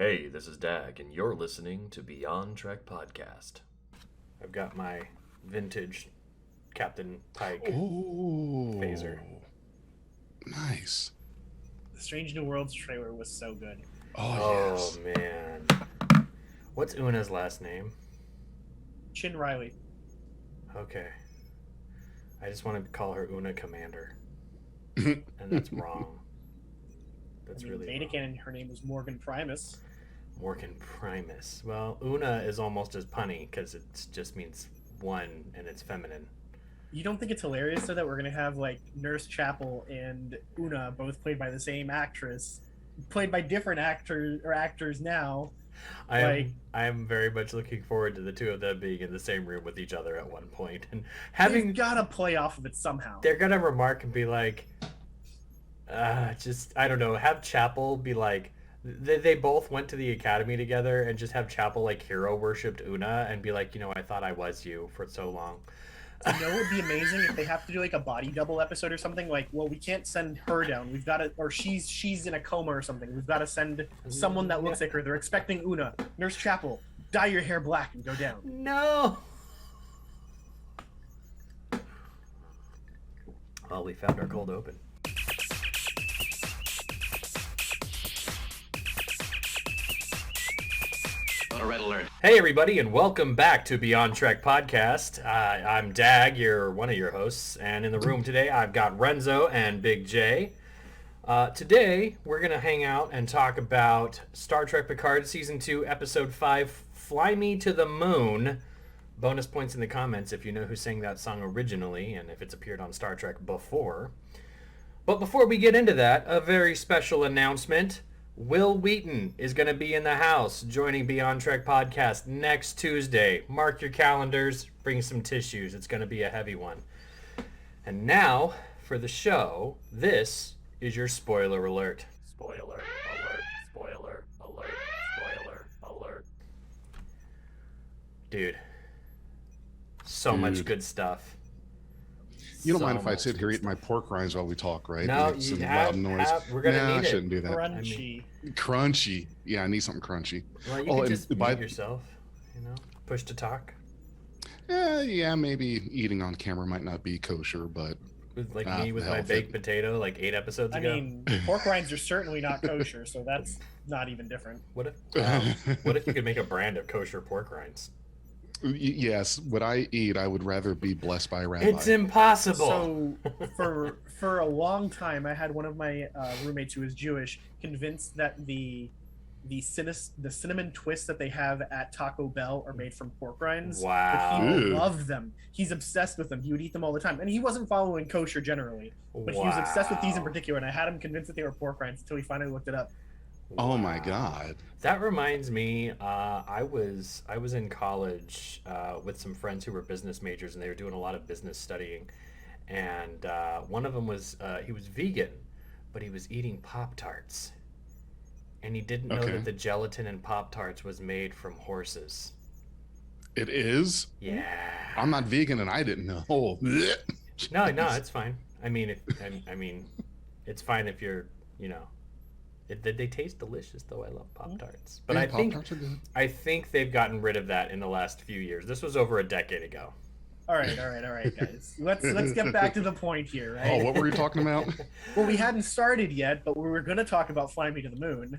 Hey, this is Dag, and you're listening to Beyond Trek Podcast. I've got my vintage Captain Pike Oh, phaser. Nice. The Strange New Worlds trailer was so good. Oh, yes. Man. What's Una's last name? Chin Riley. Okay. I just wanted to call her Una Commander. And that's wrong. That's really Beta wrong. canon, her name was Morgan Primus. Morgan Primus. Well, Una is almost as punny because it just means one and it's feminine. You don't think it's hilarious though that we're gonna have like Nurse Chapel and Una both played by the same actress, played by different actors now? I am very much looking forward to the two of them being in the same room with each other at one point and having. They've gotta play off of it somehow. They're gonna remark and be like, I don't know. Have Chapel be like, they both went to the academy together, and just have Chapel like hero worshipped Una and be like, I thought I was you for so long. You know, it would be amazing if they have to do like a body double episode or something. Like, well, we can't send her down. We've got to, or she's in a coma or something. We've got to send someone that looks like her. They're expecting Una. Nurse Chapel, dye your hair black and go down. No. Well, we found our cold open. Red alert. Hey, everybody, and welcome back to Beyond Trek Podcast. I'm Dag, one of your hosts, and in the room today I've got Renzo and Big J. Today we're going to hang out and talk about Star Trek Picard Season 2, Episode 5, Fly Me to the Moon. Bonus points in the comments if you know who sang that song originally and if it's appeared on Star Trek before. But before we get into that, a very special announcement. Will Wheaton is going to be in the house joining Beyond Trek Podcast next Tuesday. Mark your calendars, bring some tissues. It's going to be a heavy one. And now, for the show, this is your spoiler alert. Spoiler alert, spoiler alert, spoiler alert. Dude, so much good stuff. You don't So mind if I much sit here good eating my pork rinds while we talk, right? No, Make you some have, loud noise. we're going to Nah, need I it. shouldn't do that. Crunchy. Crunchy. Yeah, I need something crunchy. Well, you Oh, can and just by- mute yourself, push to talk. Yeah, maybe eating on camera might not be kosher, but Like me with my health baked it. potato like 8 episodes I ago. mean, pork rinds are certainly not kosher, so that's not even different. What if you could make a brand of kosher pork rinds? Yes, what I eat, I would rather be blessed by a rabbi. It's impossible. So for a long time, I had one of my roommates who was Jewish convinced that the cinnamon twists that they have at Taco Bell are made from pork rinds. Wow. But he Ew. loved them. He's obsessed with them. He would eat them all the time, and he wasn't following kosher generally, but he was obsessed with these in Wow. particular. And I had him convinced that they were pork rinds until he finally looked it up. Oh my God. That reminds me, I was in college with some friends who were business majors, and they were doing a lot of business studying. And one of them was he was vegan, but he was eating Pop-Tarts, and he didn't know Okay. that the gelatin in Pop-Tarts was made from horses. It is? Yeah. I'm not vegan and I didn't know. No, it's fine. I mean, it's fine if you're, they taste delicious though. I love Pop-Tarts, but Yeah, I think Pop-Tarts are good. I think they've gotten rid of that in the last few years. This was over a decade ago. All right, guys. Let's get back to the point here, right? Oh, what were you talking about? Well, we hadn't started yet, but we were going to talk about Fly Me to the Moon.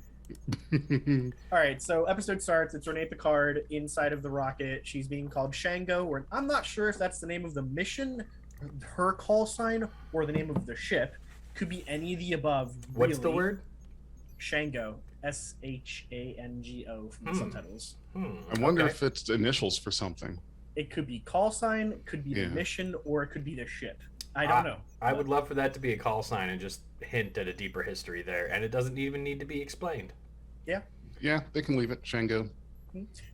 All right, so episode starts. It's Renee Picard inside of the rocket. She's being called Shango. Or I'm not sure if that's the name of the mission, her call sign, or the name of the ship. Could be any of the above. What's the really. word? Shango. Shango from the subtitles. I wonder if it's initials for something. It could be call sign, could be the Yeah. mission, or it could be the ship. I don't know. I would love for that to be a call sign and just hint at a deeper history there, and it doesn't even need to be explained. Yeah, they can leave it. Shango.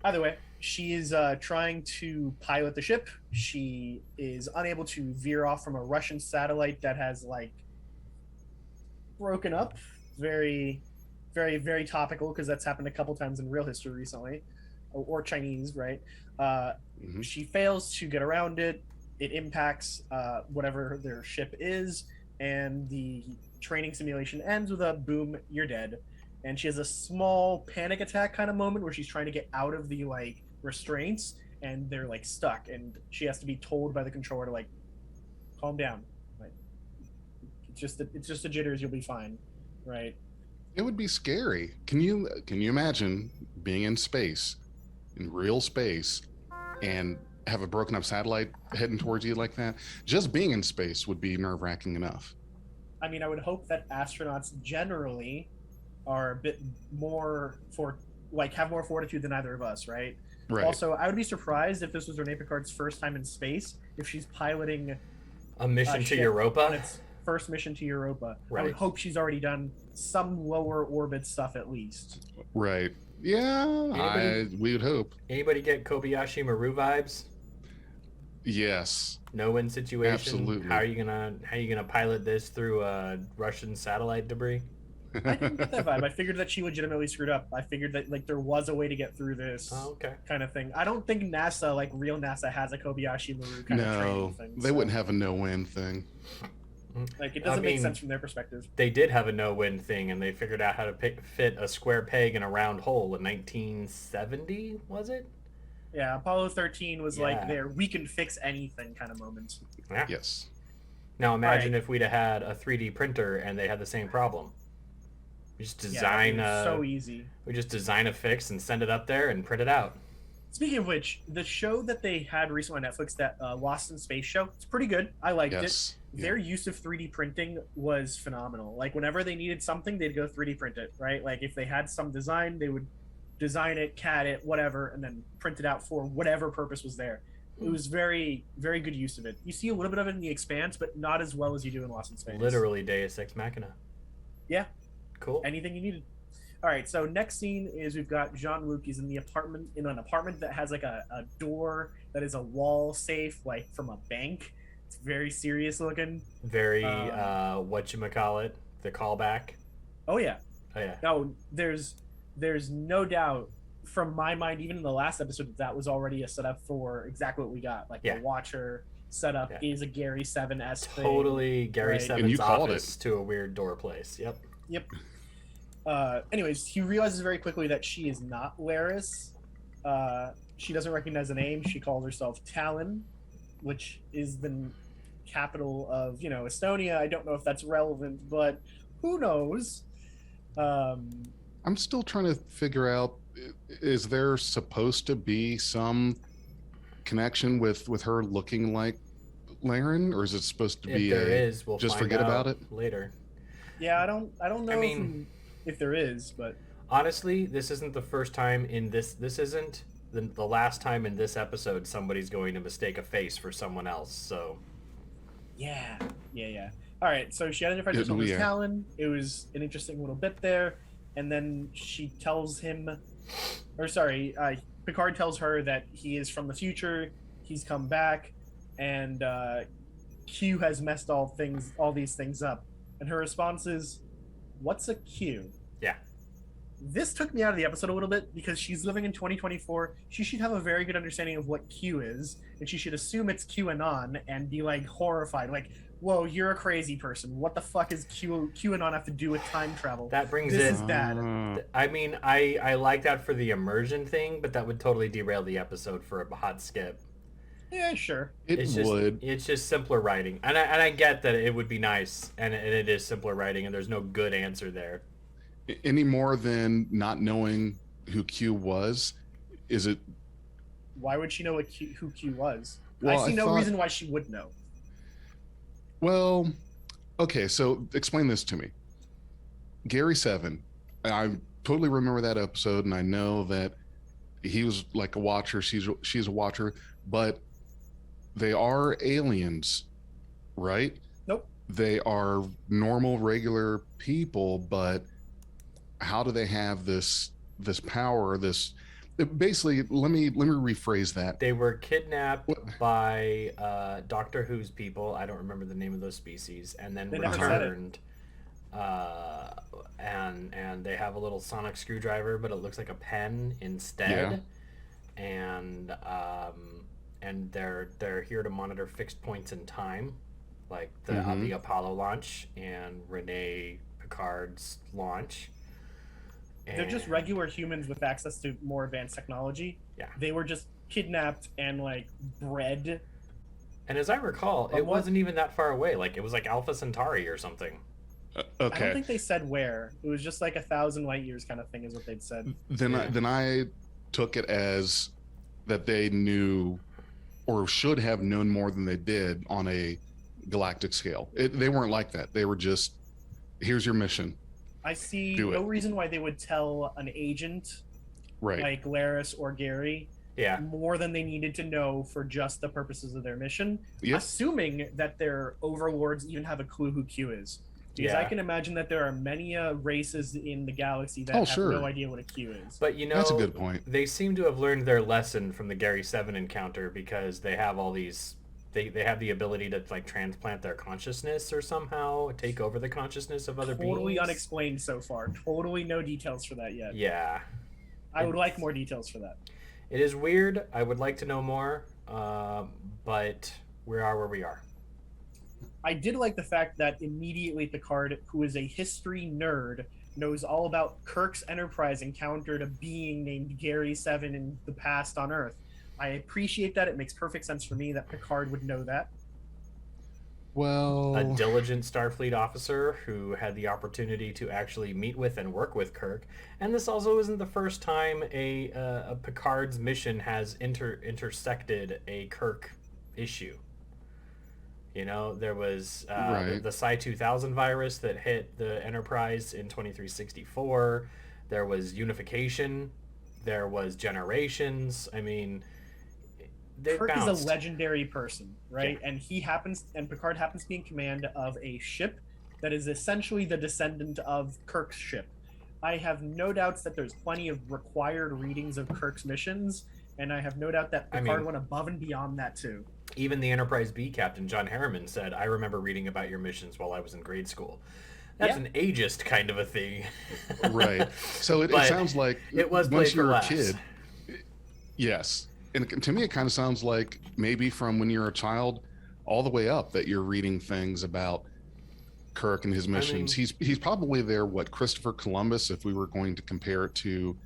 Either way, she is trying to pilot the ship. She is unable to veer off from a Russian satellite that has broken up. Very, very, very topical because that's happened a couple times in real history recently, or Chinese, right? Mhm. She fails to get around it. It impacts whatever their ship is, and the training simulation ends with a boom, you're dead. and she has a small panic attack kind of moment where she's trying to get out of the like restraints, and they're like stuck, and she has to be told by the controller to like calm down. Like it's just a jitters, you'll be fine, right? It would be scary. Can you imagine being in space, in real space, and have a broken up satellite heading towards you like that? Just being in space would be nerve-wracking enough. I mean, I would hope that astronauts generally are a bit more have more fortitude than either of us, right? Right. Also, I would be surprised if this was Renee Picard's first time in space, if she's piloting A mission to ship on Europa. its first mission to Europa. I Right. would hope she's already done some lower orbit stuff at least. Right. Yeah, we would hope. Anybody get Kobayashi Maru vibes? Yes. No-win situation. Absolutely. How are you gonna pilot this through Russian satellite debris? I didn't get that vibe. I figured that she legitimately screwed up. I figured that like there was a way to get through this Oh, okay. kind of thing. I don't think NASA, like real NASA, has a Kobayashi Maru kind of No, training thing. they wouldn't have a no-win thing. Like it doesn't I make mean, sense from their perspective. They did have a no-win thing, and they figured out how to fit a square peg in a round hole in 1970. Was it? Yeah, Apollo 13 was like Yeah. their we can fix anything kind of moment. Yeah. Yes. Now imagine Right. if we'd have had a 3D printer and they had the same problem. We just Yeah, design that'd be so easy. we just design a fix and send it up there and print it out. Speaking of which, the show that they had recently on Netflix, that Lost in Space show, it's pretty good. I liked Yes. it. Their use of 3D printing was phenomenal. Like whenever they needed something, they'd go 3D print it, right? Like if they had some design, they would design it, CAD it, whatever, and then print it out for whatever purpose was there. It was very, very good use of it. You see a little bit of it in The Expanse, but not as well as you do in Lost in Space. Literally Deus Ex Machina. Yeah. Cool. Anything you needed. All right, so next scene is we've got Jean-Luc. He's in an apartment that has like a door that is a wall safe, like from a bank. It's very serious looking. Very whatchamacallit, the callback. Oh yeah. Oh yeah. No, there's no doubt from my mind, even in the last episode, that was already a setup for exactly what we got. Like Yeah. the Watcher setup Yeah. is a Gary 7-esque thing. Totally Gary Right. And you Seven's called office to a weird door place. Yep. Yep. Anyways, he realizes very quickly that she is not Laris. She doesn't recognize the name. She calls herself Talon, which is the capital of, Estonia. I don't know if that's relevant, but who knows? I'm still trying to figure out, is there supposed to be some connection with her looking like Laren, or is it supposed to If be there is, we'll just find forget out about it? later. Yeah, I don't know I mean- if there is, but Honestly, this isn't the first time in this. This isn't the last time in this episode somebody's going to mistake a face for someone else. So yeah. All right, so she identified herself as Yeah. Talon. It was an interesting little bit there, and then she tells him, Picard tells her that he is from the future. He's come back, and Q has messed all these things up. And her response is, "What's a Q?" yeah, This took me out of the episode a little bit because she's living in 2024. She should have a very good understanding of what Q is, and she should assume it's QAnon and be like horrified, like, "Whoa, you're a crazy person. What the fuck is QAnon have to do with time travel?" that brings This in. is bad. I mean, I like that for the immersion thing, but that would totally derail the episode for a hot skip. Yeah, sure. It It's would. It's just simpler writing, and I get that it would be nice, and it is simpler writing, and there's no good answer there. Any more than not knowing who Q was. Is it? Why would she know who Q was? Well, I see I no thought- reason why she would know. Well, okay, so explain this to me. Gary 7, I totally remember that episode, and I know that he was like a watcher, she's a watcher, but they are aliens, right? Nope. They are normal, regular people, but how do they have this power, basically, let me rephrase that. They were kidnapped by Doctor Who's people. I don't remember the name of those species, and then They never said it. returned. And they have a little sonic screwdriver, but it looks like a pen instead. And they're here to monitor fixed points in time, like the Apollo launch and Renee Picard's launch. They're just regular humans with access to more advanced technology. Yeah. They were just kidnapped and like bred. And as I recall, it what? wasn't even that far away. Like it was like Alpha Centauri or something. Okay. I don't think they said where. It was just like 1,000 light years kind of thing is what they'd said. Then I took it as that they knew or should have known more than they did on a galactic scale. They weren't like that. They were just, here's your mission. I see Do no it. reason why they would tell an agent Right. like Laris or Gary Yeah. more than they needed to know for just the purposes of their mission, Yep. assuming that their overlords even have a clue who Q is. Because I can imagine that there are many races in the galaxy that have sure. no idea what a Q is. But you know, That's a good point. They seem to have learned their lesson from the Gary 7 encounter because they have all these. They have the ability to like transplant their consciousness or somehow take over the consciousness of other beings. Totally unexplained so far. Totally no details for that yet. Yeah. I would like more details for that. It is weird. I would like to know more, but we are where we are. I did like the fact that immediately Picard, who is a history nerd, knows all about Kirk's Enterprise encountered a being named Gary 7 in the past on Earth. I appreciate that. It makes perfect sense for me that Picard would know that. Well, A diligent Starfleet officer who had the opportunity to actually meet with and work with Kirk. And this also isn't the first time a Picard's mission has intersected a Kirk issue. You know, there was Right. the Psi 2000 virus that hit the Enterprise in 2364. There was Unification. There was Generations. I mean, they Kirk bounced. is a legendary person, right? And Picard happens to be in command of a ship that is essentially the descendant of Kirk's ship. I have no doubts that there's plenty of required readings of Kirk's missions, and I have no doubt that Picard went above and beyond that too. Even the Enterprise B captain, John Harriman, said, I remember reading about your missions while I was in grade school. That's an ageist kind of a thing. Right. So it sounds like it was once played you're for a laughs. kid. Yes. And to me, it kind of sounds like maybe from when you're a child all the way up that you're reading things about Kirk and his missions. He's probably there, Christopher Columbus, if we were going to compare it to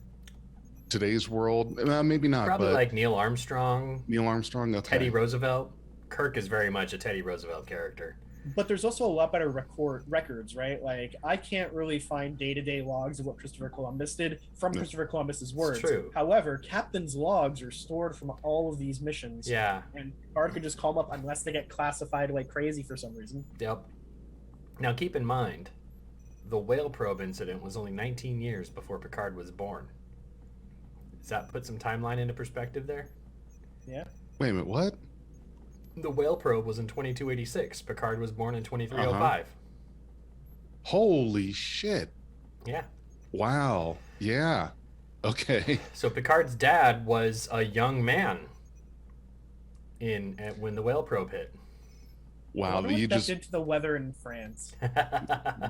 today's world. Maybe not. Probably but like Neil Armstrong, okay. Teddy Roosevelt. Kirk is very much a Teddy Roosevelt character. But there's also a lot better records, right? Like, I can't really find day-to-day logs of what Christopher Columbus did from Christopher Columbus's words. True. However, Captain's logs are stored from all of these missions. Yeah. And Picard could just call them up unless they get classified like crazy for some reason. Yep. Now keep in mind, the whale probe incident was only 19 years before Picard was born. Does that put some timeline into perspective there? Yeah. Wait a minute, what? The whale probe was in 2286. Picard was born in 2305. Holy shit. Yeah. Wow. Yeah. Okay. So Picard's dad was a young man when the whale probe hit. Wow. What You that just did to the weather in France.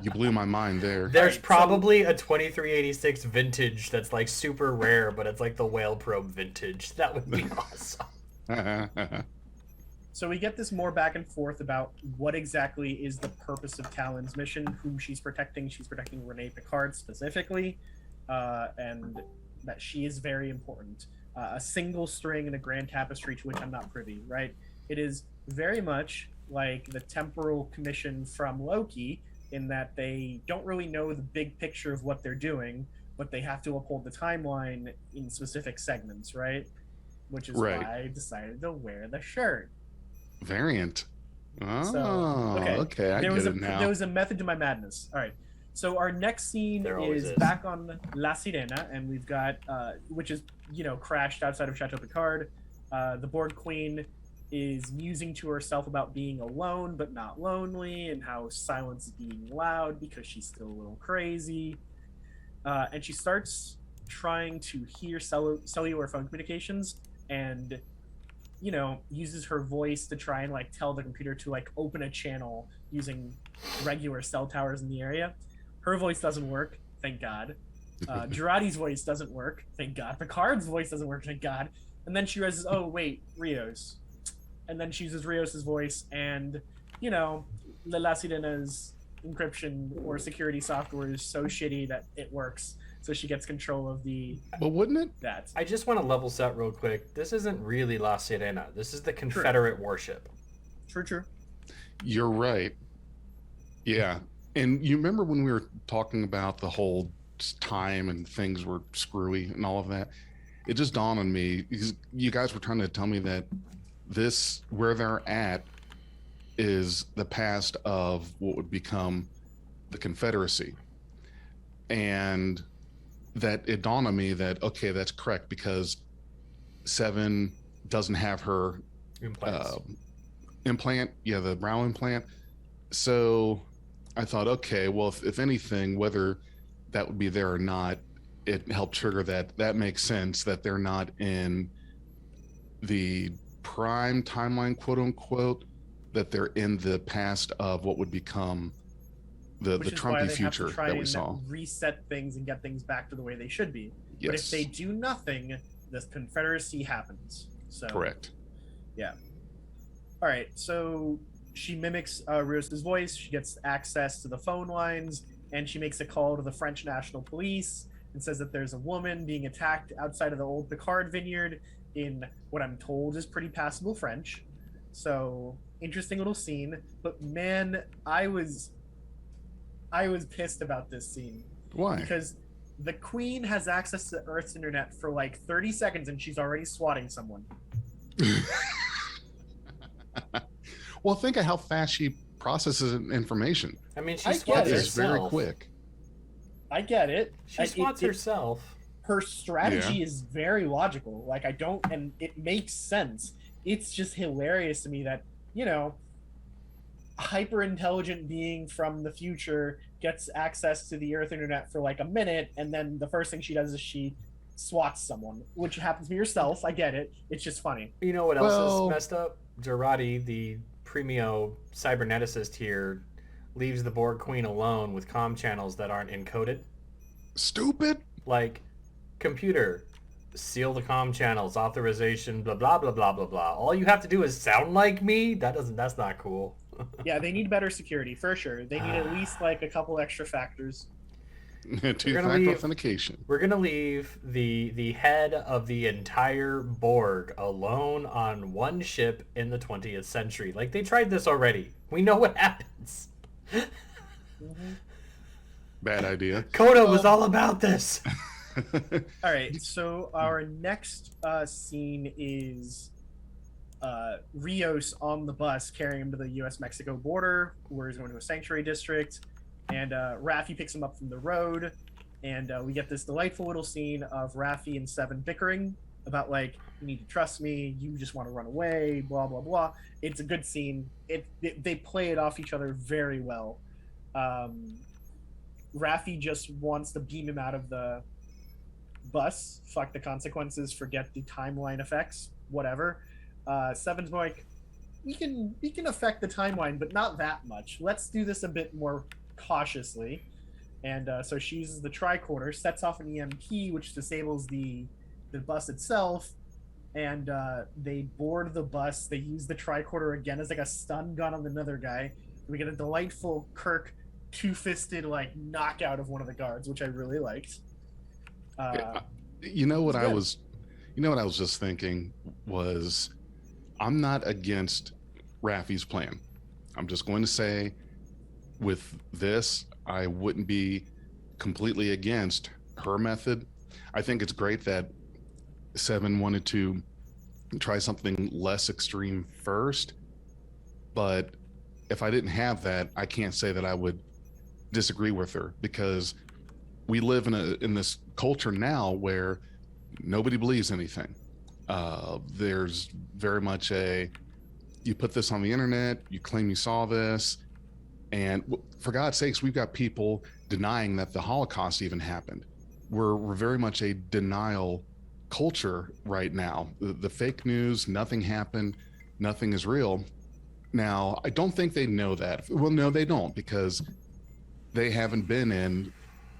you blew my mind there. There's Alright, probably a 2386 vintage that's like super rare, but it's like the whale probe vintage. That would be awesome. So we get this more back and forth about what exactly is the purpose of Talon's mission, whom she's protecting. She's protecting Renee Picard specifically, and that she is very important. A single string in a grand tapestry to which I'm not privy, right? It is very much like the Temporal Commission from Loki, in that they don't really know the big picture of what they're doing, but they have to uphold the timeline in specific segments, right? Which is Right. why I decided to wear the shirt. Variant. Oh, So, okay. I there get was it now. there was a method to my madness. All right. So our next scene There always is is. back on La Sirena, and we've got which is crashed outside of Chateau Picard. The Borg Queen is musing to herself about being alone but not lonely, and how silence is being loud because she's still a little crazy. And she starts trying to hear cellular phone communications, and uses her voice to try and tell the computer to open a channel using regular cell towers in the area. Her voice doesn't work, thank God. Girardi's voice doesn't work, thank God. Picard's voice doesn't work, thank God. And then she realizes, oh wait, Rios. And then she uses Rios' voice, and La Sirena's encryption or security software is so shitty that it works. so she gets control of Well, wouldn't it? that. I just want to level set real quick. This isn't really La Sirena. This is the Confederate warship. True. You're right. Yeah. And you remember when we were talking about the whole time and things were screwy and all of that? It just dawned on me, because you guys were trying to tell me that this, where they're at, is the past of what would become the Confederacy. And that it dawned on me that, okay, that's correct, because Seven doesn't have her implant, the brow implant. So I thought, okay, well, if anything, whether that would be there or not, it helped trigger that makes sense that they're not in the prime timeline, quote unquote, that they're in the past of what would become the Trumpy future that we saw. Reset things and get things back to the way they should be. Yes. But if they do nothing, the Confederacy happens. So Correct. Yeah. All right. So she mimics Rios' voice. She gets access to the phone lines, and she makes a call to the French National Police and says that there's a woman being attacked outside of the old Picard vineyard in what I'm told is pretty passable French. So interesting little scene. But man, I was pissed about this scene. Why? Because the Queen has access to Earth's internet for like 30 seconds and she's already swatting someone. Well, think of how fast she processes information. I mean, she I swats get it. It's very herself. quick. I get it. She swats herself. Her strategy is very logical. Like, and it makes sense. It's just hilarious to me that, hyper intelligent being from the future gets access to the Earth internet for like a minute, and then the first thing she does is she swats someone, which happens to be herself. I get it. It's just funny. You know what else is messed up? Gerardi, the premio cyberneticist here, leaves the Borg Queen alone with comm channels that aren't encoded. Stupid. Like, computer, seal the comm channels, authorization, blah blah blah blah blah blah. All you have to do is sound like me. That's not cool. Yeah, they need better security for sure. They need at least like a couple extra factors. Two-factor authentication. We're gonna leave the head of the entire Borg alone on one ship in the 20th century. Like, they tried this already. We know what happens. Bad idea. Coda was all about this. All right, so our next scene is Rios on the bus carrying him to the U.S.-Mexico border, where he's going to a sanctuary district, and Raffi picks him up from the road, and we get this delightful little scene of Raffi and Seven bickering about, like, you need to trust me, you just want to run away, blah, blah, blah. It's a good scene. They play it off each other very well. Raffi just wants to beam him out of the bus. Fuck the consequences, forget the timeline effects, whatever. Seven's like, we can affect the timeline, but not that much. Let's do this a bit more cautiously. And so she uses the tricorder, sets off an EMP, which disables the bus itself, and they board the bus. They use the tricorder again as like a stun gun on another guy. We get a delightful Kirk two-fisted like knockout of one of the guards, which I really liked. You know what I was just thinking was, I'm not against Raffi's plan. I'm just going to say, with this, I wouldn't be completely against her method. I think it's great that Seven wanted to try something less extreme first, but if I didn't have that, I can't say that I would disagree with her, because we live in this culture now where nobody believes anything. There's very much you put this on the internet, you claim you saw this, and for God's sakes, we've got people denying that the Holocaust even happened. We're very much a denial culture right now. The fake news, nothing happened, nothing is real. Now, I don't think they know that. Well, no, they don't, because they haven't been in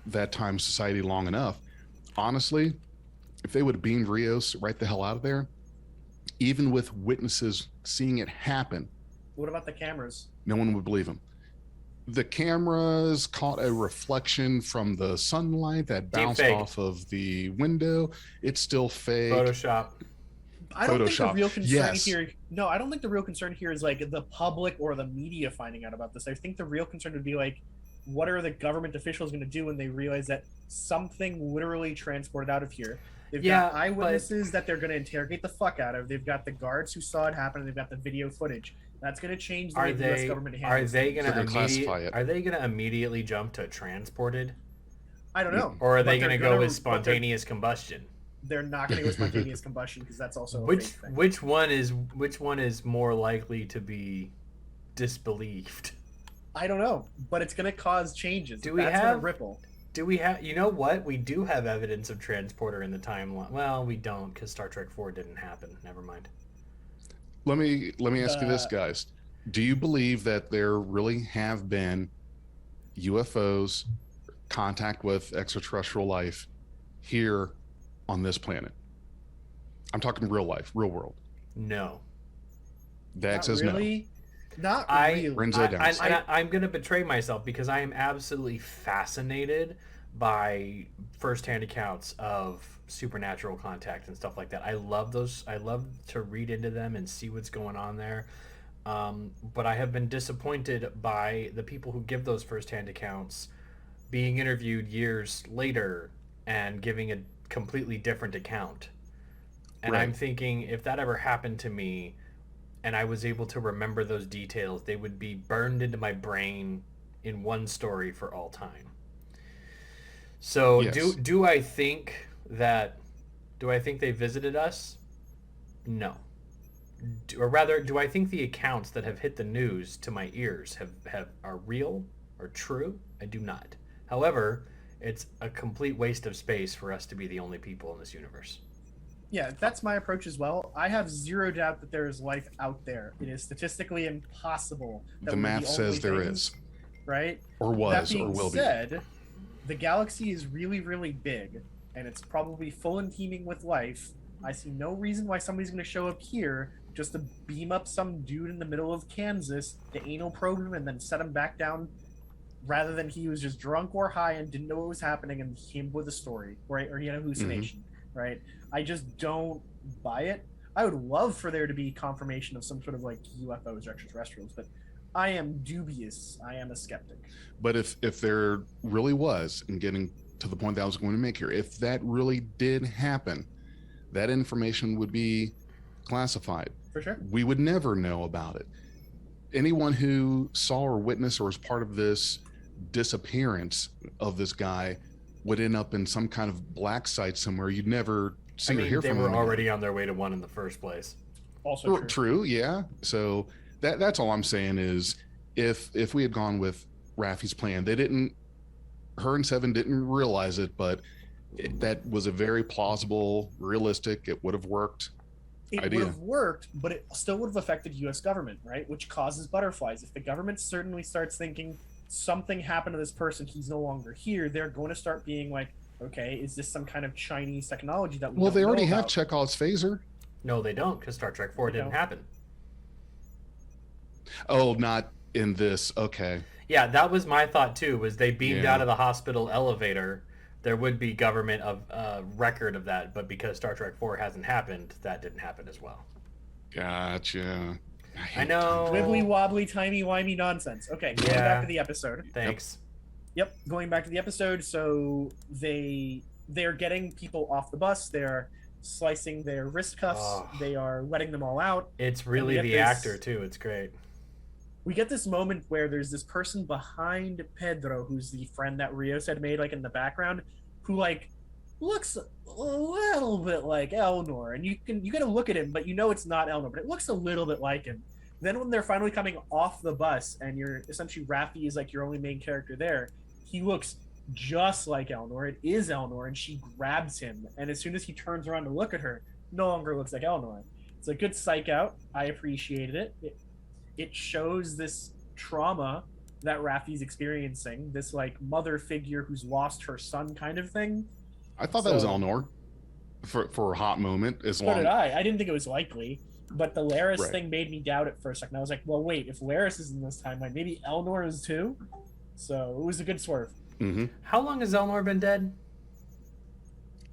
that time society long enough. Honestly, if they would have beamed Rios right the hell out of there, even with witnesses seeing it happen, What about the cameras? no one would believe him. the cameras caught a reflection from the sunlight that bounced fake. off of the window. It's still fake. Photoshop. I don't think the Photoshop. real concern Yes. here. No, I don't think the real concern here is like the public or the media finding out about this. I think the real concern would be like, what are the government officials going to do when they realize that something literally transported out of here? They've got eyewitnesses that they're going to interrogate the fuck out of. They've got the guards who saw it happen. And they've got the video footage. That's going to change the way the U.S. government handles Are they things. going to classify it. Are they going to immediately jump to transported, I don't know. or are they But going to they're go gonna- with spontaneous combustion? They're not going to go with spontaneous combustion because that's also a Which fake thing. which one is more likely to be disbelieved? I don't know, but it's going to cause changes. Do we That's going have- to ripple. Do we have? You know what? We do have evidence of transporter in the timeline. Well, we don't because Star Trek 4 didn't happen. Never mind. Let me ask you this, guys. Do you believe that there really have been UFOs, contact with extraterrestrial life here on this planet? I'm talking real life, real world. No. Dag Not says really. Not I- really. Renzo down. I'm going to betray myself because I am absolutely fascinated by firsthand accounts of supernatural contact and stuff like that. I love those. I love to read into them and see what's going on there. But I have been disappointed by the people who give those firsthand accounts being interviewed years later and giving a completely different account. And I'm Right. thinking if that ever happened to me and I was able to remember those details, they would be burned into my brain in one story for all time. So Yes. do I think they visited us? No. Or rather, do I think the accounts that have hit the news to my ears are real or true? I do not. However, it's a complete waste of space for us to be the only people in this universe. Yeah, that's my approach as well. I have zero doubt that there is life out there. It is statistically impossible. That The we're math only says there things, is, right? or That was, or being will be. said, the galaxy is really, really big, and it's probably full and teeming with life. I see no reason why somebody's going to show up here just to beam up some dude in the middle of Kansas to anal probe him and then set him back down, rather than he was just drunk or high and didn't know what was happening and came up with a story, right? Or he had a hallucination, right? I just don't buy it. I would love for there to be confirmation of some sort of like UFOs or extraterrestrials, but I am dubious. I am a skeptic. But if there really was, and getting to the point that I was going to make here, if that really did happen, that information would be classified. For sure. We would never know about it. Anyone who saw or witnessed or was part of this disappearance of this guy would end up in some kind of black site somewhere. You'd never see or hear they from were them again. already on their way to one in the first place. Also true. True, yeah. So that's all I'm saying is if we had gone with Raffi's plan, her and Seven didn't realize it, but that was a very plausible, realistic, it would have worked. It idea. would have worked, but it still would have affected U.S. government, right? Which causes butterflies. If the government certainly starts thinking something happened to this person, he's no longer here, they're going to start being like, okay, is this some kind of Chinese technology that we Well, don't they know already have about? Chekhov's phaser. No, they don't, because Star Trek 4 They didn't don't. happen. Oh, not in this. Okay. Yeah, that was my thought too. Was they beamed Yeah. out of the hospital elevator? There would be government of record of that, but because Star Trek 4 hasn't happened, that didn't happen as well. Gotcha. I know. Wibbly wobbly, timey wimey nonsense. Okay, going Yeah. back to the episode. Thanks. Yep, going back to the episode. So they're getting people off the bus. They're slicing their wrist cuffs. Oh. They are letting them all out. It's really get the this- actor too. It's great. We get this moment where there's this person behind Pedro, who's the friend that Rios had made, like in the background, who like looks a little bit like Elnor, and you gotta look at him, but you know it's not Elnor, but it looks a little bit like him. Then when they're finally coming off the bus, and you're essentially Raffi is like your only main character there, he looks just like Elnor. It is Elnor, and she grabs him, and as soon as he turns around to look at her, no longer looks like Elnor. It's a good psych out. I appreciated it. It shows this trauma that Raffi's experiencing, this like mother figure who's lost her son kind of thing. I thought that was So- Elnor for a hot moment. As So long did I. I didn't think it was likely. But the Laris Right. thing made me doubt it for a second. I was like, well, wait, if Laris is in this timeline, maybe Elnor is too? So it was a good swerve. Mm-hmm. How long has Elnor been dead?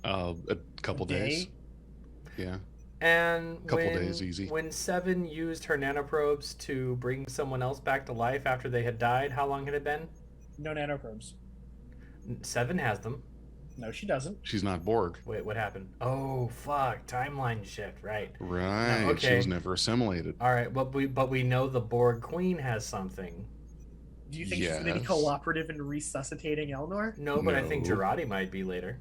A couple days. Yeah. And Couple days, easy. When Seven used her nanoprobes to bring someone else back to life after they had died, how long had it been? No nanoprobes. Seven has them. No, she doesn't. She's not Borg. Wait, what happened? Oh, fuck. Timeline shift, right. Right. No, okay. She was never assimilated. All right, but we know the Borg Queen has something. Do you think she's going to be Yes. cooperative in resuscitating Elnor? No, but I think No. Girardi might be later.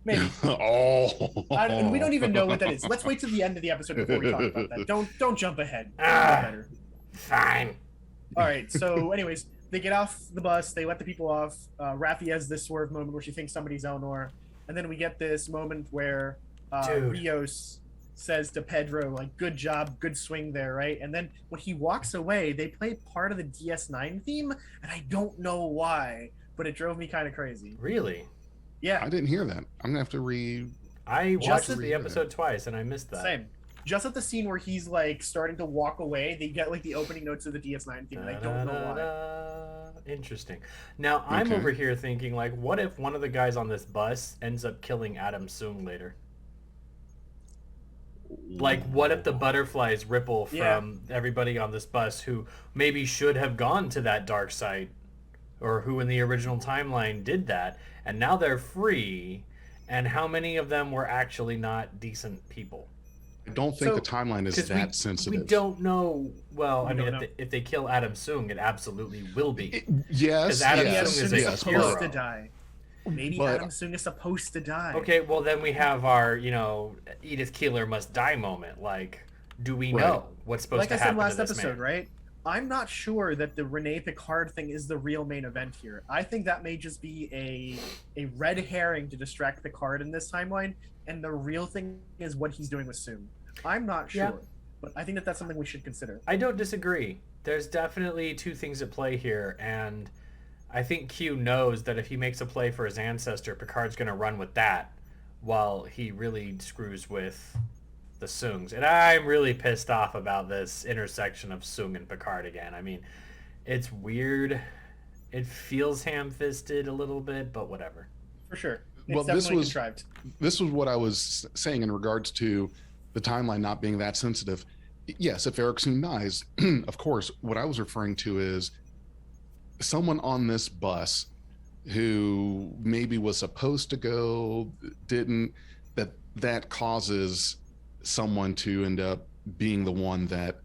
Maybe. Oh. We don't even know what that is. Let's wait till the end of the episode before we talk about that. Don't jump ahead. Ah. Better. Fine. All right. So, anyways, they get off the bus. They let the people off. Raffi has this swerve moment where she thinks somebody's Elnor, and then we get this moment where Dude. Rios says to Pedro, like, "Good job, good swing there," right? And then when he walks away, they play part of the DS9 theme, and I don't know why, but it drove me kind of crazy. Really? Yeah, I didn't hear that. I'm gonna have to read. I watched Just the episode twice and I missed that. same. Just at the scene where he's like starting to walk away, they get like the opening notes of the DS9 theme, and I don't know why. Da-da-da-da. Interesting. Now I'm Okay. over here thinking, like, what if one of the guys on this bus ends up killing Adam Soong later? Like, what if the butterflies ripple from Yeah. everybody on this bus who maybe should have gone to that dark side, or who in the original timeline did that, and now they're free, and how many of them were actually not decent people? I don't think So- the timeline is 'Cause that we sensitive. don't know. Well, We I mean, don't know. if they kill Adam Soong, it absolutely will be. Yes. 'Cause Adam yes, Soong is Soong a yes, supposed hero. to die. Maybe But- Adam Soong is supposed to die. Okay, well then we have our, Edith Keeler must die moment. Like, do we Right. know what's supposed Like to I happen said last to this episode, man? right? I'm not sure that the Renee Picard thing is the real main event here. I think that may just be a red herring to distract Picard in this timeline, and the real thing is what he's doing with Soong. I'm not sure, Yeah. but I think that that's something we should consider. I don't disagree. There's definitely two things at play here, and I think Q knows that if he makes a play for his ancestor, Picard's going to run with that, while he really screws with the Soongs. And I'm really pissed off about this intersection of Soong and Picard again. I mean, it's weird. It feels ham-fisted a little bit, but whatever. For sure. It's Well, this definitely was- contrived. This was what I was saying in regards to the timeline not being that sensitive. Yes, if Erickson dies, of course. What I was referring to is someone on this bus who maybe was supposed to go, didn't, that causes someone to end up being the one that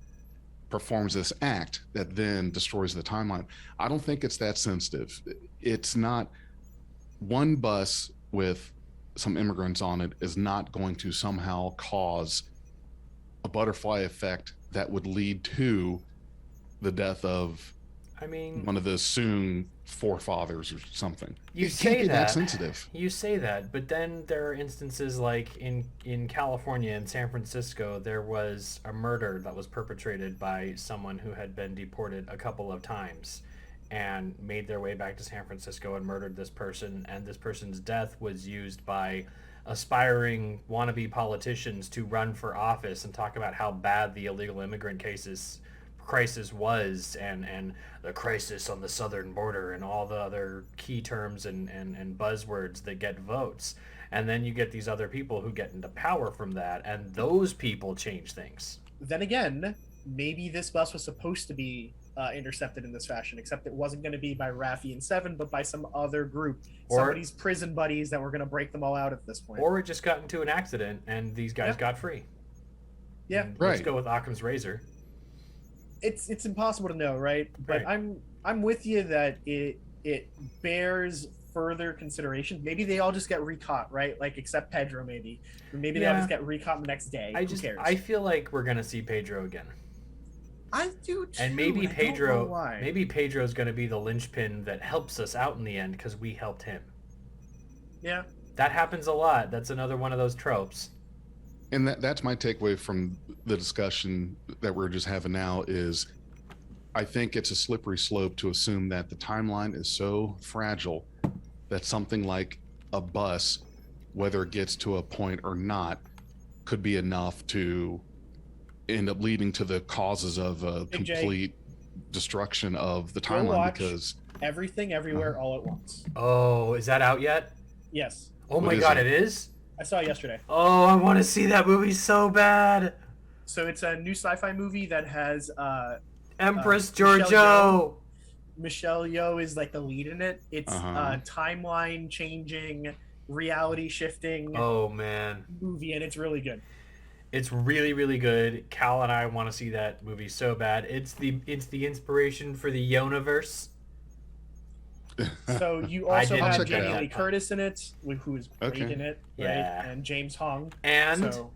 performs this act that then destroys the timeline. I don't think it's that sensitive. It's not. One bus with some immigrants on it is not going to somehow cause a butterfly effect that would lead to the death of I mean, one of the Soong forefathers or something. You It say can't be that that. sensitive. you say that, but then there are instances like in California, in San Francisco, there was a murder that was perpetrated by someone who had been deported a couple of times and made their way back to San Francisco and murdered this person, and this person's death was used by aspiring wannabe politicians to run for office and talk about how bad the illegal immigrant crisis was, and the crisis on the southern border and all the other key terms and buzzwords that get votes. And then you get these other people who get into power from that, and those people change things. Then again, maybe this bus was supposed to be intercepted in this fashion, except it wasn't going to be by Raffi and Seven, but by some other group. Or- Somebody's prison buddies that were going to break them all out at this point. Or it just got into an accident and these guys Yeah. got free. Yeah. And Let's Right. go with Occam's razor. It's impossible to know, right? But Right. I'm with you that it bears further consideration. Maybe they all just get recaught, right? Like except Pedro, maybe. Or maybe they all Yeah. just get recaught the next day. Who cares? I feel like we're gonna see Pedro again. I do too. And maybe I don't know why. Maybe Pedro's going to be the linchpin that helps us out in the end because we helped him. Yeah. That happens a lot. That's another one of those tropes. And that's my takeaway from the discussion that we're just having now is I think it's a slippery slope to assume that the timeline is so fragile that something like a bus, whether it gets to a point or not, could be enough to end up leading to the causes of Big J. complete destruction of the Go timeline watch because Everything Everywhere All at Once. Oh, is that out yet? Yes, Oh What my is god, it? it is? I saw it yesterday. Oh, I want to see that movie so bad. So it's a new sci-fi movie that has Empress Michelle Giorgio. Michelle Yeoh is like the lead in it. It's Uh-huh. timeline changing, reality shifting Oh man. movie, and it's really good. It's really, really good. Cal and I want to see that movie so bad. It's the inspiration for the Universe. So you I also didn't have check it Jamie out. Lee Curtis in it, who is great Okay. in it, right? Yeah. And James Hong. And So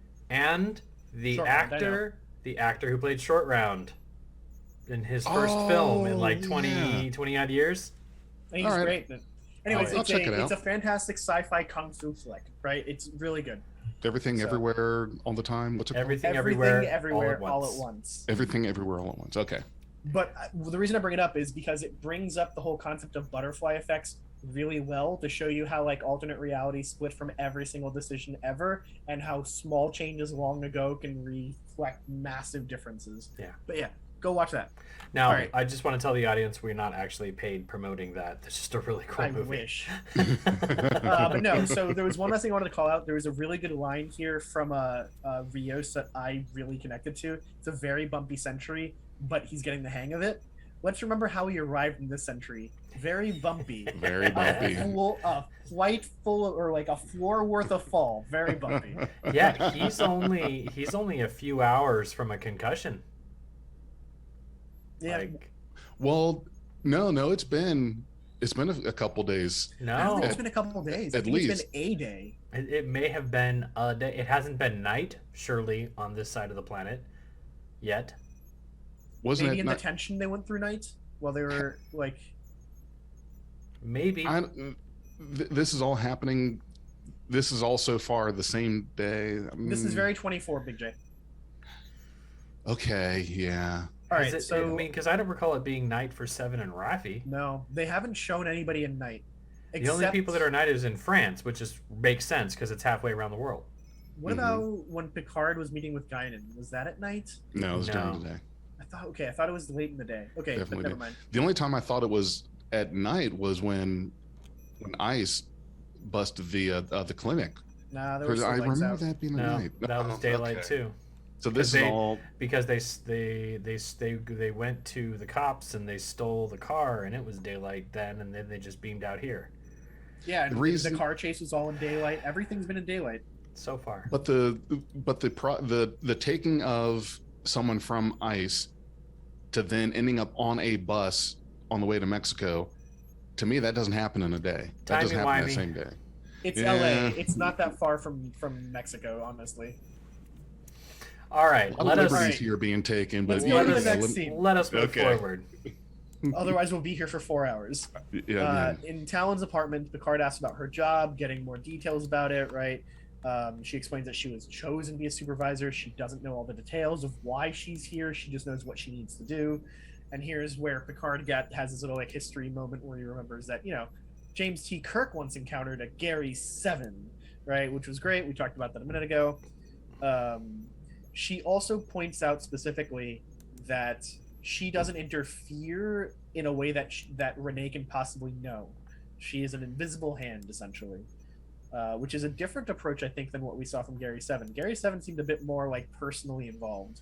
the Short Round, I actor who played Short Round in his first film in like 20 odd years. he's All right. great. Anyways, I'll check it it's out. a fantastic sci-fi kung fu flick, right? It's really good. Everything So- Everywhere all the time. What's it called? Everything, Everything everywhere, all at once. Everything Everywhere all at once. Okay. But the reason I bring it up is because it brings up the whole concept of butterfly effects really well to show you how like alternate reality split from every single decision ever, and how small changes long ago can reflect massive differences. Yeah. But yeah, go watch that. Now, All right. I just want to tell the audience we're not actually paid promoting that. It's just a really cool I movie. wish. But no, so there was one last thing I wanted to call out. There was a really good line here from Rios that I really connected to. It's a very bumpy century, but he's getting the hang of it. Let's remember how he arrived in this century. Very bumpy. Very bumpy. A flight full of, or like a floor worth of fall. Very bumpy. Yeah, he's only a few hours from a concussion. Yeah. Like, Well, no, it's been a couple days. I don't no, think it's been a couple of days. I At think it's least. been a day. it may have been a day. It hasn't been night, surely, on this side of the planet yet. Wasn't Maybe it in not, detention they went through night while they were like. Maybe. this is all happening. This is all so far the same day. This is very 24, Big J. Okay. Yeah. All Is right, it- so I mean, because I don't recall it being night for Seven and Rafi. no, they haven't shown anybody in night. The only people that are night is in France, which is makes sense because it's halfway around the world. What about when Picard was meeting with Guinan? Was that at night? No, it was No. during the day. I thought it was late in the day. Okay, Definitely but never did. mind. The only time I thought it was at night was when Ice busted the clinic. Nah, there was I some lights remember out. that being at No, night. that was daylight Okay. too. So this is They- all. Because they went to the cops and they stole the car and it was daylight then, and then they just beamed out here. Yeah, and The reason- the car chase was all in daylight. Everything's been in daylight. So far. But the taking of someone from ICE to then ending up on a bus on the way to Mexico, to me that doesn't happen in a day. That doesn't happen that Timey-wimey. same day. It's Yeah. LA. It's not that far from Mexico, honestly. All right, A lot let of us liberties here being taken, but Let's go yeah, to the yeah, next let- scene. let us move Okay. forward. Otherwise, we'll be here for 4 hours. yeah, In Talon's apartment, Picard asks about her job, getting more details about it, right? She explains that she was chosen to be a supervisor. She doesn't know all the details of why she's here. She just knows what she needs to do. And here's where Picard has this little like history moment where he remembers that, James T. Kirk once encountered a Gary 7, right? Which was great. We talked about that a minute ago. She also points out specifically that she doesn't interfere in a way that that Renee can possibly know. She is an invisible hand, essentially, which is a different approach, I think, than what we saw from Gary 7. Gary 7 seemed a bit more like personally involved,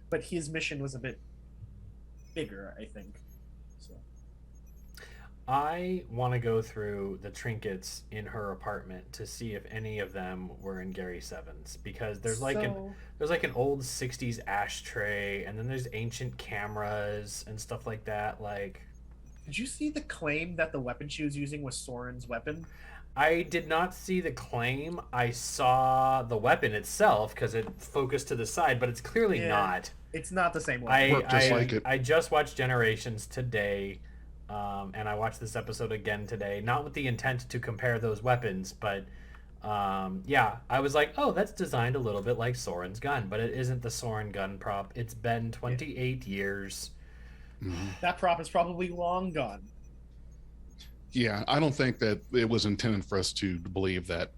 but his mission was a bit bigger, I think. So I want to go through the trinkets in her apartment to see if any of them were in Gary Seven's, because there's like an old 60s ashtray, and then there's ancient cameras and stuff like that. Like, did you see the claim that the weapon she was using was Soren's weapon? I did not see the claim. I saw the weapon itself because it focused to the side, but it's clearly Yeah. not. It's not the same weapon. Worked just like it. I just watched Generations today, and I watched this episode again today, not with the intent to compare those weapons, but yeah, I was like, oh, that's designed a little bit like Soren's gun, but it isn't the Soren gun prop. It's been 28 years. That prop is probably long gone. Yeah, I don't think that it was intended for us to believe that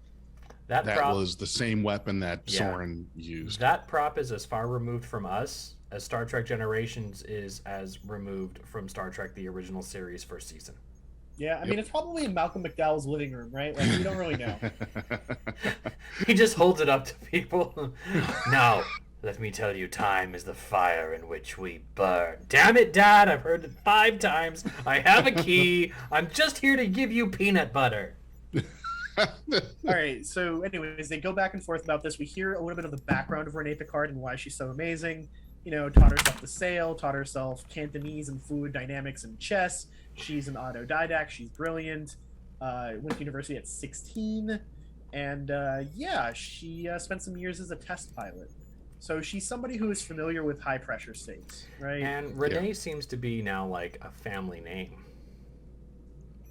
That That prop, was the same weapon that Yeah. Soren used. that prop is as far removed from us as Star Trek Generations is as removed from Star Trek the original series first season. Yeah, I mean, it's probably in Malcolm McDowell's living room, right? Like, we don't really know. He just holds it up to people. Now, let me tell you, time is the fire in which we burn. Damn it, Dad, I've heard it 5 times. I have a key. I'm just here to give you peanut butter. All right, so anyways, they go back and forth about this. We hear a little bit of the background of Renee Picard and why she's so amazing. You know, taught herself to sail, taught herself Cantonese and fluid dynamics and chess. She's an autodidact. She's brilliant. Went to university at 16. And yeah, she spent some years as a test pilot. So she's somebody who is familiar with high pressure states, right? And Renee seems to be now like a family name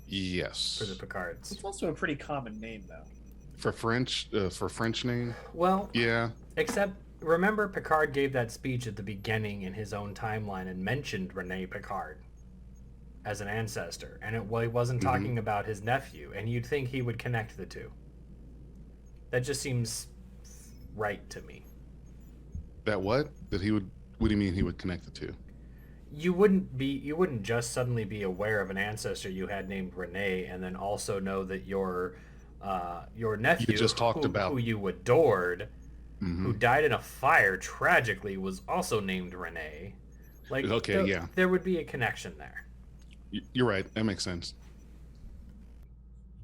Yes. for the Picards. It's also a pretty common name, though. For French name. Well, Yeah. except remember Picard gave that speech at the beginning in his own timeline and mentioned Renee Picard as an ancestor, and he wasn't talking about his nephew, and you'd think he would connect the two. That just seems right to me. That what? That he would? What do you mean he would connect the two? You wouldn't just suddenly be aware of an ancestor you had named Renee, and then also know that your nephew, You just talked about who you adored, who died in a fire tragically, was also named Renee. Like, Okay, there would be a connection there. You're right. That makes sense.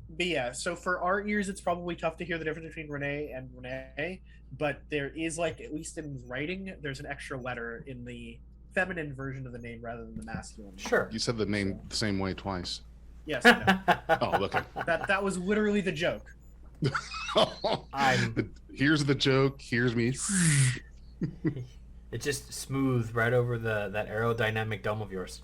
But yeah, so for our ears, it's probably tough to hear the difference between Renee and Renee. But there is, like, at least in writing, there's an extra letter in the feminine version of the name rather than the masculine. Sure. You said the name the same way twice. Yes. I know. Oh, okay. That was literally the joke. Here's the joke. Here's me. It just smoothed right over that aerodynamic dome of yours.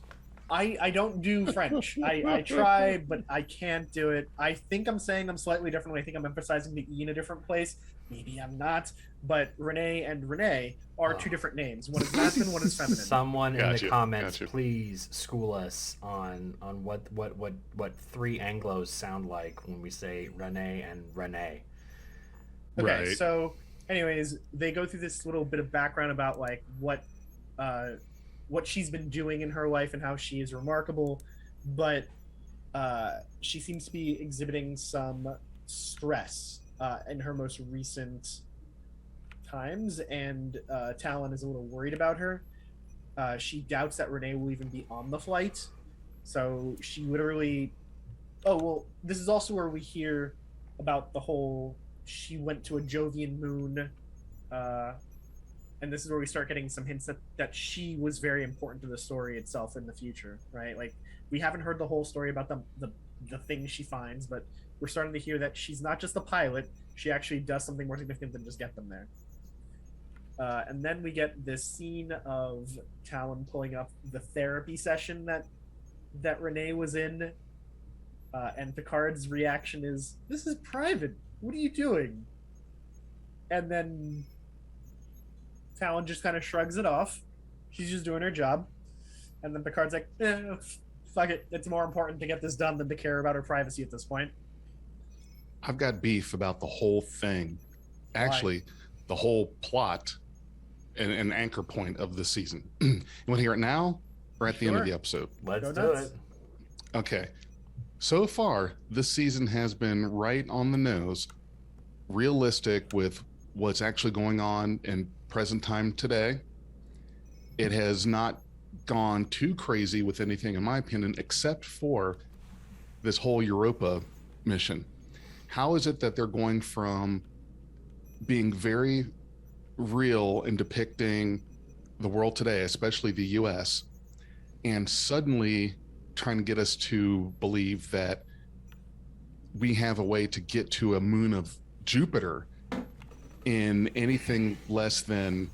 I don't do French. I try, but I can't do it. I think I'm saying them slightly differently. I think I'm emphasizing the E in a different place. Maybe I'm not. But Renee and Renee are two different names. One is masculine, one is feminine. Someone in the Gotcha, comments, gotcha. please school us on what 3 Anglos sound like when we say Renee and Renee. Okay, Right. so anyways, they go through this little bit of background about like what she's been doing in her life and how she is remarkable, but she seems to be exhibiting some stress in her most recent times, and Talon is a little worried about her. She doubts that Renee will even be on the flight, so she literally... Oh, well, this is also where we hear about the whole she went to a Jovian moon, and this is where we start getting some hints that she was very important to the story itself in the future, right? Like, we haven't heard the whole story about the things she finds, but we're starting to hear that she's not just a pilot, she actually does something more significant than just get them there. And then we get this scene of Talon pulling up the therapy session that Renee was in, and Picard's reaction is, "This is private. What are you doing?" And then Talon just kind of shrugs it off. She's just doing her job. And then Picard's like, fuck it. It's more important to get this done than to care about her privacy at this point. I've got beef about the whole thing. Actually, the whole plot and an anchor point of the season. You want to hear it now or at the end of the episode? Let's Go do nuts. it. Okay. So far, this season has been right on the nose, realistic with what's actually going on in present time today. It has not gone too crazy with anything, in my opinion, except for this whole Europa mission. How is it that they're going from being very real in depicting the world today, especially the US, and suddenly trying to get us to believe that we have a way to get to a moon of Jupiter in anything less than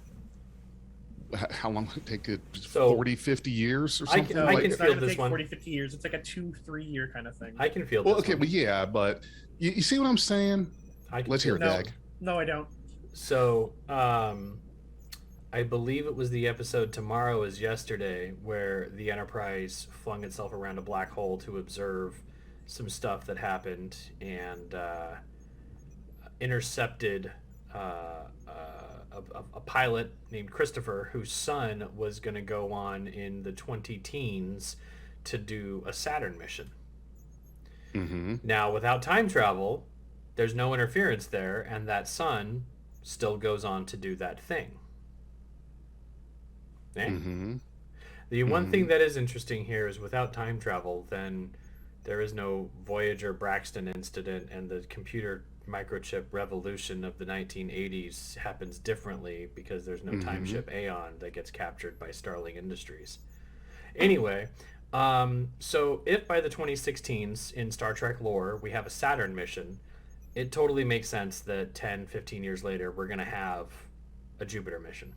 how long would it take it? So, 40, 50 years or I something? can- No, I it's not feel gonna this take one. 40, 50 years. It's like a 2-3 year kind of thing. I can feel Well, this okay, one. but yeah, but you see what I'm saying? I can Let's feel hear it, No. Dag. No, I don't. So, I believe it was the episode Tomorrow is Yesterday where the Enterprise flung itself around a black hole to observe some stuff that happened, and intercepted a pilot named Christopher, whose son was going to go on in the 20 teens to do a Saturn mission. Mm-hmm. Now, without time travel, there's no interference there, and that son still goes on to do that thing. Eh? Mm-hmm. The one thing that is interesting here is without time travel, then there is no Voyager Braxton incident, and the computer microchip revolution of the 1980s happens differently because there's no time ship Aeon that gets captured by Starling Industries. Anyway, so if by the 2016s in Star Trek lore we have a Saturn mission, it totally makes sense that 10, 15 years later we're going to have a Jupiter mission.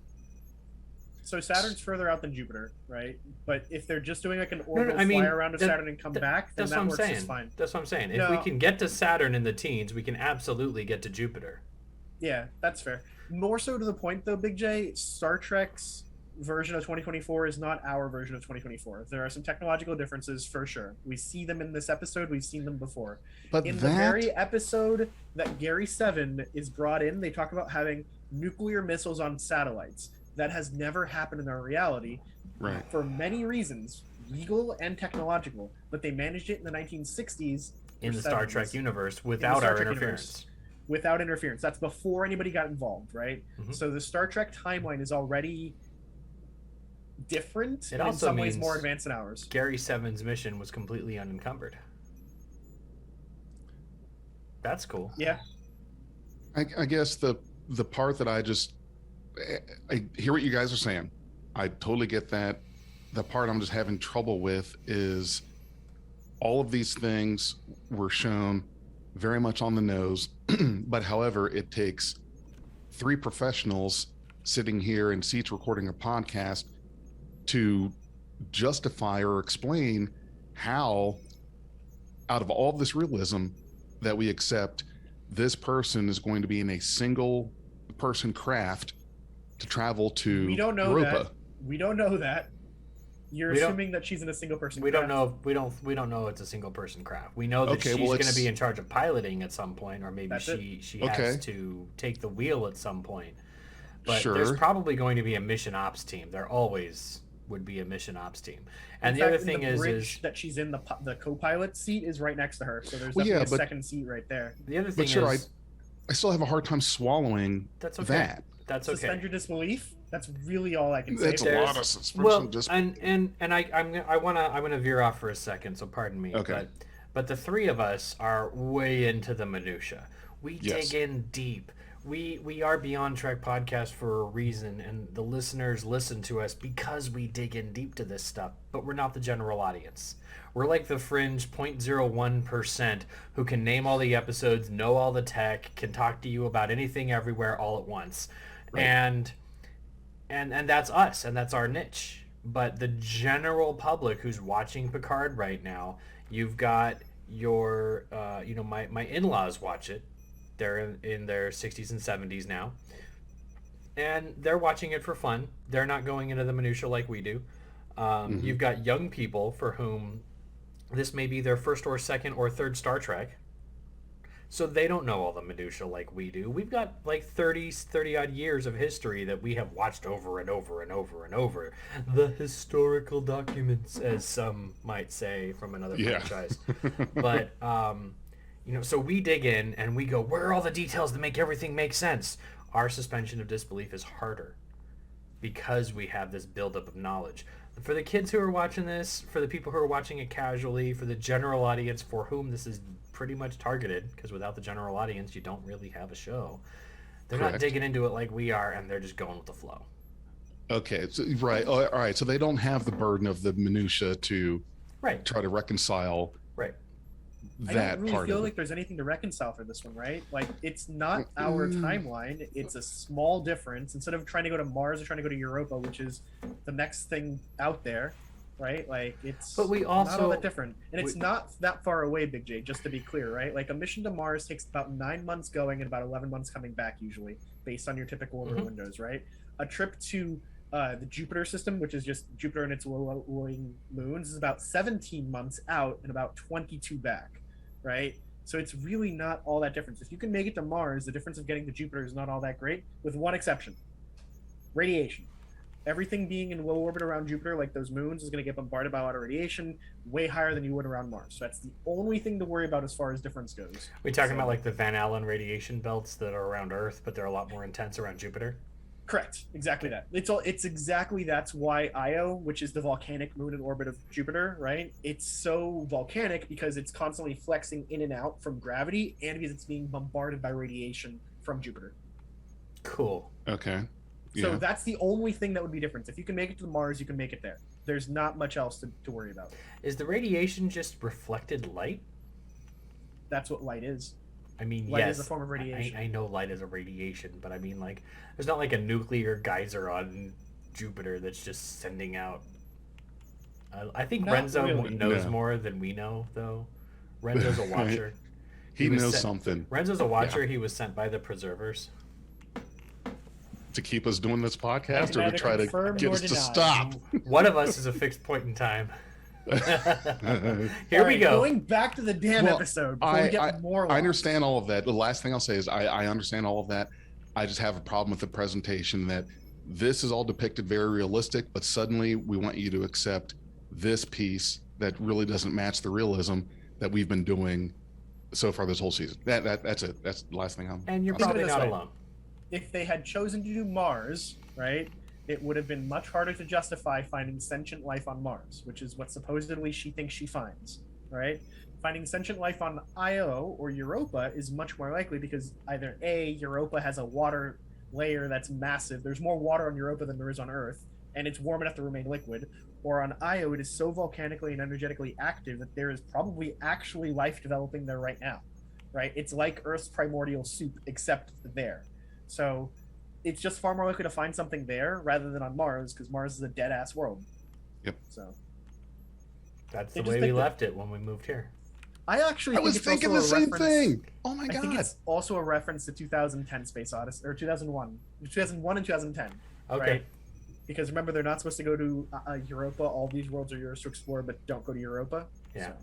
So Saturn's further out than Jupiter, right? But if they're just doing like an orbital fly around of Saturn and come back, then that works just fine. That's what I'm saying. If we can get to Saturn in the teens, we can absolutely get to Jupiter. Yeah, that's fair. More so to the point, though, Big J, Star Trek's version of 2024 is not our version of 2024. There are some technological differences for sure. We see them in this episode. We've seen them before. But in the very episode that Gary 7 is brought in, they talk about having nuclear missiles on satellites. That has never happened in our reality, right, for many reasons, legal and technological. But they managed it in the 1960s in the Star Trek universe without our interference. Without interference. That's before anybody got involved, right? So the Star Trek timeline is already different, and in some ways more advanced than ours. Gary 7's mission was completely unencumbered. That's cool. Yeah. I guess the part that I hear what you guys are saying. I totally get that. The part I'm just having trouble with is all of these things were shown very much on the nose, but however, it takes 3 professionals sitting here in seats recording a podcast to justify or explain how, out of all this realism that we accept, this person is going to be in a single person craft to travel to We don't know Europa. that. We don't know that. You're assuming that she's in a single person we craft. don't know. We don't know it's a single person craft. We know that she's going to be in charge of piloting at some point, or maybe she has to take the wheel at some point. But there's probably going to be a mission ops team. There always would be a mission ops team. And the other thing is that she's in the co-pilot seat is right next to her, so there's definitely a second seat right there. The other thing is, I still have a hard time swallowing that's okay. that. That's okay. Suspend your disbelief. That's really all I can say. That's a lot of suspension. I want to veer off for a second, so pardon me. Okay. But the 3 of us are way into the minutia. We dig in deep. We are Beyond Trek podcast for a reason, and the listeners listen to us because we dig in deep to this stuff. But we're not the general audience. We're like the fringe 0.01% who can name all the episodes, know all the tech, can talk to you about anything everywhere all at once. Right. And that's us, and that's our niche. But the general public who's watching Picard right now, you've got your, my in-laws watch it. They're in their 60s and 70s now. And they're watching it for fun. They're not going into the minutia like we do. You've got young people for whom this may be their first or second or third Star Trek. So they don't know all the minutia like we do. We've got like 30 odd years of history that we have watched over and over and over and over. The historical documents, as some might say from another franchise. But, so we dig in and we go, where are all the details that make everything make sense? Our suspension of disbelief is harder because we have this buildup of knowledge. For the kids who are watching this, for the people who are watching it casually, for the general audience for whom this is pretty much targeted, because without the general audience, you don't really have a show. They're not digging into it like we are, and they're just going with the flow. Okay, so, right. All right. So they don't have the burden of the minutia to try to reconcile that I don't really part feel of like there's anything to reconcile for this one, right? Like, it's not our timeline. It's a small difference. Instead of trying to go to Mars or trying to go to Europa, which is the next thing out there, right? Like, it's but we also, not all that different. And it's not that far away, Big J, just to be clear, right? Like, a mission to Mars takes about 9 months going and about 11 months coming back, usually, based on your typical orbital windows, right? A trip to the Jupiter system, which is just Jupiter and its glowing moons, is about 17 months out and about 22 back, right? So it's really not all that different. If you can make it to Mars, the difference of getting to Jupiter is not all that great, with one exception: radiation. Everything being in low orbit around Jupiter, like those moons, is going to get bombarded by a lot of radiation, way higher than you would around Mars. So that's the only thing to worry about as far as difference goes. We talking about like the Van Allen radiation belts that are around Earth, but they're a lot more intense around Jupiter? Correct. Exactly that. It's exactly that's why Io, which is the volcanic moon in orbit of Jupiter, right? It's so volcanic because it's constantly flexing in and out from gravity, and because it's being bombarded by radiation from Jupiter. Cool. Okay. So that's the only thing that would be different. If you can make it to Mars, you can make it there. There's not much else to worry about. Is the radiation just reflected light? That's what light is. I mean, light yes, is a form of radiation. I know light is a radiation, but I mean, like, there's not like a nuclear geyser on Jupiter that's just sending out. I think Not Renzo really. knows more than we know, though. Renzo's a watcher. He was knows something Renzo's a watcher. Yeah. He was sent by the preservers to keep us doing this podcast, or to try to get us to deny. stop. One of us is a fixed point in time. Here we right, go. Going back to the damn episode. Before we get more I understand all of that. The last thing I'll say is I understand all of that. I just have a problem with the presentation that this is all depicted very realistic, but suddenly we want you to accept this piece that really doesn't match the realism that we've been doing so far this whole season. That's it. That's the last thing And you're I'll probably say. not alone. If they had chosen to do Mars, right, it would have been much harder to justify finding sentient life on Mars, which is what supposedly she thinks she finds, right? Finding sentient life on Io or Europa is much more likely because either A, Europa has a water layer that's massive. There's more water on Europa than there is on Earth, and it's warm enough to remain liquid. Or on Io, it is so volcanically and energetically active that there is probably actually life developing there right now, right? It's like Earth's primordial soup, except there. So it's just far more likely to find something there rather than on Mars, because Mars is a dead-ass world. Yep. So that's the way we left it when we moved here. I was thinking the same thing. Oh my god! I think it's also a reference to 2010 Space Odyssey, or 2001 and 2010. Okay. Right? Because remember, they're not supposed to go to Europa. All these worlds are yours to explore, but don't go to Europa. Yeah.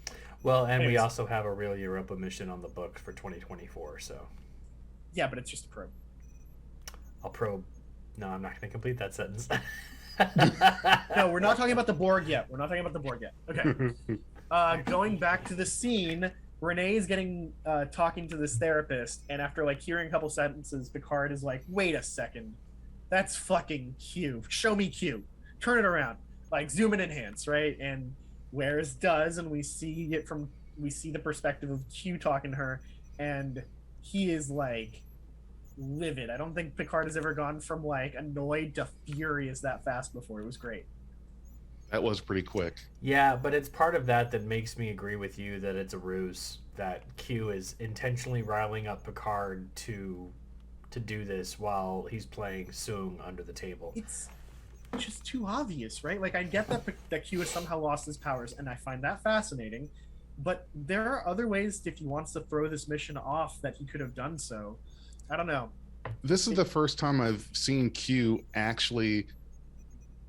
So. Well, and we also have a real Europa mission on the books for 2024. So. Yeah, but it's just a probe. I'll probe. No, I'm not going to complete that sentence. No, we're not talking about the Borg yet. Okay. Going back to the scene, Renee is talking to this therapist, and after like hearing a couple sentences, Picard is like, "Wait a second, that's fucking Q. Show me Q. Turn it around. Like zoom and enhance, right?" And Wares does, and we see the perspective of Q talking to her, and he is like livid. I don't think Picard has ever gone from like annoyed to furious that fast before. It was great. That was pretty quick. Yeah, but it's part of that makes me agree with you that it's a ruse, that Q is intentionally riling up Picard to do this while he's playing Soong under the table. It's just too obvious, right? Like, I get that Q has somehow lost his powers, and I find that fascinating, but there are other ways if he wants to throw this mission off that he could have done so. I don't know. This is the first time I've seen Q actually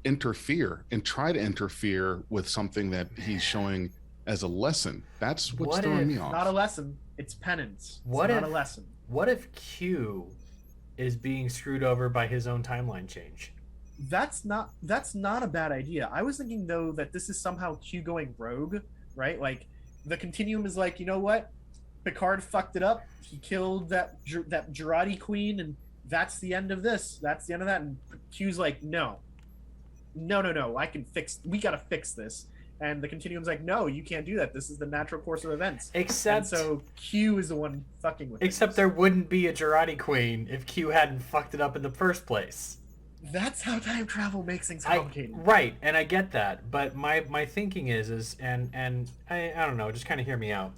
interfere and try to interfere with something that he's showing as a lesson. That's what's throwing me off. Not a lesson. It's penance. Not a lesson. What if Q is being screwed over by his own timeline change? That's not a bad idea. I was thinking though that this is somehow Q going rogue, right? Like the continuum is like, you know what? Picard fucked it up. He killed that Girardi queen, and that's the end of this. That's the end of that. And Q's like, no. We gotta fix this. And the continuum's like, no, you can't do that. This is the natural course of events. And so Q is the one fucking with it. Except there wouldn't be a Girardi queen if Q hadn't fucked it up in the first place. That's how time travel makes things complicated. Right, and I get that. But my thinking is and I don't know, just kind of hear me out.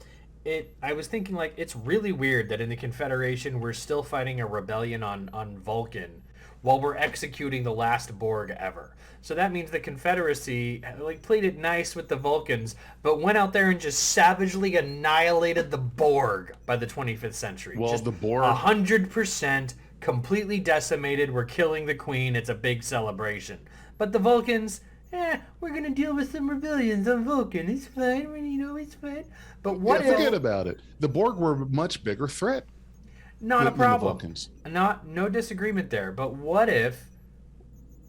I was thinking, like, it's really weird that in the Confederation we're still fighting a rebellion on Vulcan while we're executing the last Borg ever. So that means the Confederacy like played it nice with the Vulcans, but went out there and just savagely annihilated the Borg by the 25th century. Well, just the Borg 100% completely decimated. We're killing the Queen. It's a big celebration. But the Vulcans, we're gonna deal with some rebellions on Vulcan. It's fine. It's fine. But what if? Forget about it. The Borg were a much bigger threat Not a than the problem. Vulcans. No disagreement there. But what if?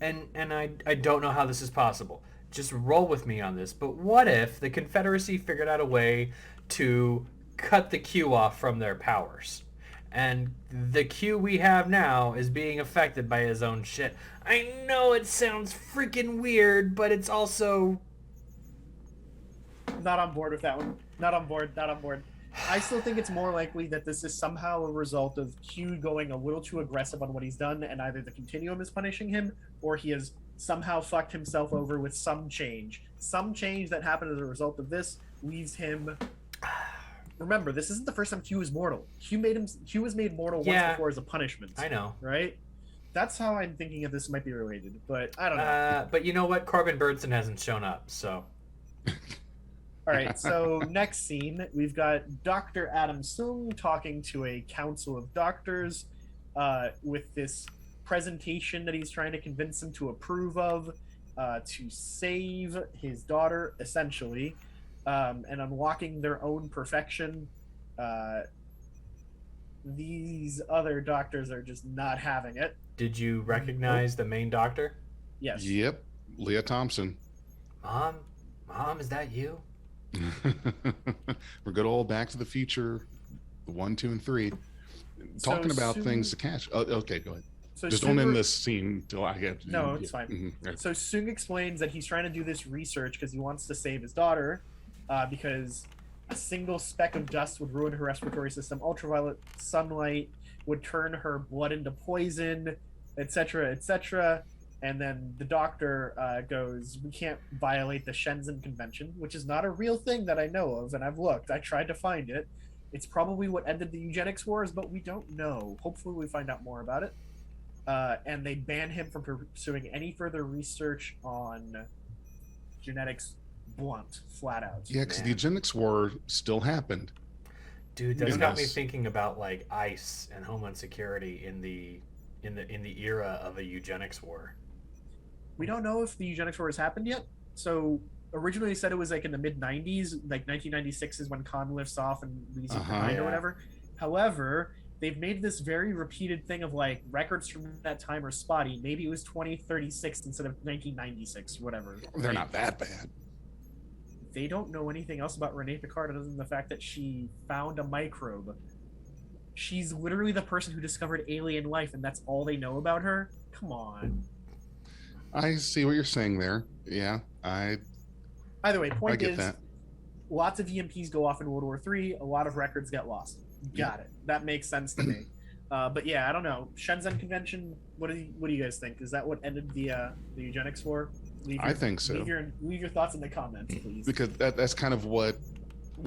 And I don't know how this is possible. Just roll with me on this. But what if the Confederacy figured out a way to cut the Q off from their powers? And the Q we have now is being affected by his own shit. I know it sounds freaking weird, but it's also... Not on board with that one. Not on board. I still think it's more likely that this is somehow a result of Q going a little too aggressive on what he's done, and either the Continuum is punishing him, or he has somehow fucked himself over with some change. Some change that happened as a result of this leaves him... Remember, this isn't the first time Q was mortal. Q was made mortal once before as a punishment. I know. Right? That's how I'm thinking of this might be related, but I don't know. But you know what? Corbin Burnson hasn't shown up, so... All right, so next scene, we've got Dr. Adam Sung talking to a council of doctors with this presentation that he's trying to convince them to approve of to save his daughter, essentially, and unlocking their own perfection. These other doctors are just not having it. Did you recognize the main doctor? Yes. Yep, Leah Thompson. Mom, is that you? We're good old Back to the Future 1, 2, and 3, talking about things to catch. Okay, go ahead. So just don't end this scene till I get. No, it's fine. Mm-hmm. So Sung explains that he's trying to do this research because he wants to save his daughter, because a single speck of dust would ruin her respiratory system. Ultraviolet sunlight would turn her blood into poison, etc., etc. And then the doctor goes, we can't violate the Shenzhen Convention, which is not a real thing that I know of, and I've looked. I tried to find it. It's probably what ended the eugenics wars, but we don't know. Hopefully we find out more about it. And they ban him from pursuing any further research on genetics, blunt, flat out. Yeah, because the eugenics war still happened. Dude, that's got me thinking about like ICE and Homeland Security in the era of a eugenics war. We don't know if the eugenics war has happened yet. So originally said it was like in the mid 90s, like 1996 is when Khan lifts off and leaves you behind or whatever. However, they've made this very repeated thing of like records from that time are spotty. Maybe it was 2036 instead of 1996 or whatever. They're not that bad. They don't know anything else about Renee Picard other than the fact that she found a microbe. She's literally the person who discovered alien life, and that's all they know about her? Come on. I see what you're saying there. Yeah, Either way, point is, that. Lots of EMPs go off in World War III. A lot of records get lost. Got it. That makes sense to me. But yeah, I don't know. Shenzhen Convention. What do you guys think? Is that what ended the eugenics war? I think so. Leave your thoughts in the comments, please. Because that's kind of what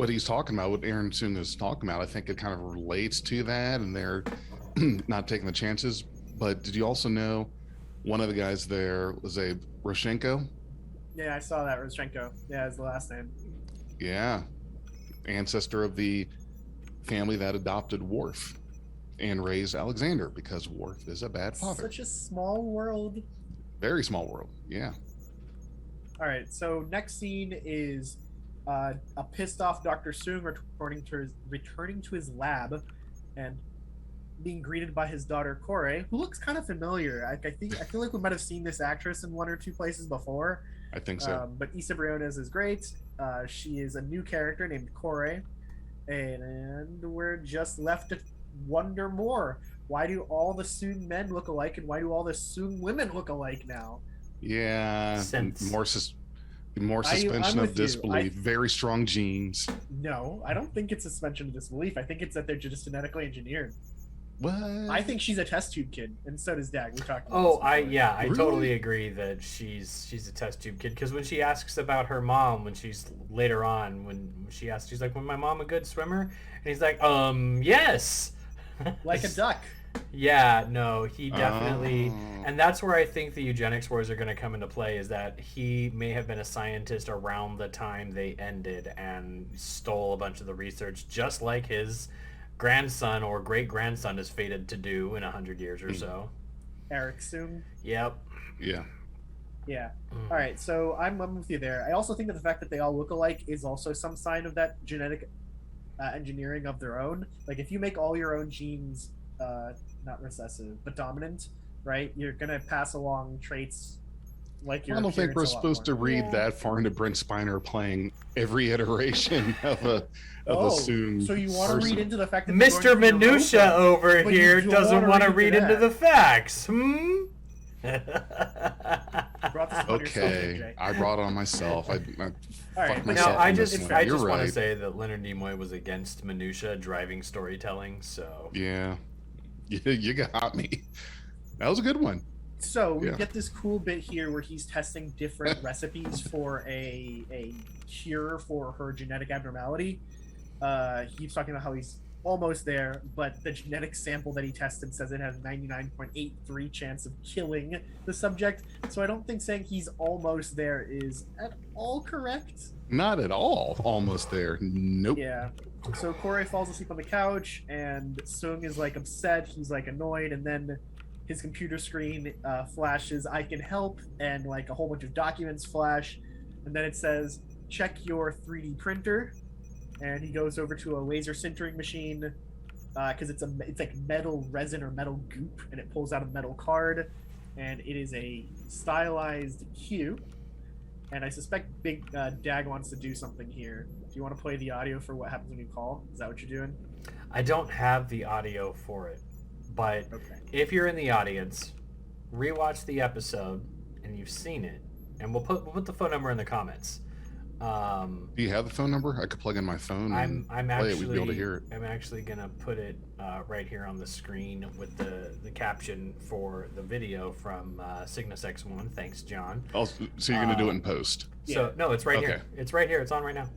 he's talking about. What Aaron Sung is talking about. I think it kind of relates to that, and they're not taking the chances. But did you also know one of the guys there was a Roshenko? Yeah, I saw that. Roshenko. Yeah, is the last name. Yeah, ancestor of the family that adopted Worf and raised Alexander, because Worf is a bad father. Such a small world. Very small world. Yeah. All right. So next scene is a pissed off Dr. Sung returning to his lab and being greeted by his daughter Corey, who looks kind of familiar. I feel like we might have seen this actress in one or two places before. I think so. But Issa Briones is great. She is a new character named Corey, and we're just left to wonder more. Why do all the Sung men look alike, and why do all the Sung women look alike now? Yeah, more suspension of disbelief. Very strong genes. No, I don't think it's suspension of disbelief. I think it's that they're just genetically engineered. What? I think she's a test tube kid, and so does Dag. We talked about I Really? totally agree that she's a test tube kid, because when she asks about her mom, when she's later on, when she asks, she's like, "Was my mom a good swimmer?" And he's like, yes. Like a duck. Yeah, no, he definitely, and that's where I think the eugenics wars are going to come into play, is that he may have been a scientist around the time they ended and stole a bunch of the research, just like his grandson or great-grandson is fated to do in 100 years or so. Eric Sung. Yep. Yeah. Yeah. All right. So I'm with you there. I also think that the fact that they all look alike is also some sign of that genetic engineering of their own. Like if you make all your own genes not recessive but dominant, right? You're gonna pass along traits like your. I don't think we're appearance a lot supposed to more. read Yeah. that far into Brent Spiner playing every iteration of a Soon. So you want to read into the fact that Mr. Minutia over but you here don't doesn't wanna want to read read into into the facts. Brought this upon yourself, Okay, Jay. I brought it on myself. I right, fucked but No, myself. I on just this one. I You're just want to right. say that Leonard Nimoy was against minutia driving storytelling. So Yeah, you got me. That was a good one. So we Yeah. get this cool bit here where he's testing different recipes for a cure for her genetic abnormality. He keeps talking about how he's almost there, but the genetic sample that he tested says it has 99.83 chance of killing the subject. So I don't think saying he's almost there is at all correct. Not at all. Almost there. Nope. Yeah. So Corey falls asleep on the couch, and Sung is like upset. He's like annoyed, and then his computer screen flashes "I can help," and like a whole bunch of documents flash, and then it says "check your 3D printer," and he goes over to a laser sintering machine because it's like metal resin or metal goop, and it pulls out a metal card, and it is a stylized Q. And I suspect Big Dag wants to do something here. Do you want to play the audio for what happens when you call? Is that what you're doing? I don't have the audio for it, but Okay. if you're in the audience, rewatch the episode and you've seen it, and we'll put the phone number in the comments. Do you have the phone number? I could plug in my phone. I'm play actually it. We'd be able to hear it. I'm actually gonna put it right here on the screen with the caption for the video from Cygnus X1. Thanks, John. Oh, so you're gonna do it in post? So Yeah. no, it's right here. Okay. It's right here. It's on right now.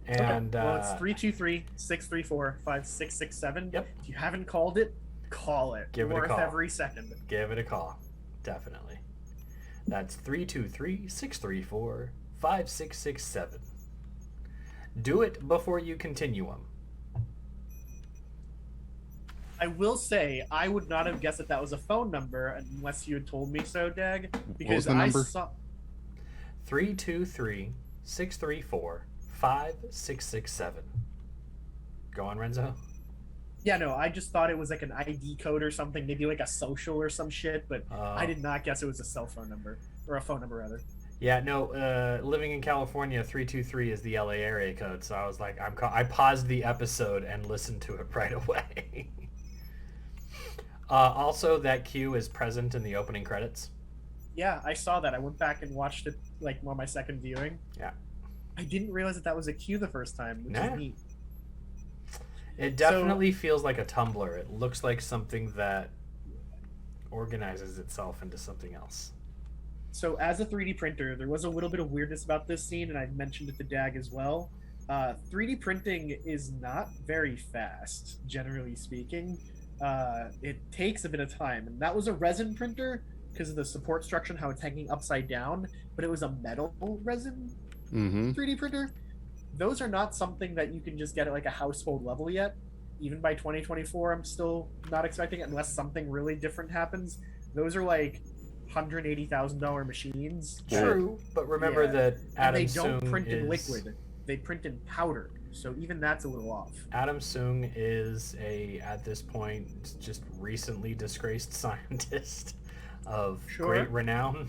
And Well, it's 323-634-5667. Yep. If you haven't called it, call it. Give it a Worth call. every second. give it a call. Definitely. That's 323-634-5667. Do it before you continue them. I will say, I would not have guessed that was a phone number unless you had told me so, Dag. Because the number? I saw. 323-634-5667. Go on, Renzo. Yeah, no, I just thought it was like an ID code or something, maybe like a social or some shit, but I did not guess it was a cell phone number, or a phone number rather. Yeah, no. Living in California, 323 is the LA area code. So I was like, I paused the episode and listened to it right away. Also, that cue is present in the opening credits. Yeah, I saw that. I went back and watched it like on my second viewing. Yeah. I didn't realize that was a cue the first time, which Nah. is neat. It definitely feels like a tumbler. It looks like something that organizes itself into something else. So as a 3D printer, there was a little bit of weirdness about this scene, and I mentioned it to Dag as well. 3D printing is not very fast, generally speaking. It takes a bit of time, and that was a resin printer because of the support structure and how it's hanging upside down, but it was a metal resin Mm-hmm. 3D printer. Those are not something that you can just get at like a household level yet. Even by 2024, I'm still not expecting it unless something really different happens. Those are like $180,000 machines. True, but remember Yeah. that And Adam they don't Sung print in is liquid. They print in powder. So even that's a little off. Adam Sung is at this point, just recently disgraced scientist of Sure. great renown.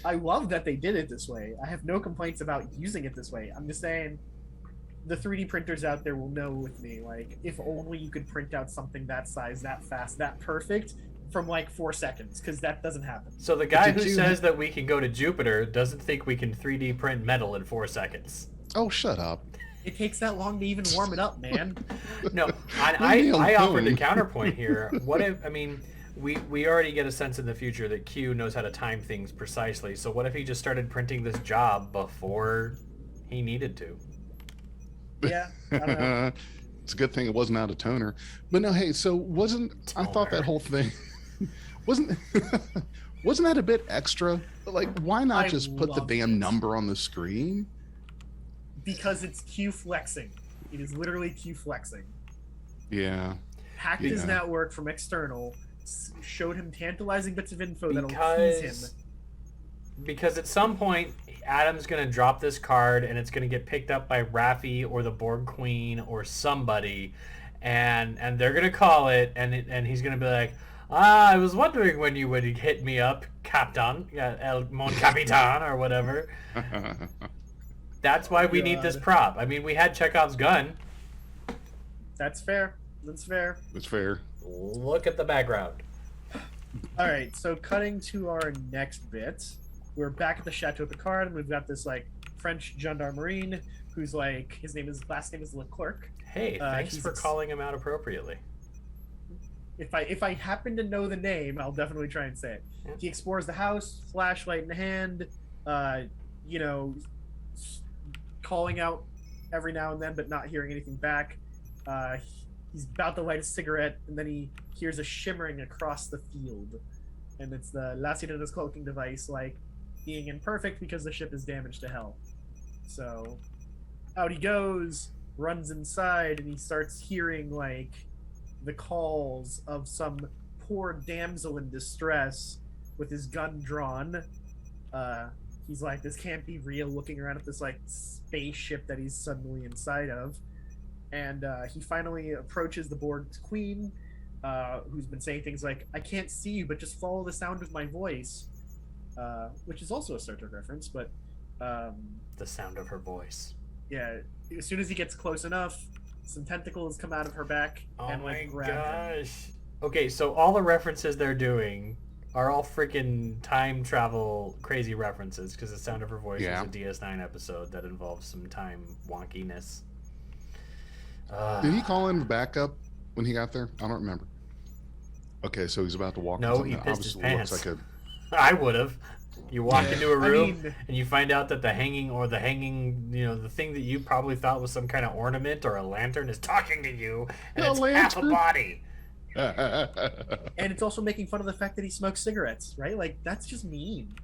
I love that they did it this way. I have no complaints about using it this way. I'm just saying the 3D printers out there will know with me. Like, if only you could print out something that size, that fast, that perfect from like 4 seconds, because that doesn't happen. So the guy Did who you- says that we can go to Jupiter doesn't think we can 3D print metal in 4 seconds. Oh, shut up. It takes that long to even warm it up, man. No, Leave I me offered a alone. counterpoint here. What if, I mean, we already get a sense in the future that Q knows how to time things precisely. So what if he just started printing this job before he needed to? Yeah, I don't know. It's a good thing it wasn't out of toner. But no, hey, so I thought Toner. that whole thing wasn't wasn't that a bit extra? Like, why not I just put the loved damn it. number on the screen? Because it's Q flexing. It is literally Q flexing. Yeah. Hacked his Yeah. network from external, showed him tantalizing bits of info that'll tease him. because at some point Adam's gonna drop this card and it's gonna get picked up by Raffi or the Borg Queen or somebody, and they're gonna call it, and he's gonna be like, I was wondering when you would hit me up, Captain, El Mon Capitan or whatever. That's why we need this prop. I mean, we had Chekhov's gun. That's fair. That's fair. It's fair. Look at the background. All right, so cutting to our next bit, we're back at the Chateau Picard, and we've got this like French gendarmerie who's like last name is Leclerc. Hey, thanks for calling him out appropriately. If I happen to know the name, I'll definitely try and say it. Yeah. He explores the house, flashlight in hand, you know, calling out every now and then, but not hearing anything back. He's about to light a cigarette, and then he hears a shimmering across the field, and it's the Lassiter's cloaking device, like being imperfect because the ship is damaged to hell. So out he goes, runs inside, and he starts hearing like the calls of some poor damsel in distress with his gun drawn. He's like, this can't be real, looking around at this like spaceship that he's suddenly inside of. And he finally approaches the Borg Queen, who's been saying things like, I can't see you, but just follow the sound of my voice. Which is also a Star Trek reference, but... the sound of her voice. Yeah, as soon as he gets close enough, some tentacles come out of her back and like grab him. Okay, so all the references they're doing are all freaking time travel crazy references, because the sound of her voice is a DS9 episode that involves some time wonkiness. Did he call in backup when he got there? I don't remember. Okay, so he's about to walk. No, he pissed his pants. I would have. You walk into a room and you find out that the hanging, you know, the thing that you probably thought was some kind of ornament or a lantern is talking to you, and it's half a body. And it's also making fun of the fact that he smokes cigarettes, right? Like, that's just mean.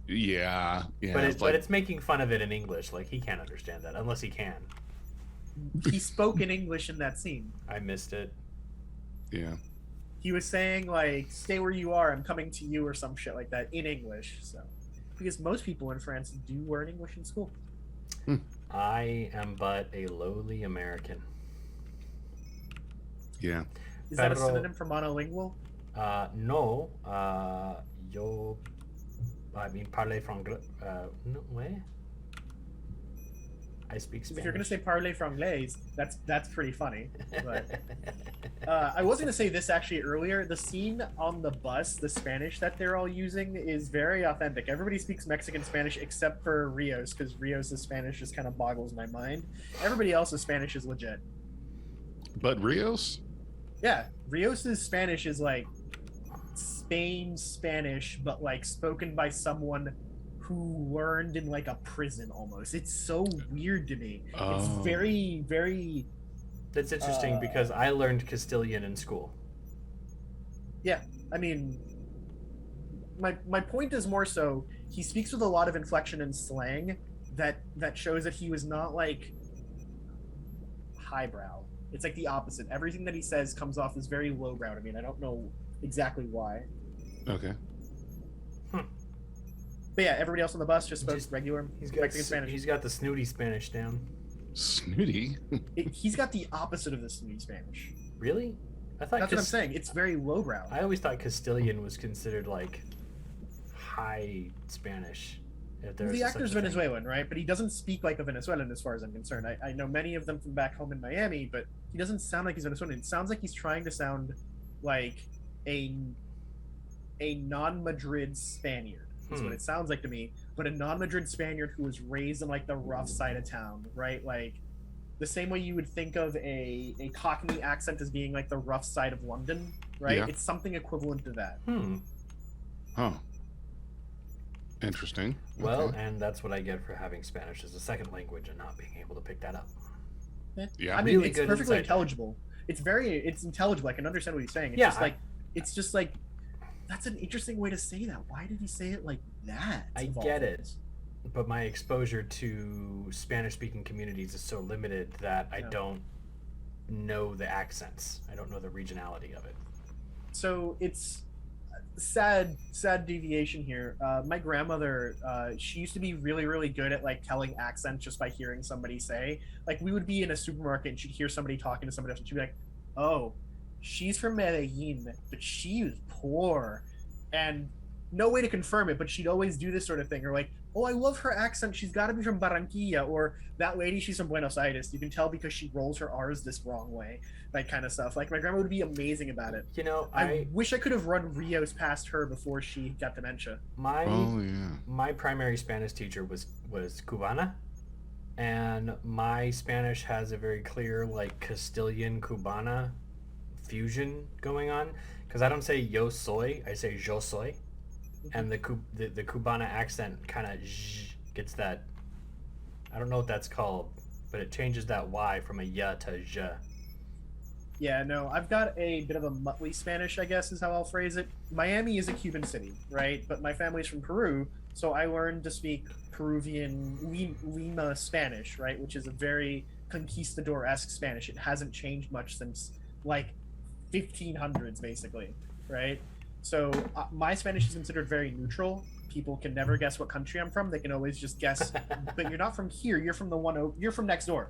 Yeah. But it's making fun of it in English. Like, he can't understand that unless he can. He spoke in English in that scene. I missed it. Yeah. He was saying, like, stay where you are, I'm coming to you, or some shit like that in English. So, because most people in France do learn English in school. I am but a lowly American. Yeah. Is that a synonym for monolingual? No. I mean, parler franglais. No way. I speak Spanish. If you're gonna say parler franglais, that's pretty funny. But I was gonna say this actually earlier. The scene on the bus, the Spanish that they're all using is very authentic. Everybody speaks Mexican Spanish except for Rios, because Rios' Spanish just kind of boggles my mind. Everybody else's Spanish is legit. But Rios? Yeah, Rios' Spanish is like Spain Spanish, but like spoken by someone who learned in like a prison almost. It's so weird to me. It's very, very... That's interesting because I learned Castilian in school. Yeah, I mean, my point is more so, he speaks with a lot of inflection and slang that shows that he was not like highbrow. It's like the opposite. Everything that he says comes off as very lowbrow to me, and I don't know exactly why. Okay. But yeah, everybody else on the bus just spoke regular Mexican Spanish. He's got the snooty Spanish down. Snooty? He's got the opposite of the snooty Spanish. Really? I thought that's what I'm saying. It's very lowbrow. I always thought Castilian was considered like high Spanish. The actor's Venezuelan, right? But he doesn't speak like a Venezuelan as far as I'm concerned. I know many of them from back home in Miami, but he doesn't sound like he's Venezuelan. It sounds like he's trying to sound like a non-Madrid Spaniard. Is what it sounds like to me, but a non-Madrid Spaniard who was raised in like the rough side of town, right? Like the same way you would think of a Cockney accent as being like the rough side of London, right? Yeah. It's something equivalent to that. Huh. Interesting. Well, and that's what I get for having Spanish as a second language and not being able to pick that up. Yeah, I mean, really it's perfectly intelligible. It's intelligible. I can understand what he's saying. It's just like that's an interesting way to say that. Why did he say it like that? I get it, but my exposure to Spanish-speaking communities is so limited that I don't know the accents. I don't know the regionality of it. So it's sad deviation here. My grandmother, she used to be really, really good at like telling accents just by hearing somebody say. Like we would be in a supermarket and she'd hear somebody talking to somebody else, and she'd be like, "Oh, she's from Medellin, but she was poor," and no way to confirm it, but she'd always do this sort of thing, or like, "Oh, I love her accent. She's got to be from Barranquilla," or "That lady, she's from Buenos Aires. You can tell because she rolls her R's this wrong way," that kind of stuff. Like my grandma would be amazing about it. You know, I wish I could have run Rios past her before she got dementia. My primary Spanish teacher was Cubana, and my Spanish has a very clear like Castilian Cubana fusion going on, because I don't say yo soy, I say yo soy, and the Cubana accent kind of gets that. I don't know what that's called, but it changes that Y from a ya to j. Yeah, no, I've got a bit of a muttly Spanish, I guess is how I'll phrase it. Miami is a Cuban city, right? But my family's from Peru, so I learned to speak Peruvian Lima Spanish, right? Which is a very conquistador-esque Spanish. It hasn't changed much since, like, 1500s, basically, right? So my Spanish is considered very neutral. People can never guess what country I'm from. They can always just guess, but you're not from here. You're from you're from next door.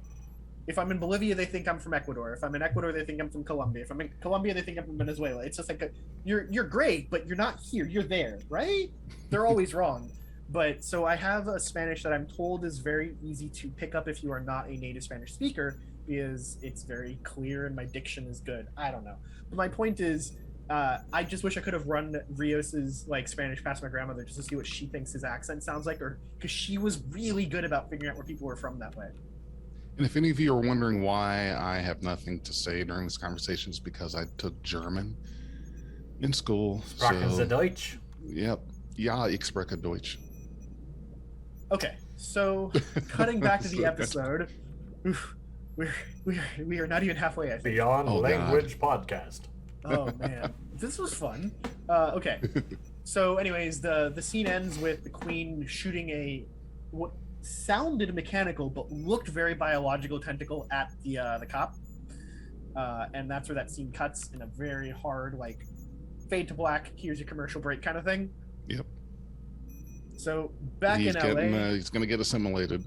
If I'm in Bolivia, they think I'm from Ecuador. If I'm in Ecuador, they think I'm from Colombia. If I'm in Colombia, they think I'm from Venezuela. It's just like you're great, but you're not here. You're there, right? They're always wrong. But so I have a Spanish that I'm told is very easy to pick up if you are not a native Spanish speaker, because it's very clear and my diction is good. I don't know. But my point is, I just wish I could have run Rios's like Spanish past my grandmother just to see what she thinks his accent sounds like, or because she was really good about figuring out where people were from that way. And if any of you are wondering why I have nothing to say during this conversation, it's because I took German in school. Sprachen Sie Deutsch? Yep. Ja, ich spreche Deutsch. Okay, so cutting back to the episode, we are not even halfway, I think. Beyond Language Podcast. Oh man, this was fun. Okay, so anyways, the scene ends with the Queen shooting what sounded mechanical but looked very biological tentacle at the cop, and that's where that scene cuts in a very hard like fade to black. Here's your commercial break kind of thing. Yep. So back in LA, he's gonna get assimilated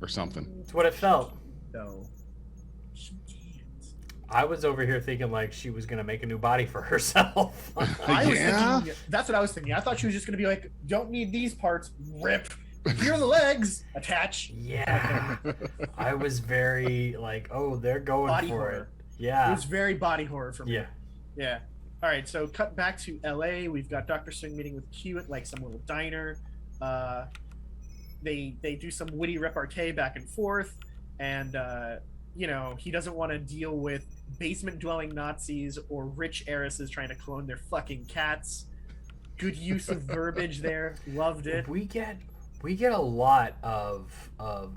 or something. It's what it felt. No. I was over here thinking like she was gonna make a new body for herself. I was thinking, that's what I was thinking. I thought she was just gonna be like, don't need these parts, rip. Here are the legs, attach. Yeah. I was very like, oh, they're going body for horror. it. Yeah. It was very body horror for me. Yeah. Yeah. All right, so cut back to LA. We've got Dr. Singh meeting with Q at like some little diner. They do some witty repartee back and forth, and you know, he doesn't want to deal with basement-dwelling Nazis or rich heiresses trying to clone their fucking cats. Good use of verbiage there. Loved it. We get a lot of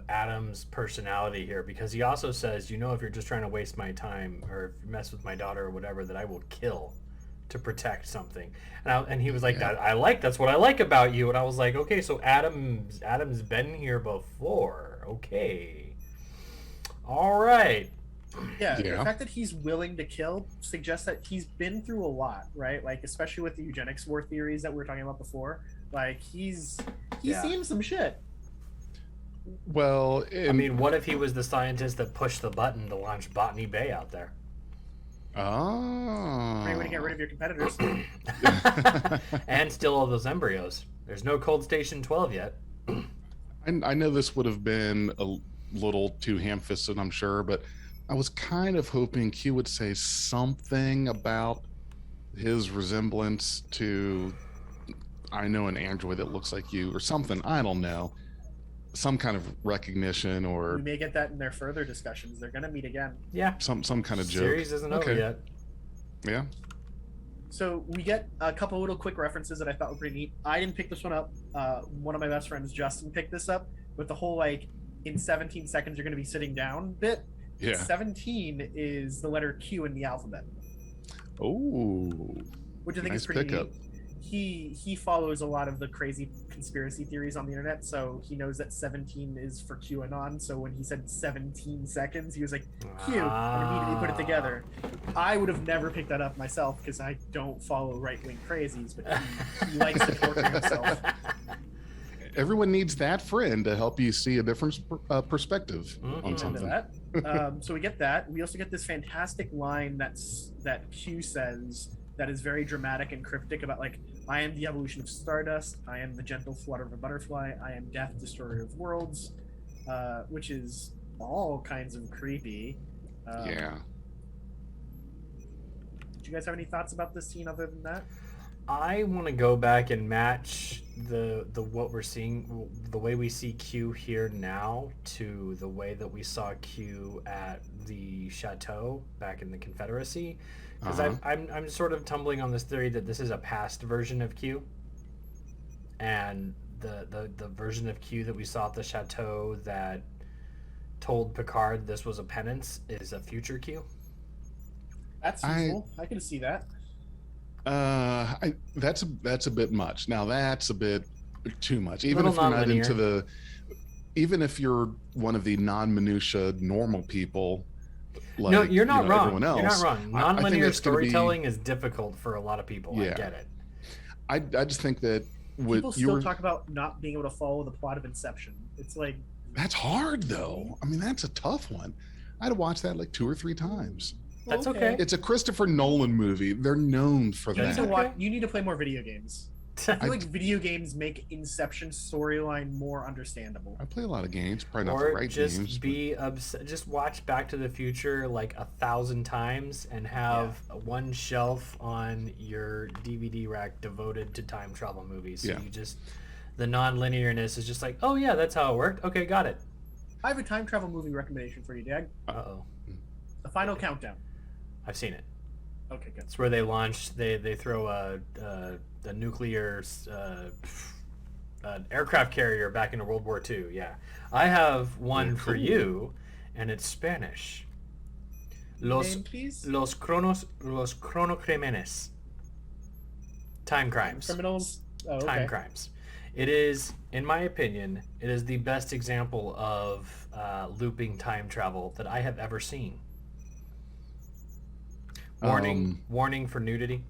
Adam's personality here, because he also says, you know, if you're just trying to waste my time or mess with my daughter or whatever, that I will kill to protect something. And he was like, that's what I like about you. And I was like, okay, so Adam's been here before. Okay. All right. Yeah, the fact that he's willing to kill suggests that he's been through a lot, right? Like, especially with the eugenics war theories that we were talking about before. Like, he's seen some shit. Well, I mean, what if he was the scientist that pushed the button to launch Botany Bay out there? Oh. Great way to get rid of your competitors. And still all those embryos. There's no Cold Station 12 yet. I know this would have been a little too ham-fisted, I'm sure, but I was kind of hoping Q would say something about his resemblance to, I know, an android that looks like you or something. I don't know. Some kind of recognition, or we may get that in their further discussions. They're gonna meet again. Yeah. Some kind of joke. Series isn't over yet. Yeah. So we get a couple little quick references that I thought were pretty neat. I didn't pick this one up. One of my best friends, Justin, picked this up with the whole like, in 17 seconds you're gonna be sitting down bit. Yeah. 17 is the letter Q in the alphabet. Oh. Which I think nice is pretty pickup. neat. he follows a lot of the crazy conspiracy theories on the internet, so he knows that 17 is for QAnon. So when he said 17 seconds, he was like, Q, and immediately put it together. I would have never picked that up myself because I don't follow right-wing crazies, but he likes to torture himself. Everyone needs that friend to help you see a different perspective on something. So we get that. We also get this fantastic line that Q says that is very dramatic and cryptic about, like, I am the evolution of stardust, I am the gentle flutter of a butterfly, I am death, destroyer of worlds, which is all kinds of creepy. Yeah. Do you guys have any thoughts about this scene other than that? I want to go back and match the what we're seeing, the way we see Q here now, to the way that we saw Q at the chateau back in the Confederacy. Because I'm sort of tumbling on this theory that this is a past version of Q, and the version of Q that we saw at the chateau that told Picard this was a penance is a future Q. That's useful. I can see that. That's a bit much. Now that's a bit too much. Even if you're not into even if you're one of the non-minutia normal people. Like, no, you're not wrong. Everyone else, you're not wrong. Non-linear storytelling is difficult for a lot of people. Yeah. I get it. I just think that people still talk about not being able to follow the plot of Inception. It's like, that's hard though. I mean, that's a tough one. I had to watch that like 2 or 3 times. That's okay. It's a Christopher Nolan movie. They're known for that. You need to play more video games. I feel like video games make Inception storyline more understandable. I play a lot of games, probably not or the right just games. Just watch Back to the Future like 1,000 times and have one shelf on your DVD rack devoted to time travel movies. So you just, the non-linearness is just like, oh yeah, that's how it worked. Okay, got it. I have a time travel movie recommendation for you, Dag. Uh-oh. The Final Countdown. I've seen it. Okay, good. It's where they launch. They throw a nuclear aircraft carrier back into World War II. Yeah, I have one for you, and it's Spanish. Name, please? Los cronocrímenes. Time crimes. Criminals. Oh, okay. Time crimes. It is, in my opinion, it is the best example of looping time travel that I have ever seen. Warning for nudity.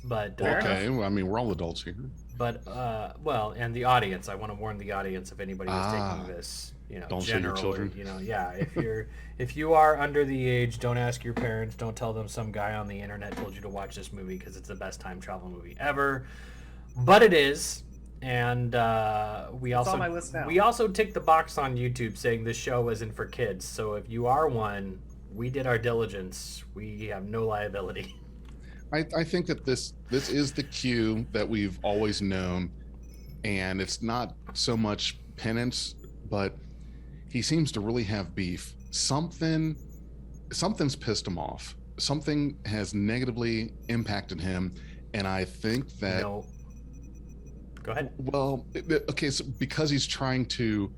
But okay, well, I mean, we're all adults here. But and the audience. I want to warn the audience if anybody is taking this, don't show your children. If you are under the age, don't ask your parents. Don't tell them some guy on the internet told you to watch this movie because it's the best time travel movie ever. But it is, and we also ticked the box on YouTube saying this show isn't for kids. So if you are one, we did our diligence. We have no liability. I think that this is the Q that we've always known, and it's not so much penance, but he seems to really have beef. Something's pissed him off. Something has negatively impacted him, and I think that. No. Go ahead. Well, okay, so because he's trying to,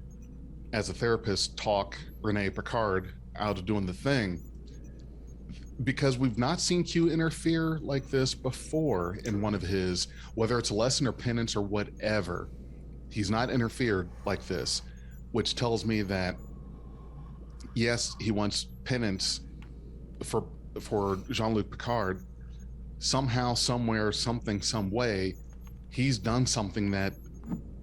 as a therapist, talk Renee Picard out of doing the thing. Because we've not seen Q interfere like this before in one of his, whether it's a lesson or penance or whatever, he's not interfered like this, which tells me that yes, he wants penance for Jean-Luc Picard. Somehow, somewhere, something, some way, he's done something that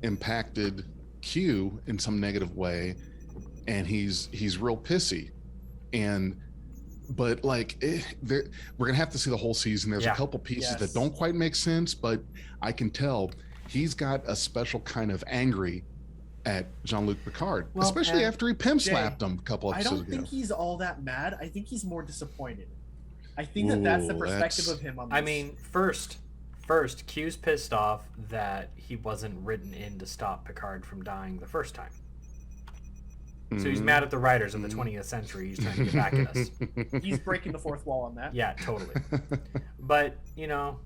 impacted Q in some negative way, and he's real pissy. But like, we're gonna have to see the whole season. There's a couple pieces that don't quite make sense, but I can tell he's got a special kind of angry at Jean-Luc Picard, especially after he pimp slapped him a couple episodes ago. I don't think he's all that mad. I think he's more disappointed. I think that's the perspective of him on this. I mean, first, Q's pissed off that he wasn't written in to stop Picard from dying the first time. So he's mad at the writers of the 20th century. He's trying to get back at us. He's breaking the fourth wall on that. Yeah, totally. But,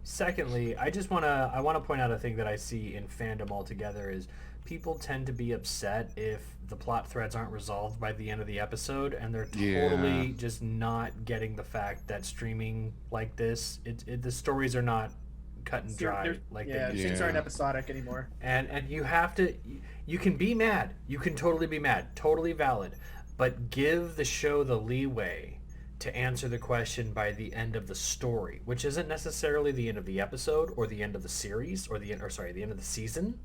secondly, I want to point out a thing that I see in fandom altogether is people tend to be upset if the plot threads aren't resolved by the end of the episode, and they're totally just not getting the fact that streaming like this, the stories are not cut and dry like they used things to. aren't episodic anymore. And you have to, you can be mad. You can totally be mad. Totally valid. But give the show the leeway to answer the question by the end of the story, which isn't necessarily the end of the episode or the end of the series or the end of the season.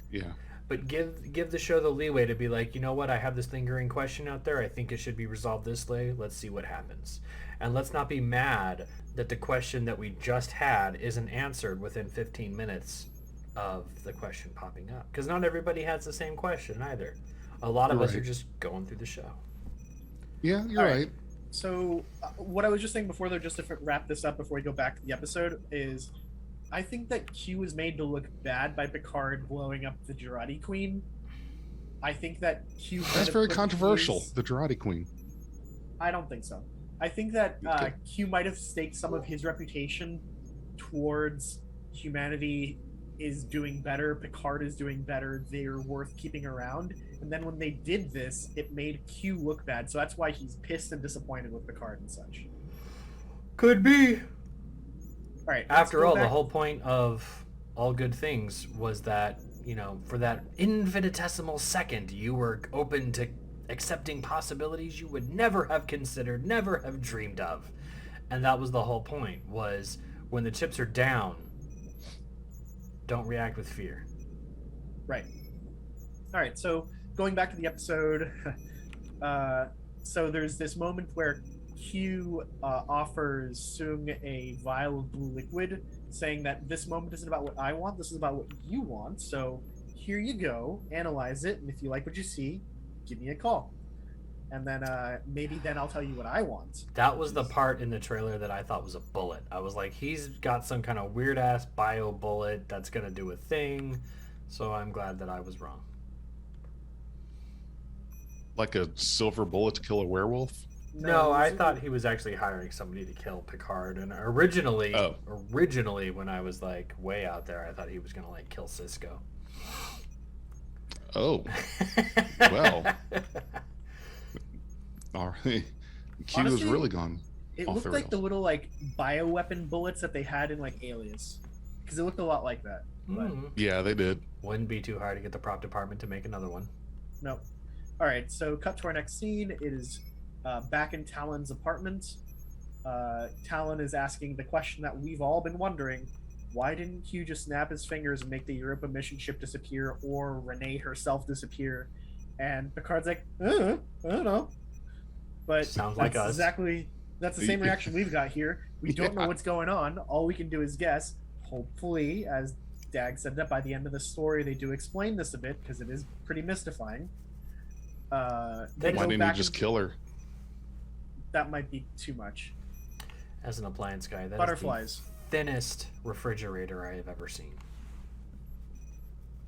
Yeah. But give the show the leeway to be like, you know what, I have this lingering question out there. I think it should be resolved this way. Let's see what happens. And let's not be mad that the question that we just had isn't answered within 15 minutes of the question popping up. Because not everybody has the same question either. A lot of us are just going through the show. Yeah, you're right. So what I was just saying before, though, just to wrap this up before we go back to the episode, is I think that Q was made to look bad by Picard blowing up the Jurati Queen. I think that Q... That's very controversial, the Jurati Queen. I don't think so. I think that Q might have staked some of his reputation towards humanity is doing better, Picard is doing better, they're worth keeping around. And then when they did this, it made Q look bad. So that's why he's pissed and disappointed with Picard and such. Could be. All right. After all, the whole point of all good things was that, you know, for that infinitesimal second, you were open to accepting possibilities you would never have considered, never have dreamed of. And that was the whole point, was when the chips are down, don't react with fear. Right. All right, so going back to the episode, so there's this moment where Q offers Sung a vial of blue liquid, saying that this moment isn't about what I want, this is about what you want, so here you go, analyze it, and if you like what you see, give me a call. And then maybe then I'll tell you what I want. That was the part in the trailer that I thought was a bullet. I was like, he's got some kind of weird-ass bio bullet that's going to do a thing, so I'm glad that I was wrong. Like a silver bullet to kill a werewolf? No, I thought he was actually hiring somebody to kill Picard. And originally when I was like way out there, I thought he was going to like kill Cisco. Oh. Well. All right. Q Honestly, was really gone. It looked like the little like bioweapon bullets that they had in like Alias, because it looked a lot like that. Mm-hmm. Yeah, they did. Wouldn't be too hard to get the prop department to make another one. Nope. All right, so cut to our next scene. It is back in Talon's apartment. Talon is asking the question that we've all been wondering: why didn't Q just snap his fingers and make the Europa mission ship disappear, or Renee herself disappear? And Picard's like, I don't know. But sounds like us. That's the same reaction we've got here. We don't know what's going on. All we can do is guess. Hopefully, as Dag said, that by the end of the story they do explain this a bit, because it is pretty mystifying. Why didn't you just kill her? That might be too much. As an appliance guy, that Butterflies. is the thinnest refrigerator I have ever seen.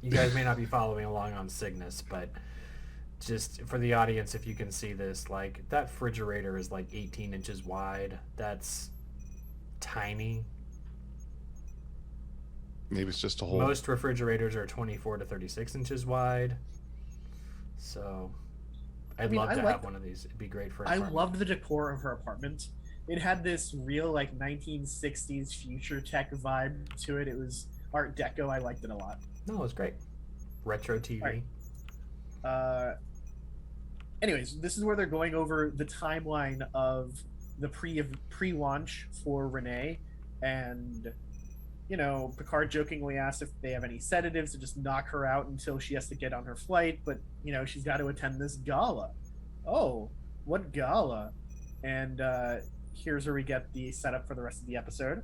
You guys may not be following along on Cygnus, but just for the audience, if you can see this, like that refrigerator is like 18 inches wide. That's tiny. Maybe it's just a hole. Most refrigerators are 24 to 36 inches wide. So I'd love to have one of these. It'd be great for an apartment. I loved the decor of her apartment. It had this real like 1960s future tech vibe to it. It was Art Deco. I liked it a lot. No, it was great. Retro TV. Right. Anyways, this is where they're going over the timeline of the pre-launch for Renee, and you know, Picard jokingly asks if they have any sedatives to just knock her out until she has to get on her flight, but you know, she's got to attend this gala. Oh, what gala? And here's where we get the setup for the rest of the episode.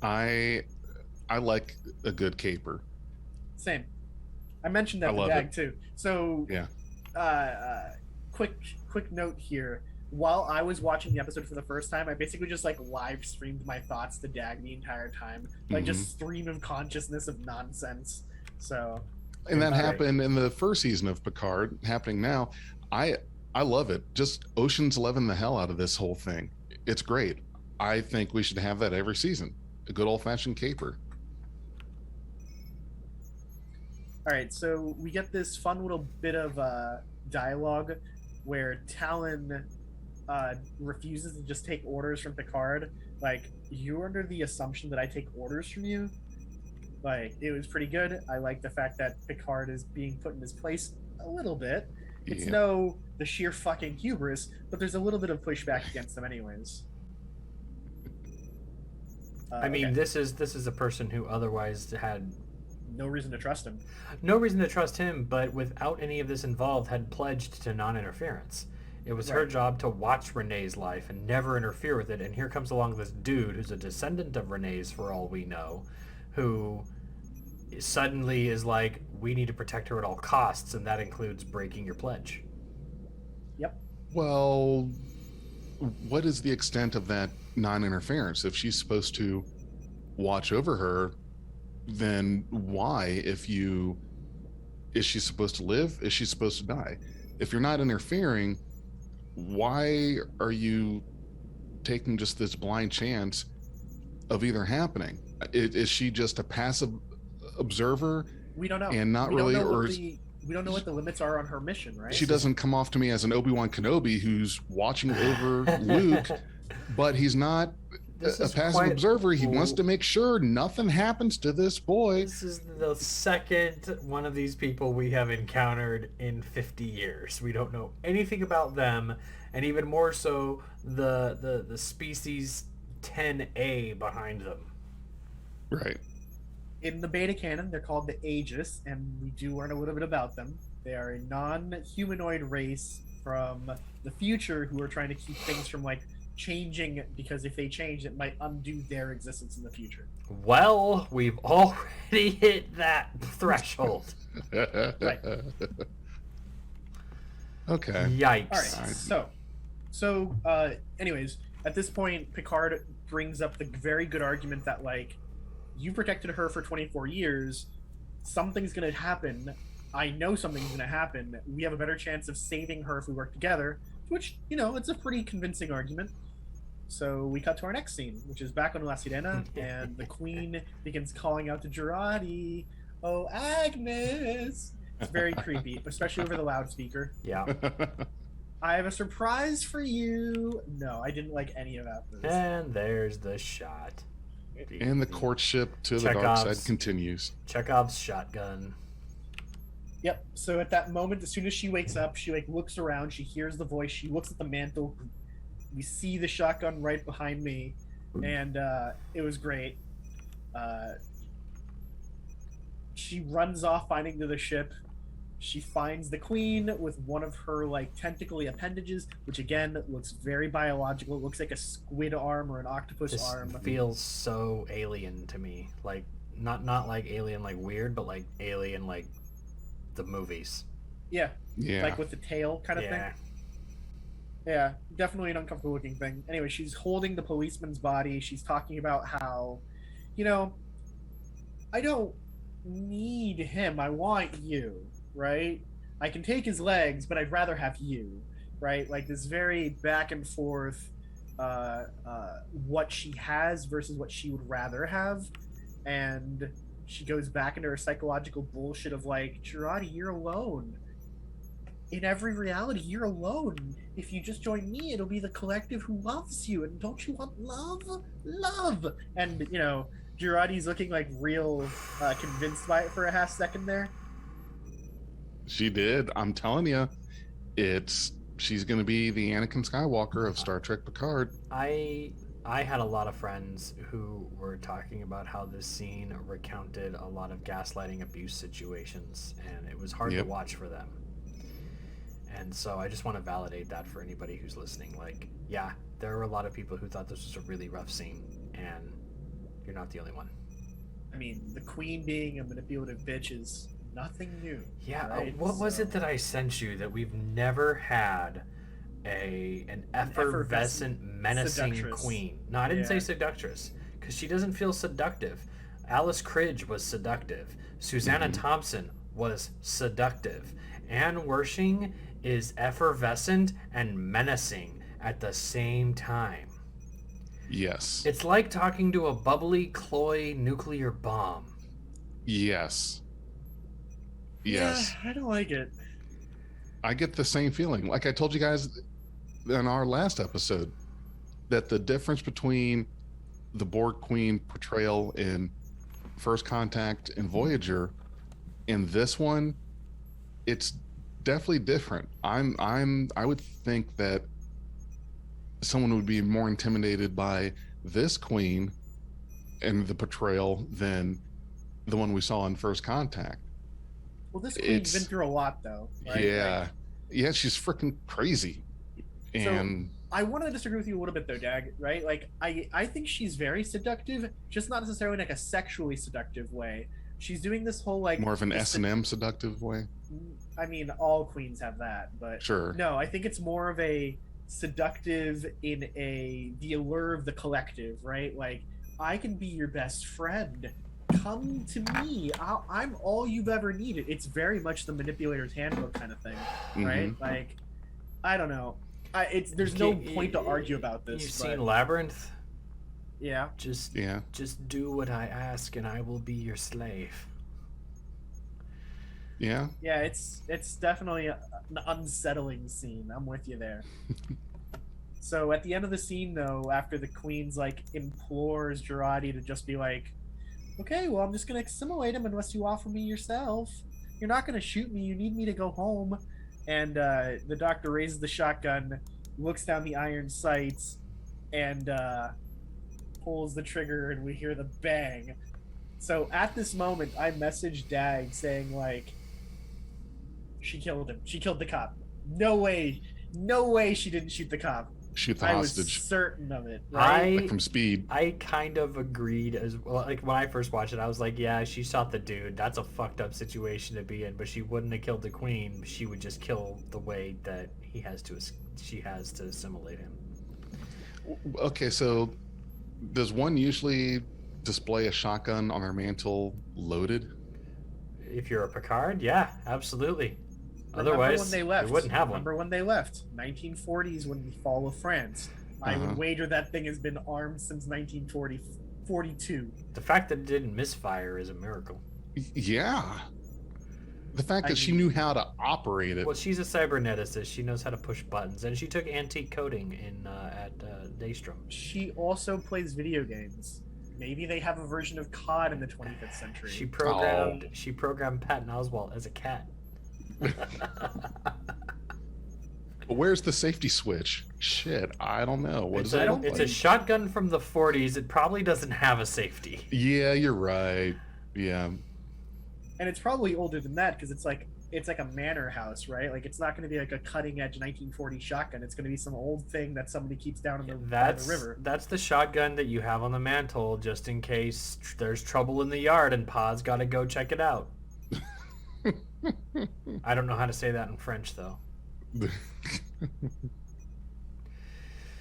I like a good caper. Same. I mentioned that to Dag too. So yeah. Quick note here. While I was watching the episode for the first time, I basically just like live streamed my thoughts to Dag the entire time. Like just stream of consciousness of nonsense. So and that happened in the first season of Picard, happening now. I love it. Just Ocean's 11 the hell out of this whole thing. It's great. I think we should have that every season. A good old-fashioned caper. All right, so we get this fun little bit of dialogue where Talon refuses to just take orders from Picard, Like, you're under the assumption that I take orders from you. Like, it was pretty good. I like the fact that Picard is being put in his place a little bit. It's Yeah. the sheer fucking hubris, but there's a little bit of pushback against them anyways. I mean, Okay. this is a person who otherwise had No reason to trust him. no reason to trust him, but without any of this involved, had pledged to non-interference. It was her Right. job to watch Renee's life and never interfere with it. And here comes along this dude who's a descendant of Renee's, for all we know, who suddenly is like, we need to protect her at all costs, and that includes breaking your pledge. Yep. Well, what is the extent of that non-interference? If she's supposed to watch over her, then why? Is she supposed to live? Is she supposed to die? If you're not interfering, why are you taking just this blind chance of either happening? Is she just a passive observer We don't know. and not we really, don't know or we don't know what the limits are on her mission, right? she doesn't come off to me as an Obi-Wan Kenobi who's watching over Luke, but he's not This a is passive quite- observer. He wants to make sure nothing happens to this boy. This is the second one of these people we have encountered in 50 years. We don't know anything about them, and even more so, the species 10A behind them. Right. In the beta canon, they're called the Aegis, and we do learn a little bit about them. They are a non-humanoid race from the future who are trying to keep things from like changing, because if they change, it might undo their existence in the future. Well, we've already hit that threshold. Right. Okay. Yikes. All right. So, anyways, at this point, Picard brings up the very good argument that like, you protected her for 24 years. Something's gonna happen. I know something's gonna happen. We have a better chance of saving her if we work together. Which, it's a pretty convincing argument. So we cut to our next scene, which is back on La Sirena, and the Queen begins calling out to Girardi, "Oh, Agnes!" It's very creepy, especially over the loudspeaker. Yeah. I have a surprise for you. No, I didn't like any of that. And there's the shot. And the courtship to the dark Chekhov's. side continues. Chekhov's shotgun. Yep. So at that moment, as soon as she wakes up, she like looks around. She hears the voice. She looks at the mantle. We see the shotgun right behind me, and it was great. She runs off, finding to the ship. She finds the Queen with one of her like tentacly appendages, which again looks very biological. It looks like a squid arm or an octopus This arm. feels so alien to me. Like not like alien like weird, but like alien like the movies. Yeah, Yeah. like with the tail kind of thing. Yeah. Yeah, definitely an uncomfortable looking thing. Anyway, she's holding the policeman's body. She's talking about how, I don't need him. I want you, right? I can take his legs, but I'd rather have you, right? Like this very back and forth, what she has versus what she would rather have. And she goes back into her psychological bullshit of like, Girardi, you're alone. In every reality, you're alone. If you just join me, it'll be the collective who loves you. And don't you want love? Love! And, Girardi's looking like real convinced by it for a half second there. She did. I'm telling you, she's going to be the Anakin Skywalker of Star Trek Picard. I had a lot of friends who were talking about how this scene recounted a lot of gaslighting abuse situations, and it was hard to watch for them. And so I just want to validate that for anybody who's listening. Like, yeah, there were a lot of people who thought this was a really rough scene, and you're not the only one. I mean, the Queen being a manipulative bitch is nothing new. Yeah, right? what was it that I sent you that we've never had an effervescent, menacing seductress. queen? No, I didn't say Yeah. seductress, because she doesn't feel seductive. Alice Cridge was seductive. Susanna Thompson was seductive. Anne Wershing is effervescent and menacing at the same time. Yes. It's like talking to a bubbly, cloy nuclear bomb. Yes. Yes. Yeah, I don't like it. I get the same feeling. Like I told you guys in our last episode, that the difference between the Borg Queen portrayal in First Contact and Voyager. In this one, it's definitely different. I would think that someone would be more intimidated by this queen and the portrayal than the one we saw in First Contact. Well, this queen's been through a lot, though. Right? Yeah. Yeah, she's freaking crazy. And I want to disagree with you a little bit, though, Dag, right? Like, I think she's very seductive, just not necessarily in like a sexually seductive way. She's doing this whole like more of an S&M seductive way. I mean, all queens have that, but sure. No, I think it's more of a seductive in the allure of the collective, right? Like, I can be your best friend. Come to me. I'm all you've ever needed. It's very much the manipulator's handbook kind of thing, right? Mm-hmm. Like, I don't know. There's no point to argue about this. You've seen Labyrinth? Yeah. Just do what I ask and I will be your slave. Yeah. Yeah, it's definitely an unsettling scene. I'm with you there. So at the end of the scene, though, after the queen's like implores Jurati to just be like, okay, well, I'm just gonna assimilate him unless you offer me yourself. You're not gonna shoot me. You need me to go home. And the doctor raises the shotgun, looks down the iron sights, and pulls the trigger, and we hear the bang. So at this moment, I messaged Dag saying, like, she killed him. She killed the cop. No way she didn't shoot the cop. Shoot the hostage. I was certain of it. Right? Like from Speed. I kind of agreed as well. Like when I first watched it, I was like, yeah, she shot the dude. That's a fucked up situation to be in. But she wouldn't have killed the queen. She would just kill the way that she has to assimilate him. Okay, so does one usually display a shotgun on their mantle loaded? If you're a Picard, yeah, absolutely. Remember Otherwise, when they left? you wouldn't have one. Remember when they left? 1940s, when the fall of France. I would wager that thing has been armed since 1942. The fact that it didn't misfire is a miracle. Yeah. The fact that she knew how to operate it. Well, she's a cyberneticist. She knows how to push buttons, and she took antique coding at Daystrom. She also plays video games. Maybe they have a version of COD in the 25th century. She programmed Patton Oswalt as a cat. But where's the safety switch? Shit, I don't know. What does it look like? It's a shotgun from the 40s. It probably doesn't have a safety. Yeah, you're right. Yeah. And it's probably older than that because it's like a manor house, right? Like, it's not going to be like a cutting edge 1940 shotgun. It's going to be some old thing that somebody keeps down by the river. That's the shotgun that you have on the mantle just in case there's trouble in the yard and Pod's got to go check it out. I don't know how to say that in French, though.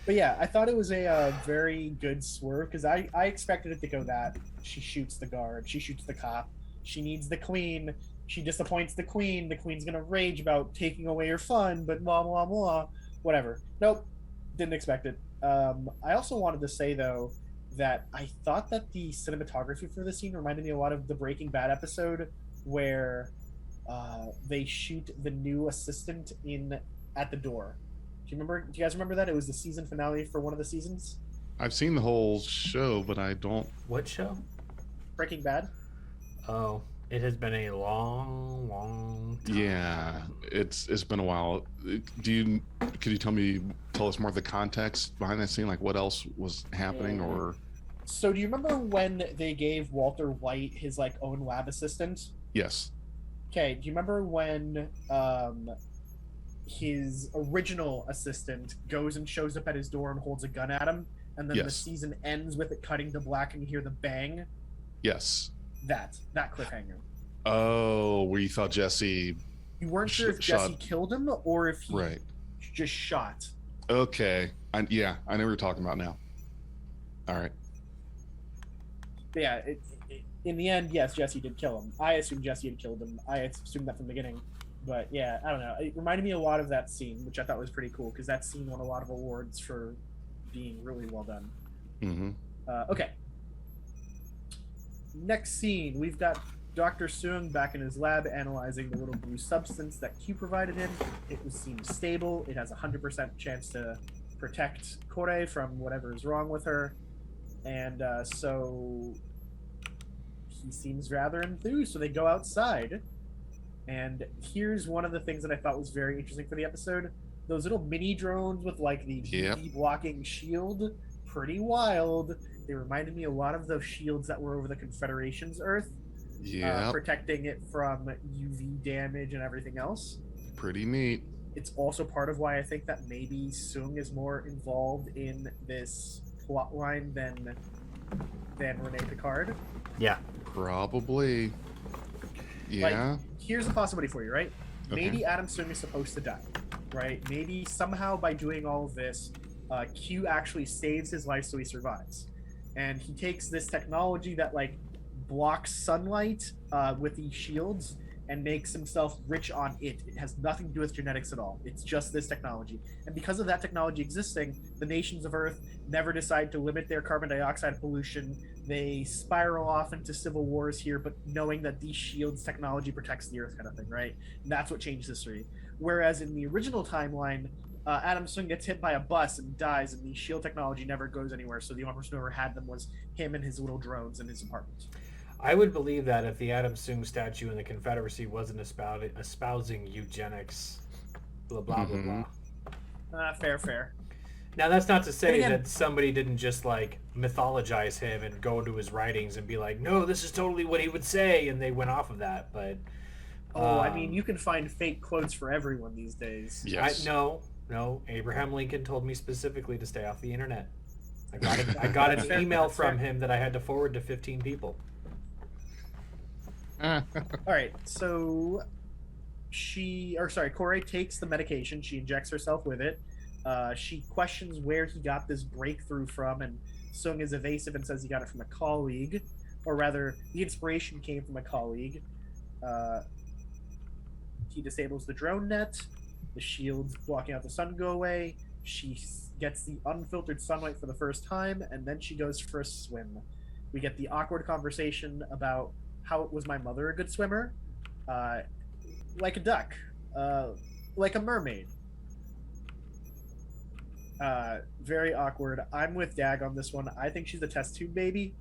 But yeah, I thought it was a very good swerve because I expected it to go that. She shoots the guard. She shoots the cop. She needs the queen. She disappoints the queen. The queen's going to rage about taking away her fun, but blah, blah, blah. Whatever. Nope. Didn't expect it. I also wanted to say, though, that I thought that the cinematography for this scene reminded me a lot of the Breaking Bad episode where they shoot the new assistant at the door. Do you guys remember that? It was the season finale for one of the seasons. I've seen the whole show, but I don't. What show? Breaking Bad. Oh, it has been a long time. Yeah, it's been a while. Could you tell us more of the context behind that scene? Like what else was happening, or? So do you remember when they gave Walter White his like own lab assistant? Yes. Okay, do you remember when his original assistant goes and shows up at his door and holds a gun at him, and then the season ends with it cutting to black and you hear the bang? Yes. That cliffhanger. Oh, where you thought Jesse... You weren't sure if Jesse killed him or if he just shot. Okay. I know what you're talking about now. All right. But yeah, in the end, yes, Jesse did kill him. I assumed Jesse had killed him. I assumed that from the beginning. But yeah, I don't know. It reminded me a lot of that scene, which I thought was pretty cool, because that scene won a lot of awards for being really well done. Mm-hmm. Okay. Next scene, we've got Dr. Soong back in his lab analyzing the little blue substance that Q provided him. It seems stable. It has a 100% chance to protect Kore from whatever is wrong with her. And so he seems rather enthused. So they go outside. And here's one of the things that I thought was very interesting for the episode. Those little mini drones with like the UV blocking shield, pretty wild. They reminded me a lot of those shields that were over the Confederation's Earth. Protecting it from UV damage and everything else. Pretty neat. It's also part of why I think that maybe Sung is more involved in this plot line than Renee Picard. Yeah. Probably. Yeah. Like, here's a possibility for you, right? Okay. Maybe Adam Sung is supposed to die, right? Maybe somehow by doing all of this, Q actually saves his life so he survives. And he takes this technology that, like, blocks sunlight with these shields and makes himself rich on it. It has nothing to do with genetics at all. It's just this technology. And because of that technology existing, the nations of Earth never decide to limit their carbon dioxide pollution. They spiral off into civil wars here, but knowing that these shields technology protects the Earth kind of thing, right? And that's what changed history. Whereas in the original timeline, Adam Sung gets hit by a bus and dies, and the shield technology never goes anywhere. So the only person who ever had them was him and his little drones in his apartment. I would believe that if the Adam Sung statue in the Confederacy wasn't espousing eugenics, blah, blah, blah, blah. Fair. Now, that's not to say that somebody didn't just, like, mythologize him and go into his writings and be like, no, this is totally what he would say, and they went off of that, but... I mean, you can find fake quotes for everyone these days. Yes. No, Abraham Lincoln told me specifically to stay off the internet. I got an email from him that I had to forward to 15 people. All right, so Corey takes the medication. She injects herself with it. She questions where he got this breakthrough from, and Sung is evasive and says he got it from a colleague, or rather, the inspiration came from a colleague. He disables the drone net. The shields blocking out the sun go away. She gets the unfiltered sunlight for the first time, and then she goes for a swim. We get the awkward conversation about how was my mother a good swimmer? Like a duck. Like a mermaid. Very awkward. I'm with Dag on this one. I think she's a test tube baby.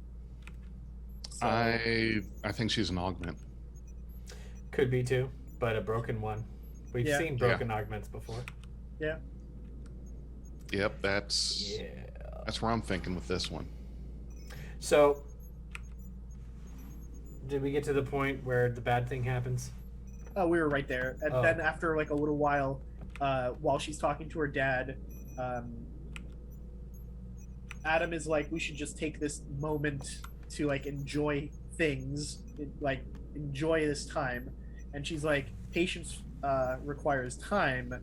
So... I think she's an augment. Could be too, but a broken one. We've seen broken augments before. Yeah. Yep, that's where I'm thinking with this one. So, did we get to the point where the bad thing happens? Oh, we were right there. And then after like a little while she's talking to her dad, Adam is like, we should just take this moment to like enjoy things, like enjoy this time. And she's like, patience requires time,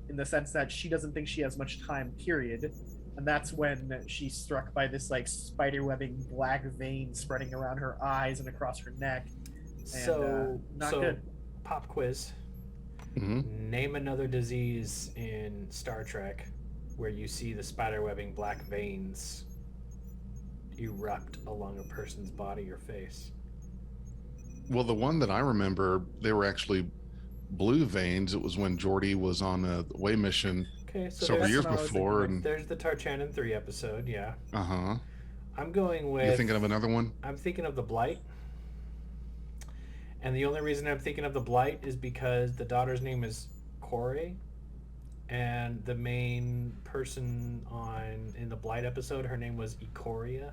in the sense that she doesn't think she has much time, period. And that's when she's struck by this like spiderwebbing black vein spreading around her eyes and across her neck. And, not good. Pop quiz. Mm-hmm. Name another disease in Star Trek where you see the spiderwebbing black veins erupt along a person's body or face. Well, the one that I remember, they were actually blue veins. It was when Geordi was on a away mission several years before. And there's the Tarchanin 3 episode, yeah. Uh-huh. I'm going with... You're thinking of another one? I'm thinking of the Blight. And the only reason I'm thinking of the Blight is because the daughter's name is Corey, and the main person in the Blight episode, her name was Ikoria.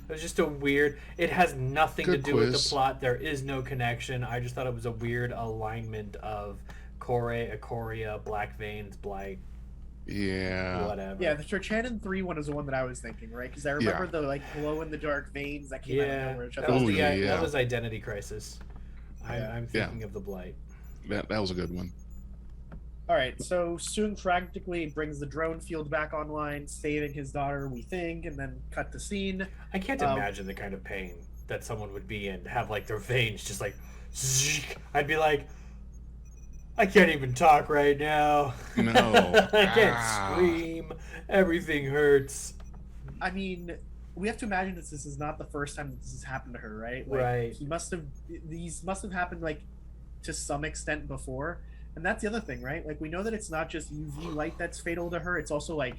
It was just a weird... It has nothing to do with the plot. There is no connection. I just thought it was a weird alignment of Corey, Ikoria, Black Veins, Blight. Yeah. Whatever. Yeah, the Tarchanin 3 one is the one that I was thinking, right? Because I remember the like glow-in-the-dark veins that came out of nowhere. That was Identity Crisis. I'm thinking of the Blight. That was a good one. All right, so Sung practically brings the drone field back online, saving his daughter, we think, and then cut the scene. I can't imagine the kind of pain that someone would be in to have like their veins just like... I'd be like, I can't even talk right now. No. I can't scream. Everything hurts. I mean, we have to imagine this is not the first time that this has happened to her, right? Like, right. These must have happened like to some extent before. And that's the other thing, right? Like, we know that it's not just UV light that's fatal to her. It's also like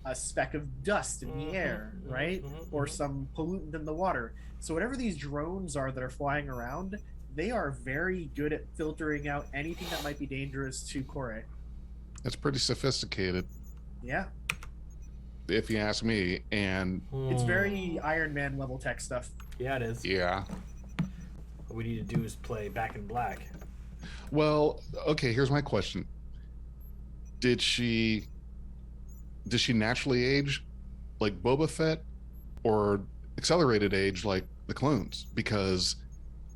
a speck of dust in the air, right? Or some pollutant in the water. So whatever these drones are that are flying around, they are very good at filtering out anything that might be dangerous to Kore. That's pretty sophisticated, Yeah. if you ask me. And It's very Iron Man level tech stuff. Yeah, it is. yeah. What we need to do is play Back in Black. Well, okay, here's my question. Did she naturally age like Boba Fett, or accelerated age like the clones? Because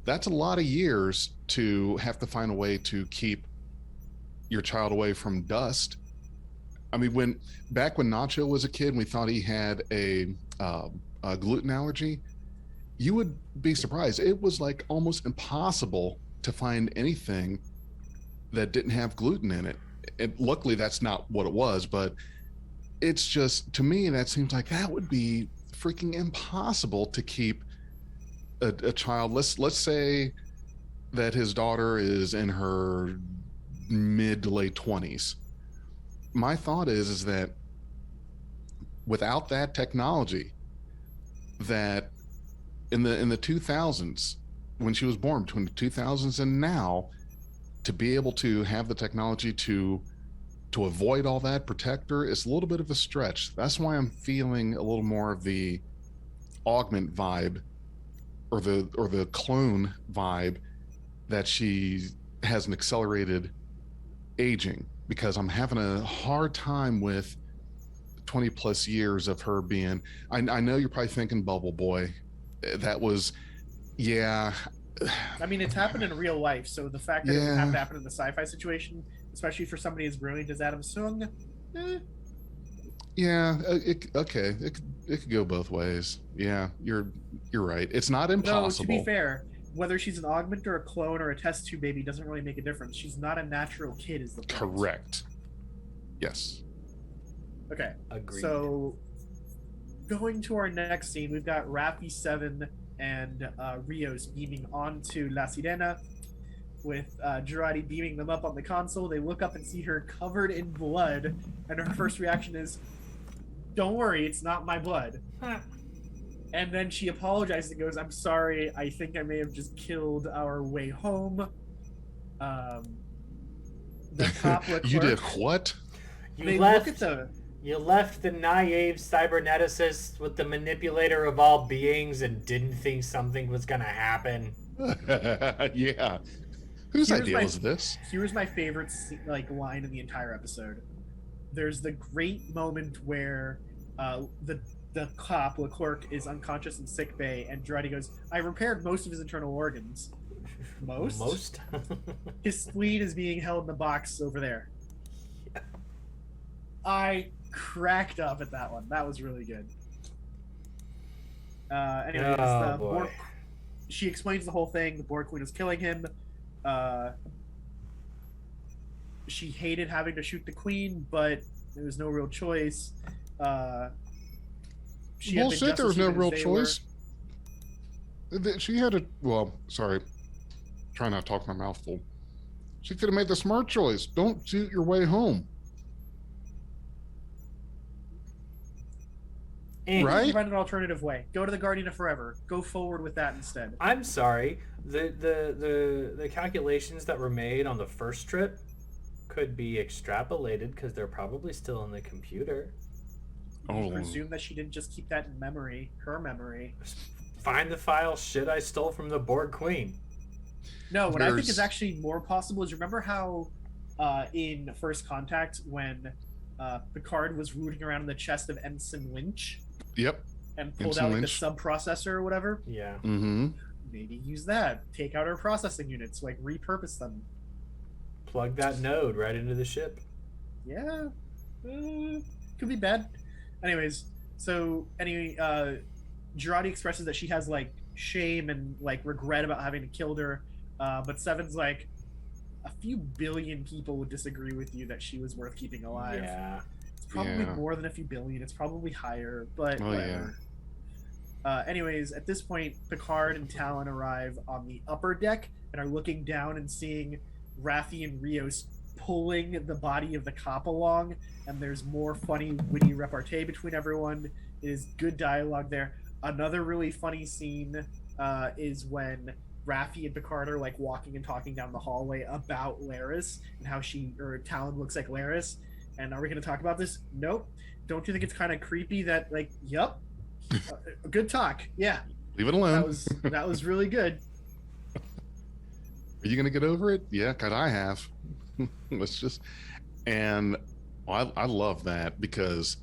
that's a lot of years to have to find a way to keep your child away from dust. I mean, back when Nacho was a kid and we thought he had a gluten allergy, you would be surprised. It was like almost impossible to find anything that didn't have gluten in it. And luckily that's not what it was, but it's just, to me, that seems like that would be freaking impossible to keep a child. Let's say that his daughter is in her mid to late 20s. My thought is that without that technology, that in the 2000s, when she was born, between the 2000s and now, to be able to have the technology to avoid all that, protect her, is a little bit of a stretch. That's why I'm feeling a little more of the augment vibe, or the clone vibe, that she has an accelerated aging, because I'm having a hard time with 20 plus years of her being, I know you're probably thinking Bubble Boy. That was, yeah. I mean, it's happened in real life, so the fact that it would have to happen in the sci-fi situation, especially for somebody as brilliant as Adam Sung, yeah, it could go both ways. Yeah, you're right. It's not impossible. No, to be fair, whether she's an augment or a clone or a test tube baby doesn't really make a difference. She's not a natural kid, is the point. Correct. Yes. Okay. Agreed. So, going to our next scene, we've got Raffi 7 and Rios beaming onto La Sirena, with Girardi beaming them up on the console. They look up and see her covered in blood, and her first reaction is, "Don't worry, it's not my blood." And then she apologizes and goes, "I'm sorry, I think I may have just killed our way home." The cop You did what? You left the naive cyberneticist with the manipulator of all beings and didn't think something was gonna happen. Yeah. Whose idea was this? Here's my favorite line in the entire episode. There's the great moment where the cop, Leclerc, is unconscious in sickbay, and Girardi goes, "I repaired most of his internal organs." Most? His spleen is being held in the box over there. Yeah. I cracked up at that one. That was really good. Anyways, she explains the whole thing. The Borg Queen was killing him. She hated having to shoot the Queen, but there was no real choice. Bullshit, there was no real choice. She had a, well, sorry, try not to talk my mouth full. She could have made the smart choice. Don't shoot your way home. Right? Find an alternative way. Go to the Guardian of Forever. Go forward with that instead. I'm sorry. The calculations that were made on the first trip could be extrapolated because they're probably still in the computer. I presume that she didn't just keep that in memory, her memory. Find the file shit I stole from the Borg Queen. No, what I think is actually more possible is, remember how in First Contact when Picard was rooting around in the chest of Ensign Lynch? Yep. And pulled out like the sub-processor or whatever? Yeah. Mm-hmm. Maybe use that. Take out her processing units, like repurpose them. Plug that node right into the ship. Yeah. Could be bad. Anyways, Girardi expresses that she has like shame and like regret about having to kill her, but Seven's like, a few billion people would disagree with you that she was worth keeping alive. Yeah. It's probably more than a few billion. It's probably higher, but whatever. Yeah. Anyways, at this point, Picard and Talon arrive on the upper deck and are looking down and seeing Raffi and Rios pulling the body of the cop along, and there's more funny, witty repartee between everyone. It is good dialogue there. Another really funny scene is when Raffi and Picard are like walking and talking down the hallway about Laris and how Talon looks like Laris. And are we going to talk about this? Nope. Don't you think it's kind of creepy that like, yep, good talk. Yeah. Leave it alone. That was really good. Are you going to get over it? Yeah, because I have. Let's just, and I love that, because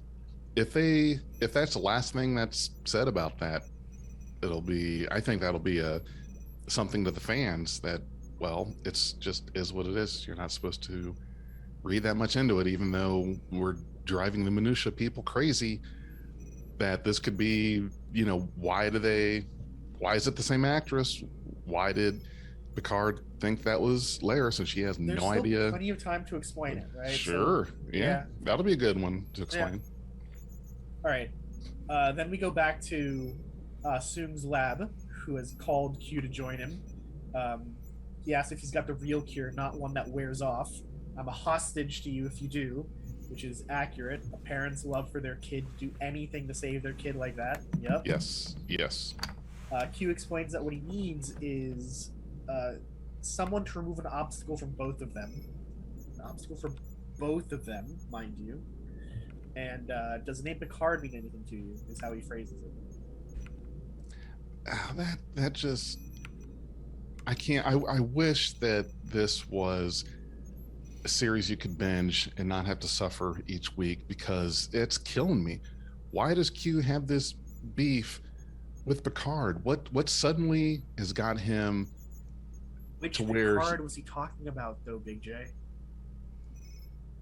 if that's the last thing that's said about that, I think that'll be something to the fans that, well, it's just is what it is. You're not supposed to read that much into it, even though we're driving the minutia people crazy, that this could be, why is it the same actress? Why did Picard think that was Laris and she has There's no idea? Plenty of time to explain it, right? Sure. So, yeah. That'll be a good one to explain. Yeah. All right. Then we go back to Soong's lab, who has called Q to join him. He asks if he's got the real cure, not one that wears off. I'm a hostage to you if you do, which is accurate. A parent's love for their kid to do anything to save their kid like that. Yep. Yes. Q explains that what he needs is someone to remove an obstacle from both of them. An obstacle for both of them, mind you. And does the name Picard mean anything to you, is how he phrases it. That just, I can't. I wish that this was a series you could binge and not have to suffer each week, because it's killing me. Why does Q have this beef with Picard? What suddenly has got him Which to where Picard was he talking about, though, Big J?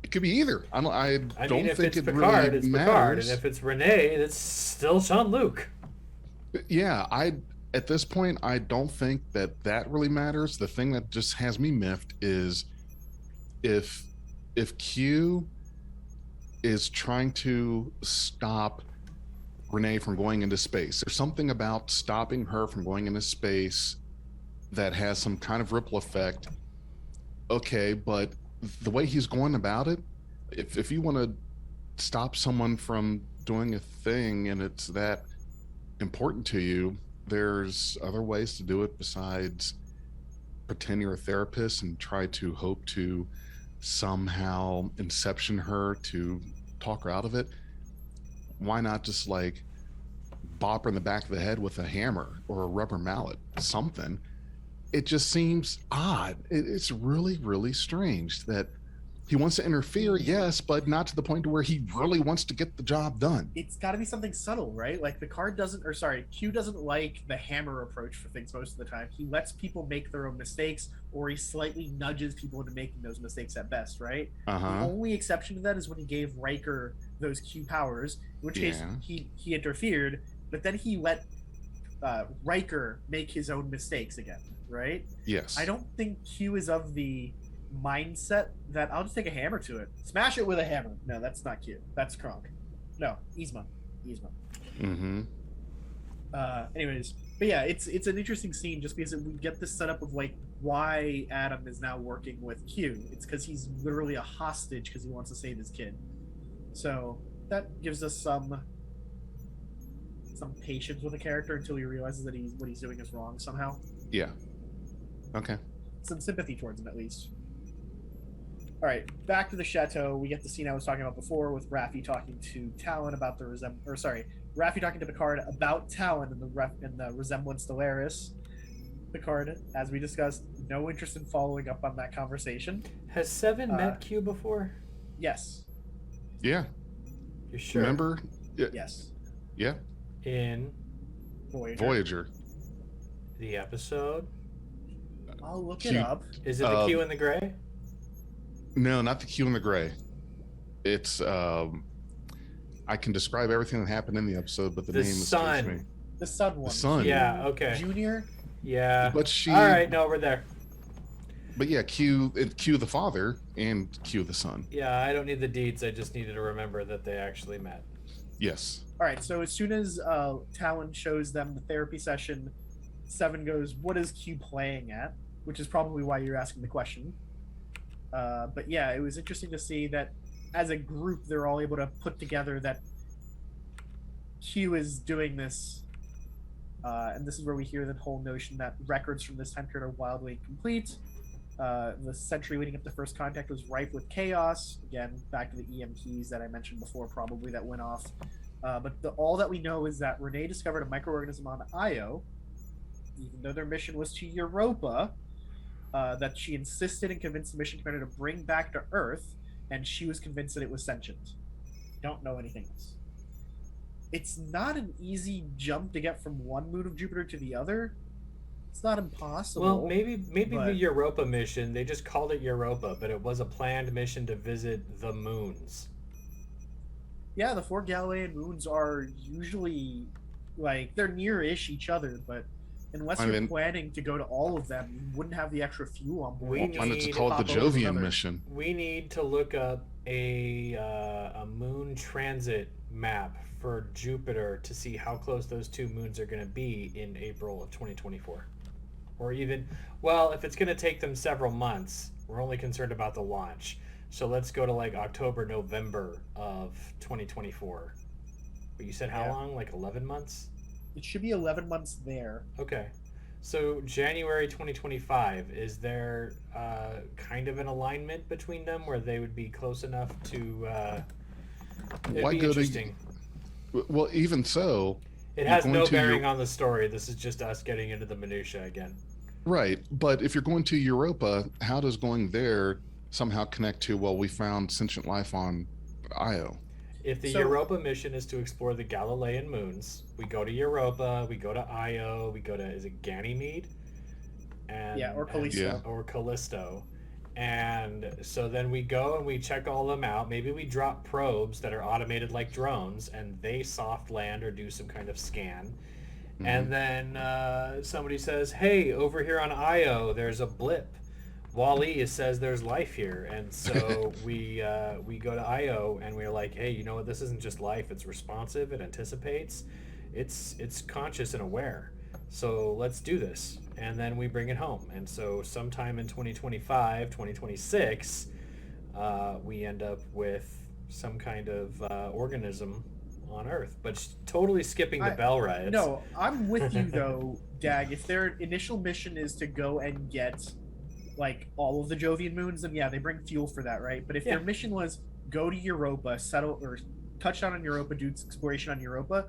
it could be either. I don't if think it's it Picard, really it's matters. Picard, and if it's Renee, it's still Jean-Luc. Yeah, at this point, I don't think that really matters. The thing that just has me miffed is if Q is trying to stop Renee from going into space, there's something about stopping her from going into space that has some kind of ripple effect. Okay, but the way he's going about it, if you want to stop someone from doing a thing and it's that important to you, there's other ways to do it besides pretend you're a therapist and try to hope to somehow inception her to talk her out of it. Why not just like bop her in the back of the head with a hammer or a rubber mallet, something? It just seems odd. It's really, really strange that he wants to interfere, yes, but not to the point to where he really wants to get the job done. It's got to be something subtle, right? Like Q doesn't like the hammer approach for things most of the time. He lets people make their own mistakes, or he slightly nudges people into making those mistakes at best, right? The only exception to that is when he gave Riker those Q powers, in which case he interfered, but then he let Riker make his own mistakes again, right? Yes. I don't think Q is of the mindset that I'll just take a hammer to it. Smash it with a hammer. No, that's not Q. That's Kronk. No, Yzma. Mm-hmm. Anyways, but yeah, it's an interesting scene just because we get this setup of like why Adam is now working with Q. It's because he's literally a hostage because he wants to save his kid. So that gives us some patience with the character until he realizes that what he's doing is wrong somehow. Yeah. Okay. Some sympathy towards him at least. All right, back to the chateau. We get the scene I was talking about before with Raffi talking to Talon about Raffi talking to Picard about Talon and the resemblance to Laris. Picard, as we discussed, no interest in following up on that conversation. Has Seven met Q before? Yes. Yeah. You're sure? Remember? Yes. Yeah. In Voyager. The episode? I'll look it up. Is it the Q in the gray? No, not the Q in the gray. It's I can describe everything that happened in the episode, but the name escapes me. The sun one. The sun. Yeah, okay. Junior? Yeah. But she All right, no, we're there. But yeah, Q the father and Q the son. Yeah, I don't need the deeds. I just needed to remember that they actually met. Yes. All right, so as soon as Talon shows them the therapy session, Seven goes, "What is Q playing at?" Which is probably why you're asking the question. But yeah, it was interesting to see that as a group, they're all able to put together that Q is doing this. And this is where we hear the whole notion that records from this time period are wildly incomplete. The century leading up to first contact was ripe with chaos. Again, back to the EMPs that I mentioned before, probably that went off. But all that we know is that Renee discovered a microorganism on Io, even though their mission was to Europa, that she insisted and convinced the mission commander to bring back to Earth, and she was convinced that it was sentient. Don't know anything else. It's not an easy jump to get from one moon of Jupiter to the other. It's not impossible. Well, maybe the Europa mission, they just called it Europa, but it was a planned mission to visit the moons. Yeah, the 4 Galilean moons are usually, like, they're near-ish each other, but unless you're planning to go to all of them, you wouldn't have the extra fuel on board. It's called the Jovian mission. We need to look up a moon transit map for Jupiter to see how close those 2 moons are going to be in April of 2024. Or even, well, if it's going to take them several months, we're only concerned about the launch. So let's go to like October, November of 2024. But you said how long? Like 11 months? It should be 11 months there. Okay. So January 2025, is there kind of an alignment between them where they would be close enough to... it'd be interesting. Well, even so... It has no bearing on the story. This is just us getting into the minutia again. Right. But if you're going to Europa, how does going there somehow connect to, well, we found sentient life on Io? If the Europa mission is to explore the Galilean moons, we go to Europa, we go to Io, we go to, is it Ganymede? Or Callisto. Or Callisto. And so then we go and we check all them out. Maybe we drop probes that are automated like drones and they soft land or do some kind of scan. Mm-hmm. And then somebody says, hey, over here on Io, there's a blip. Wall-E says there's life here. And so we go to Io and we're like, hey, you know what? This isn't just life. It's responsive. It anticipates. It's conscious and aware. So let's do this. And then we bring it home. And so sometime in 2025, 2026, we end up with some kind of organism on Earth. But totally skipping the Bell riots. No, I'm with you, though, Dag. If their initial mission is to go and get, like, all of the Jovian moons, then yeah, they bring fuel for that, right? But if their mission was go to Europa, settle, or touch down on Europa, do exploration on Europa,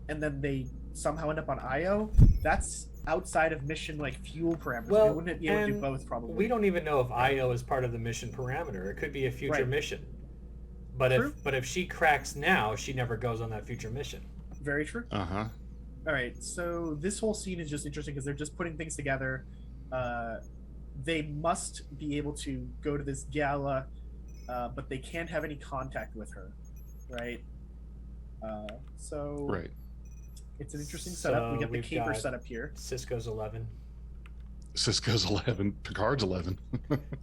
and then they somehow end up on Io, that's outside of mission like fuel parameters. Well, they wouldn't be able to do both, probably. We don't even know if Io is part of the mission parameter. It could be a future mission. But if she cracks now, she never goes on that future mission. Very true. Uh-huh. All right, so this whole scene is just interesting because they're just putting things together. They must be able to go to this gala, but they can't have any contact with her, right? Right. It's an interesting setup. We get the caper setup here. Cisco's 11. Cisco's 11. Picard's 11.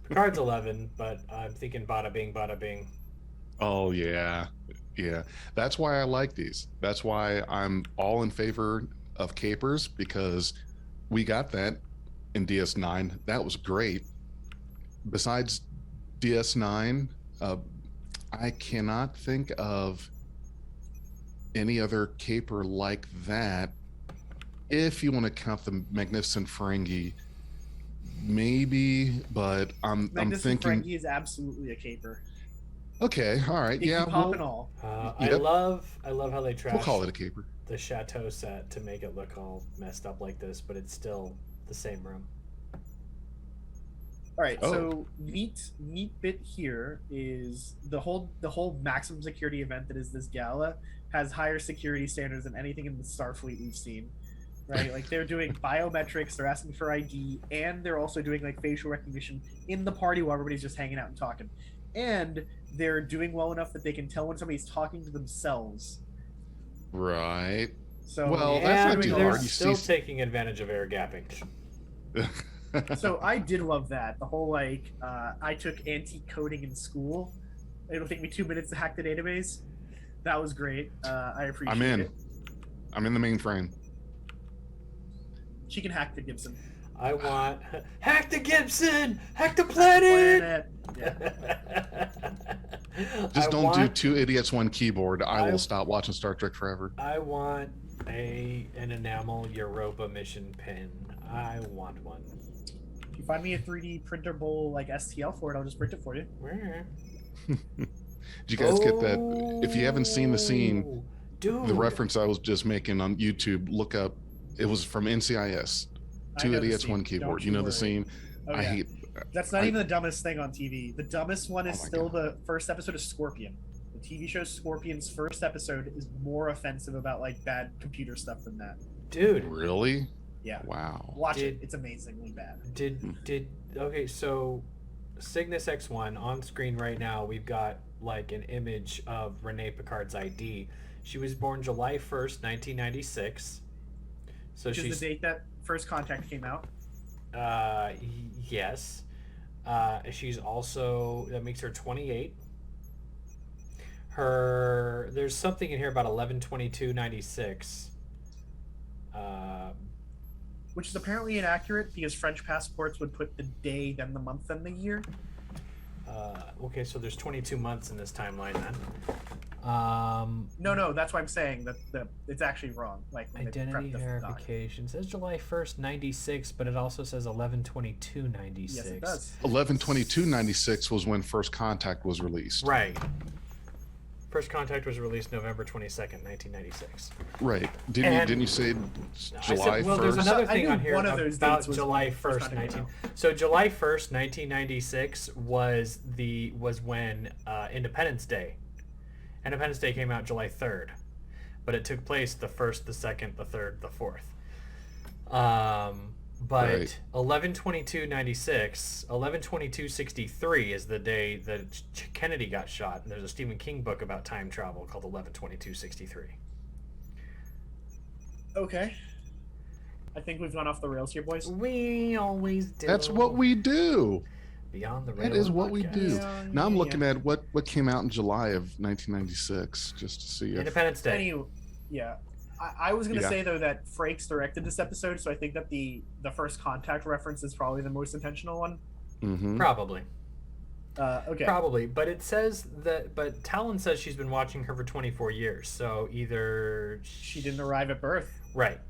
Picard's 11, but I'm thinking bada bing, bada bing. Oh, yeah. Yeah. That's why I like these. That's why I'm all in favor of capers, because we got that in DS9. That was great. Besides DS9, I cannot think of any other caper like that, if you want to count the Magnificent Ferengi, maybe, but I'm thinking Ferengi is absolutely a caper. Okay, all right, yeah. Pop and all. I love how they trash. We'll call it a caper. The chateau set to make it look all messed up like this, but it's still the same room. All right, so neat bit here is the whole maximum security event that is this gala has higher security standards than anything in the Starfleet we've seen, right? Like they're doing biometrics, they're asking for ID, and they're also doing like facial recognition in the party while everybody's just hanging out and talking. And they're doing well enough that they can tell when somebody's talking to themselves. Right. So that's not too hard. They're still taking advantage of air gapping. So I did love that. The whole like I took antique coding in school. It'll take me 2 minutes to hack the database. That was great. I appreciate it. I'm in the mainframe. She can hack the Gibson. I want hack the Gibson, hack the planet. Yeah. Just don't do two idiots, one keyboard. I will stop watching Star Trek forever. I want an enamel Europa mission pin. I want one. If you find me a 3D printable like STL for it, I'll just print it for you. Where? Did you guys get that? If you haven't seen the scene, dude, the reference I was just making on YouTube, look up. It was from NCIS. Two idiots, one keyboard. You know the scene? Oh, I yeah. hate. That's not even the dumbest thing on TV. The dumbest one is Oh my still God. the first episode of Scorpion. The TV show Scorpion's first episode is more offensive about like bad computer stuff than that. dude. Really? Yeah. Wow. Watch it. It's amazingly bad. Okay, so Cygnus X1 on screen right now, we've got like an image of Renee Picard's ID. She was born July 1st, 1996. So Which is she's the date that First Contact came out. yes. She's also, that makes her 28. There's something in here about 11/22/96. Which is apparently inaccurate because French passports would put the day, then the month, then the year. Okay, so there's 22 months in this timeline then. No, that's why I'm saying that it's actually wrong. Like when they Identity prep the doc. verification. It says July 1st, 96, but it also says 11/22/96. Yes, it does. 11/22/96 was when First Contact was released. Right. First Contact was released November 22nd, 1996. Right. And- Didn't you say I July said, well, there's 1st? another I thing knew on here one of those about dates was July when First 1st, Contact came 19. So July 1st, 1996 was when Independence Day. Independence Day came out July 3rd, but it took place the 1st, the 2nd, the 3rd, the 4th. But Right. 11/22/96, 11/22/63 is the day that Kennedy got shot. And there's a Stephen King book about time travel called 11/22/63. Okay. I think we've gone off the rails here, boys. We always do. That's what we do. Beyond the That Rails is what we podcast. do. Yeah, Now I'm yeah. looking at what came out in July of 1996, just to see if. Independence Day. Anyway, yeah. I was gonna Yeah. say though that Frakes directed this episode, so I think that the First Contact reference is probably the most intentional one. Mhm. Probably. Okay. Probably. But it says that. But Talon says she's been watching her for 24 years. So either She didn't arrive at birth. Right.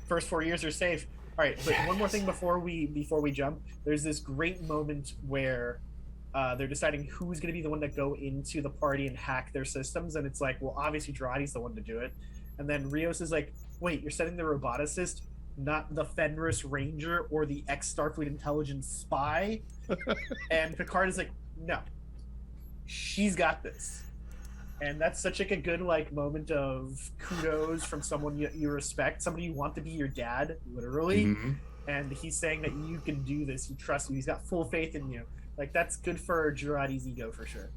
First 4 years are safe. All right, but one more thing before we jump. There's this great moment where they're deciding who's going to be the one to go into the party and hack their systems, and it's like, well, obviously Girardi's the one to do it. And then Rios is like, wait, you're setting the roboticist, not the Fenris Ranger or the ex-Starfleet intelligence spy? And Picard is like, no, she's got this. And that's such like a good like moment of kudos from someone you respect, somebody you want to be your dad, literally. Mhm. And he's saying that you can do this, he trusts you, he's got full faith in you. Like that's good for Girardi's ego for sure.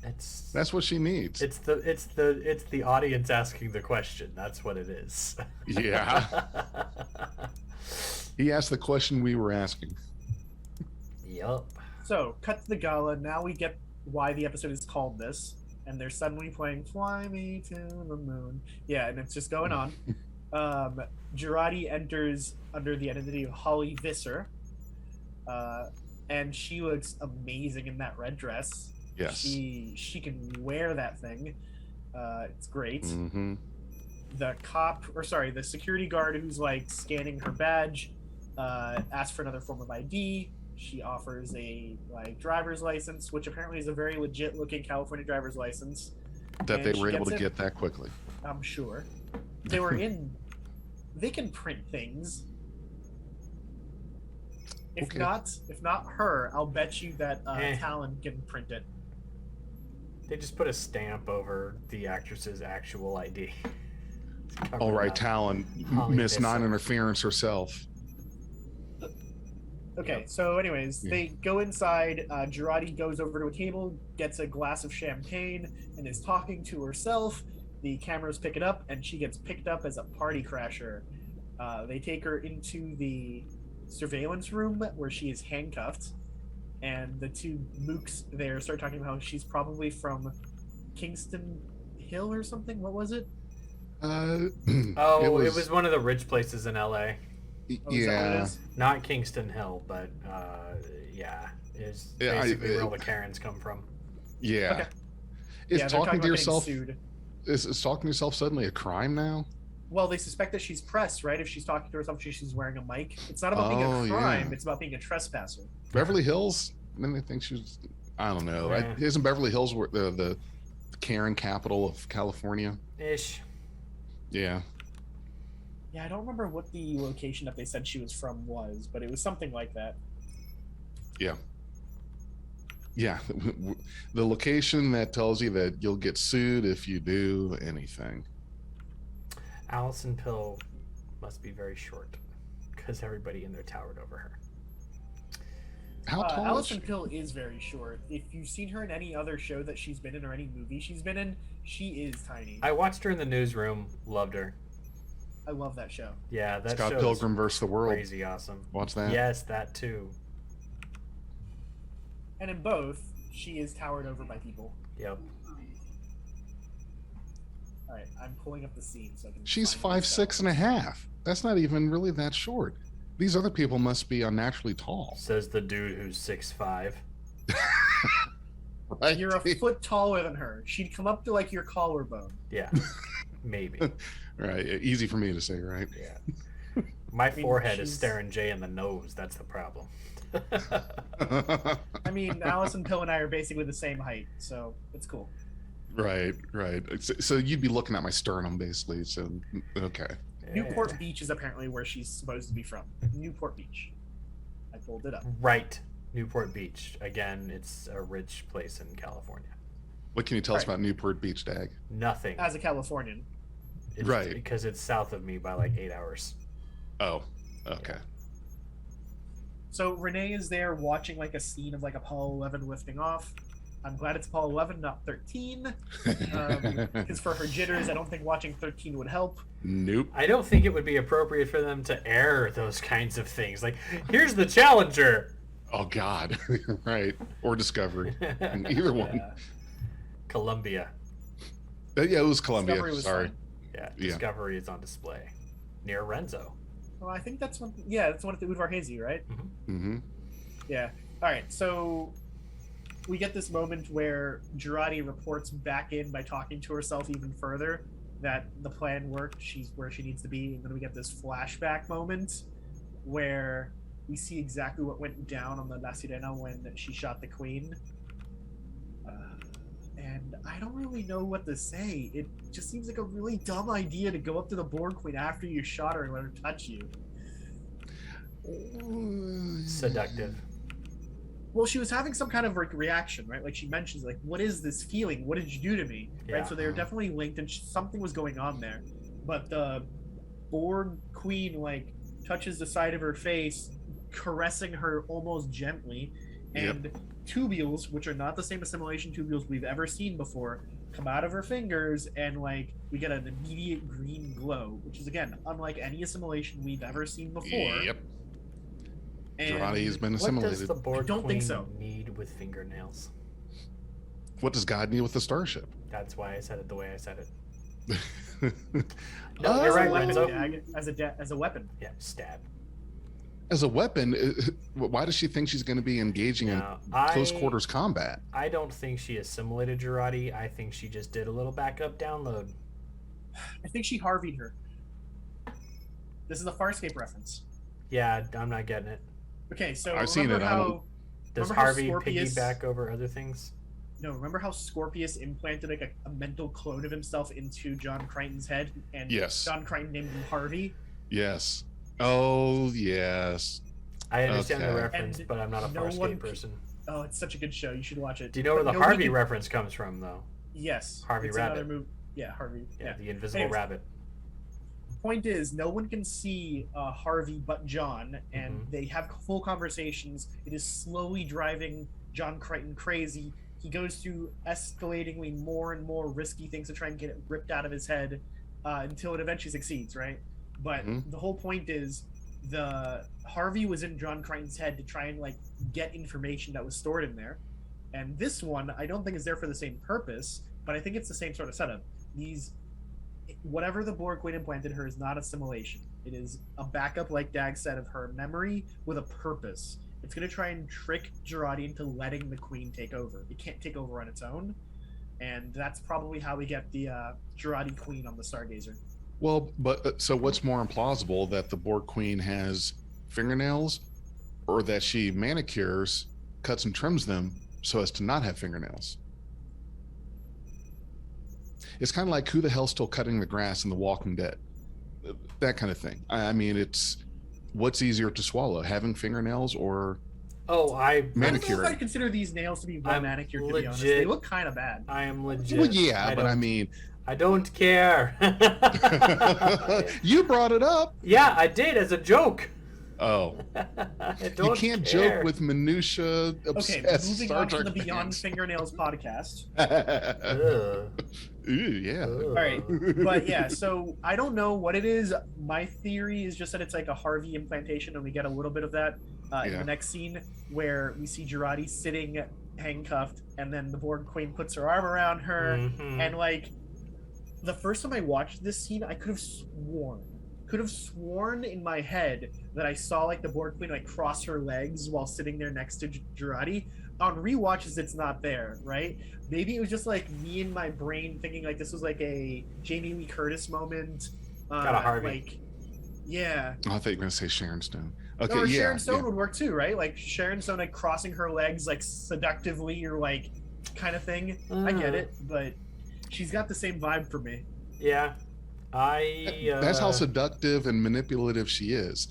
That's what she needs. It's the audience asking the question. That's what it is. Yeah. He asked the question we were asking. Yup. So cut to the gala. Now we get why the episode is called this, and they're suddenly playing "Fly Me to the Moon." Yeah, and it's just going on. Girardi enters under the identity of Holly Visser, and she looks amazing in that red dress. Yes. She can wear that thing. It's great. Mm-hmm. The security guard who's like scanning her badge asks for another form of ID. She offers a like driver's license, which apparently is a very legit looking California driver's license. That And they she were able to gets it. get that quickly. I'm sure they were in. They can print things. If Okay. not her, I'll bet you that Eh. Talon can print it. They just put a stamp over the actress's actual ID. Cover All it right, up. Talon, Holly Miss Visser. Non-Interference herself. Okay, so anyways, Yeah. they go inside. Girardi goes over to a table, gets a glass of champagne, and is talking to herself. The cameras pick it up, and she gets picked up as a party crasher. They take her into the surveillance room where she is handcuffed, and the two mooks there start talking about how she's probably from Kingston Hill or something. What was it? Oh, it was one of the rich places in LA. Oh, is that what it Yeah. is? Not Kingston Hill, but yeah, is Yeah, basically where all the Karens come from. Yeah. Okay. Is Yeah, they're talking talking to about yourself getting sued. is talking to yourself suddenly a crime now? Well, they suspect that she's press, right? If she's talking to herself, she's wearing a mic. It's not about being Oh, a crime. yeah. It's about being a trespasser. Beverly Hills? Then they think she's I don't know. Yeah. Isn't Beverly Hills where the Karen capital of California? Ish. Yeah. Yeah, I don't remember what the location that they said she was from was, but it was something like that. Yeah. The location that tells you that you'll get sued if you do anything. Allison Pill must be very short because everybody in there towered over her. How tall is Alison she? Pill is very short. If you've seen her in any other show that she's been in or any movie she's been in, she is tiny. I watched her in the newsroom. Loved her. I love that show. Yeah, that Scott show Pilgrim is versus the World. crazy awesome. Watch that. Yes, that too. And in both, she is towered over by people. Yep. All right, I'm pulling up the scene so I can. She's find what 5'6" and a half. That's not even really that short. These other people must be unnaturally tall. Says the dude who's 6'5". Right? You're a foot taller than her. She'd come up to like your collarbone. Yeah, maybe. Right. Easy for me to say, right? Yeah. My mean, forehead is she's- staring Jay in the nose. That's the problem. I mean, Alison Pill and I are basically the same height, so it's cool. Right. So you'd be looking at my sternum, basically. So, okay. Newport Yeah. Beach is apparently where she's supposed to be from. Newport Beach. I pulled it up. Right. Newport Beach. Again, it's a rich place in California. What can you tell us Right. about Newport Beach, Dag? Nothing. As a Californian. It's Right. Because it's south of me by like 8 hours. Oh, okay. So Renee is there watching like a scene of like Apollo 11 lifting off. I'm glad it's Apollo 11, not 13. Because for her jitters, I don't think watching 13 would help. Nope. I don't think it would be appropriate for them to air those kinds of things. Like, here's the Challenger. Oh, God. Right. Or Discovery. Either one. Yeah. Columbia. Yeah, it was Columbia. Discovery was Sorry. fun. Yeah, Yeah. Discovery is on display near Renzo. Well, I think that's one. Yeah, that's one at the Udvar Hazy, right? Mm-hmm. Yeah. All right. So we get this moment where Girardi reports back in by talking to herself even further that the plan worked. She's where she needs to be, and then we get this flashback moment where we see exactly what went down on the La Sirena when she shot the Queen. And I don't really know what to say. It just seems like a really dumb idea to go up to the Borg Queen after you shot her and let her touch you. Seductive. Well, she was having some kind of like reaction, right? Like she mentions, like, "What is this feeling? What did you do to me?" Yeah. Right. So they were definitely linked, and something was going on there. But the Borg Queen like touches the side of her face, caressing her almost gently, and tubules, which are not the same assimilation tubules we've ever seen before, come out of her fingers, and like we get an immediate green glow, which is again unlike any assimilation we've ever seen before. Yep. And Girardi has been What does assimilated. the Borg I don't Queen think so. need with fingernails? What does God need with the starship? That's why I said it the way I said it. Oh, No, you're right, weapon, Renzo. Dag, as a weapon. Yeah, stab. As a weapon, why does she think she's going to be engaging in No, close quarters combat? I don't think she assimilated Girardi. I think she just did a little backup download. I think she Harvey'd her. This is a Farscape reference. Yeah, I'm not getting it. Okay, so I've seen remember it, I how don't- Does Remember how Harvey Scorpius- piggyback over other things? no, remember how Scorpius implanted like a mental clone of himself into John Crichton's head, and Yes. John Crichton named him Harvey. Yes. Oh, yes. I understand the Okay. reference, And but I'm not a no Farscape one- person. Oh, it's such a good show. You should watch it. Do you know where the But nobody Harvey can- reference comes from, though? Yes, Harvey it's Rabbit. Another movie. Yeah, Harvey. Yeah, Yeah. the Invisible Anyways. Rabbit. Point is, no one can see Harvey but John, and Mhm. they have full conversations. It is slowly driving John Crichton crazy. He goes through escalatingly more and more risky things to try and get it ripped out of his head until it eventually succeeds, right? But Mhm. the whole point is, the Harvey was in John Crichton's head to try and like get information that was stored in there, and this one I don't think is there for the same purpose, but I think it's the same sort of setup. These whatever the Borg Queen implanted her is not assimilation. It is a backup, like Dag said, of her memory with a purpose. It's going to try and trick Girardi into letting the Queen take over. It can't take over on its own. And that's probably how we get the Girardi Queen on the Stargazer. Well, but so what's more implausible, that the Borg Queen has fingernails, or that she manicures, cuts and trims them so as to not have fingernails? It's kind of like, who the hell's still cutting the grass in The Walking Dead? That kind of thing. I mean, it's what's easier to swallow, having fingernails or I manicuring? don't know if I'd consider these nails to be well manicured, to be honest. They look kind of bad. I am legit. Well, yeah, but I mean, I don't care. you brought it up. Yeah, I did, as a joke. Oh, I you can't joke with minutia. Okay, moving on to the Beyond Fingernails podcast. Ooh, yeah. All right, but yeah, so I don't know what it is. My theory is just that it's like a Harvey implantation, and we get a little bit of that in the next scene where we see Girardi sitting handcuffed, and then the Borg Queen puts her arm around her, and like the first time I watched this scene, I could have sworn in my head that I saw like the Borg Queen like cross her legs while sitting there next to Girardi. On rewatches, it's not there, right? Maybe it was just like me in my brain thinking like this was like a Jamie Lee Curtis moment. Got a Harvey. Like, yeah. Oh, I thought you were gonna say Sharon Stone. Okay, or Sharon Stone would work too, right? Like Sharon Stone like crossing her legs like seductively or like kind of thing. I get it, but she's got the same vibe for me. Yeah. That's how seductive and manipulative she is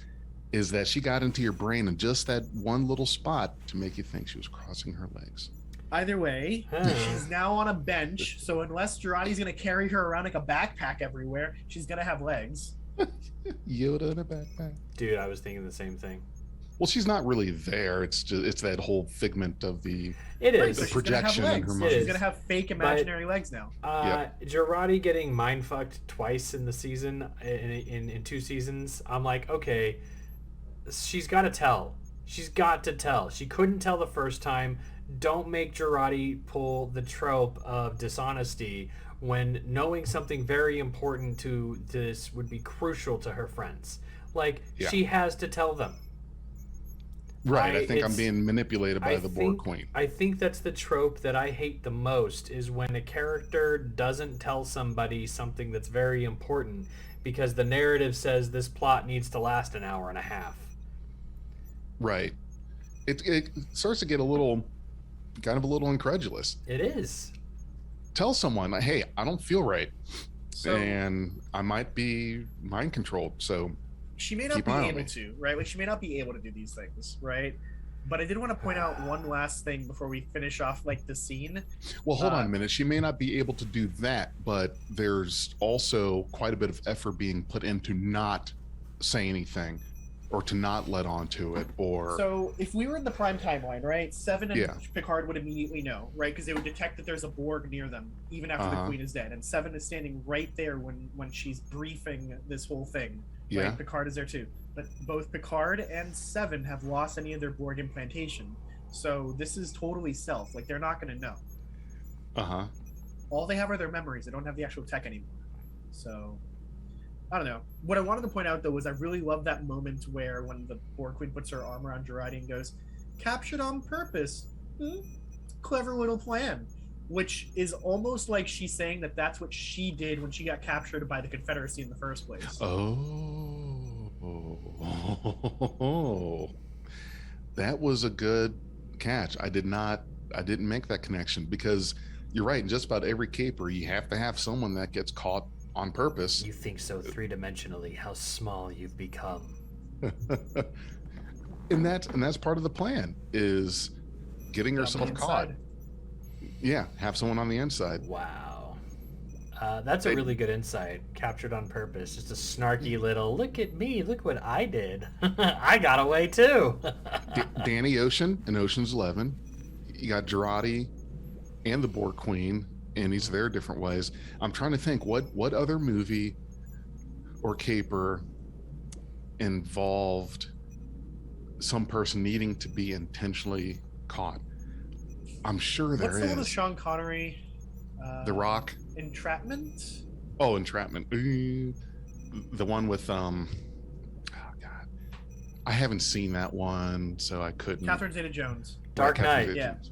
that she got into your brain in just that one little spot to make you think she was crossing her legs. Either way, she's now on a bench, so unless Girardi's gonna carry her around like a backpack everywhere, she's gonna have legs. Yoda in a backpack. Dude, I was thinking the same thing. Well, she's not really there. It's that whole figment of the projection in her mind. She's gonna have fake imaginary legs now. Girardi getting mind fucked twice in the season, in 2 seasons. I'm like, okay, she's got to tell. She's got to tell. She couldn't tell the first time. Don't make Girardi pull the trope of dishonesty when knowing something very important to this would be crucial to her friends. Like, she has to tell them. Right, I think I'm being manipulated by the Borg Queen. I think that's the trope that I hate the most, is when a character doesn't tell somebody something that's very important because the narrative says this plot needs to last an hour and a half. Right. It starts to get a little incredulous. It is. Tell someone, hey, I don't feel right, and I might be mind controlled, so she may not be able to, right? Like, she may not be able to do these things, right? But I did want to point out one last thing before we finish off, like, the scene. Well, hold on a minute. She may not be able to do that, but there's also quite a bit of effort being put into not say anything or to not let on to it. Or so if we were in the prime timeline, right? Seven and Picard would immediately know, right? Because they would detect that there's a Borg near them, even after the Queen is dead. And Seven is standing right there when she's briefing this whole thing. Yeah. Right? Picard is there too. But both Picard and Seven have lost any of their Borg implantation. So this is totally stealth. Like, they're not going to know. All they have are their memories. They don't have the actual tech anymore. So, I don't know. What I wanted to point out, though, was I really love that moment where when the Borg Queen puts her arm around Girardi and goes, "Captured on purpose. Clever little plan." Which is almost like she's saying that that's what she did when she got captured by the Confederacy in the first place. Oh, that was a good catch. I didn't make that connection, because you're right. In just about every caper, you have to have someone that gets caught on purpose. You think so three-dimensionally, how small you've become. and that's part of the plan, is getting yourself caught. Yeah, have someone on the inside. Wow. That's a really good insight. Captured on purpose. Just a snarky little, look at me, look what I did. I got away too. Danny Ocean in Ocean's 11. You got Girardi and the Borg Queen, and he's there different ways. I'm trying to think, what other movie or caper involved some person needing to be intentionally caught? I'm sure there is. What's the one with Sean Connery? The Rock? Entrapment? Oh, Entrapment. The one with oh God, I haven't seen that one, so I couldn't. Catherine Zeta-Jones. Dark Catherine Knight. Zeta-Jones.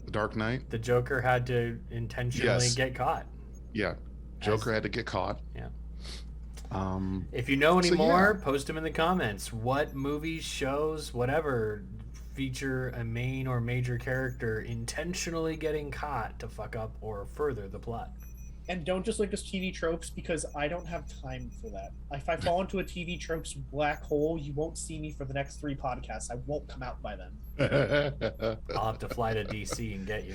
The Dark Knight. The Joker had to intentionally Yes. get caught. Yeah, Joker had to get caught. Yeah. Um, If you know any So, more, yeah. post them in the comments. What movies, shows, whatever feature a main or major character intentionally getting caught to fuck up or further the plot? And don't just link us TV tropes, because I don't have time for that. If I fall into a TV tropes black hole, you won't see me for the next 3 podcasts. I won't come out by then. I'll have to fly to DC and get you.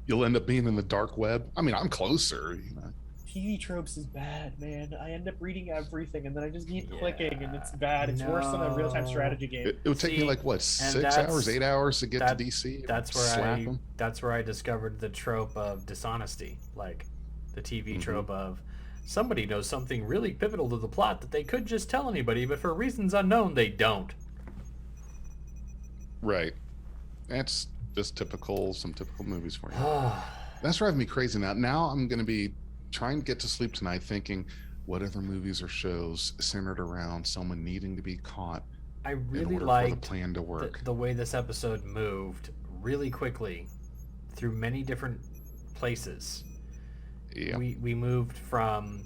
You'll end up being in the dark web. I mean, I'm closer. You know. TV tropes is bad, man. I end up reading everything, and then I just keep clicking, and it's Yeah, bad. It's worse than a real-time no. strategy game. It would take me See, like what, and 6 that's- hours, 8 hours to get that- to DC. That's Slap 'em. where I discovered the trope of dishonesty, like the TV Mhm. trope of somebody knows something really pivotal to the plot that they could just tell anybody, but for reasons unknown they don't. Right. That's just some typical movies for you. That's driving me crazy now. Now I'm going to be trying to get to sleep tonight thinking what other movies or shows centered around someone needing to be caught I in really order for the liked plan to work. the way this episode moved really quickly through many different places. Yeah. We moved from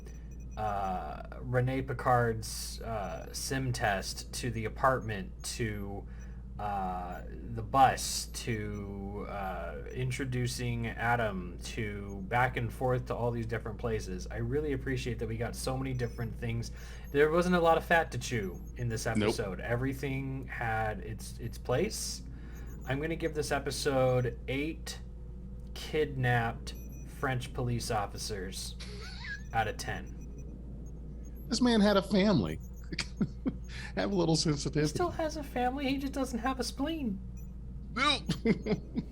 Renee Picard's sim test to the apartment to the bus to introducing Adam to back and forth to all these different places. I really appreciate that we got so many different things. There wasn't a lot of fat to chew in this episode. Everything had its place. I'm going to give this episode 8 kidnapped French police officers out of 10. This man had a family. Have a little He sensitivity. still has a family, he just doesn't have a spleen.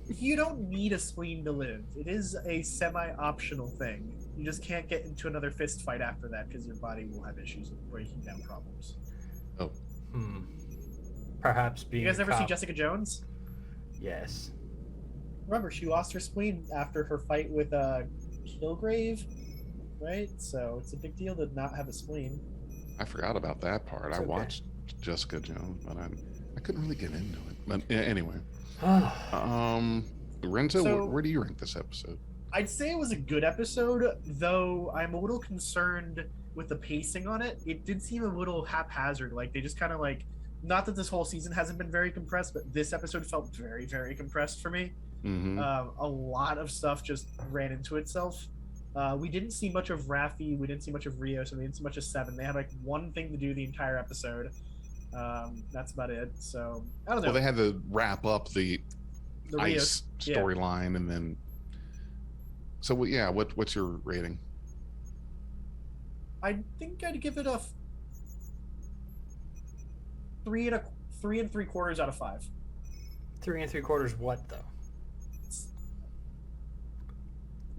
You don't need a spleen to live. It is a semi-optional thing. You just can't get into another fist fight after that, because your body will have issues with breaking down problems. Perhaps being You guys a ever see cop. Jessica Jones? Yes. Remember, she lost her spleen after her fight with Kilgrave, right? So it's a big deal to not have a spleen. I forgot about that part. It's I okay. watched Jessica Jones, but I couldn't really get into it. But anyway, Renzo, So- where do you rank this episode? I'd say it was a good episode, though I'm a little concerned with the pacing on it. It did seem a little haphazard. Like, they just kind of like, not that this whole season hasn't been very compressed, but this episode felt very, very compressed for me. Mm-hmm. A lot of stuff just ran into itself. We didn't see much of Raffi. We didn't see much of Rios, and we didn't see much of Seven. They had like one thing to do the entire episode. That's about it. So I don't know. Well, they had to wrap up the the ice Rios, yeah. storyline, and then. So yeah, what's your rating? I think I'd give it a 3 3.75 out of 5. 3 3/4 what though?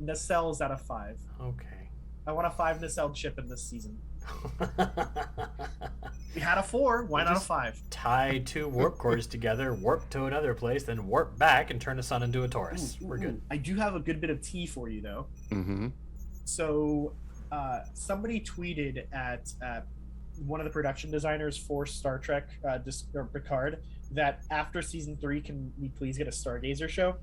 Nacelles out of 5. Okay. I want a 5 nacelle chip in this season. We had a 4. Why not a 5? Tie 2 warp cores together, warp to another place, then warp back and turn the sun into a Taurus. We're good. I do have a good bit of tea for you though. Mm-hmm. So somebody tweeted at one of the production designers for Star Trek or Picard that after season 3, can we please get a Stargazer show?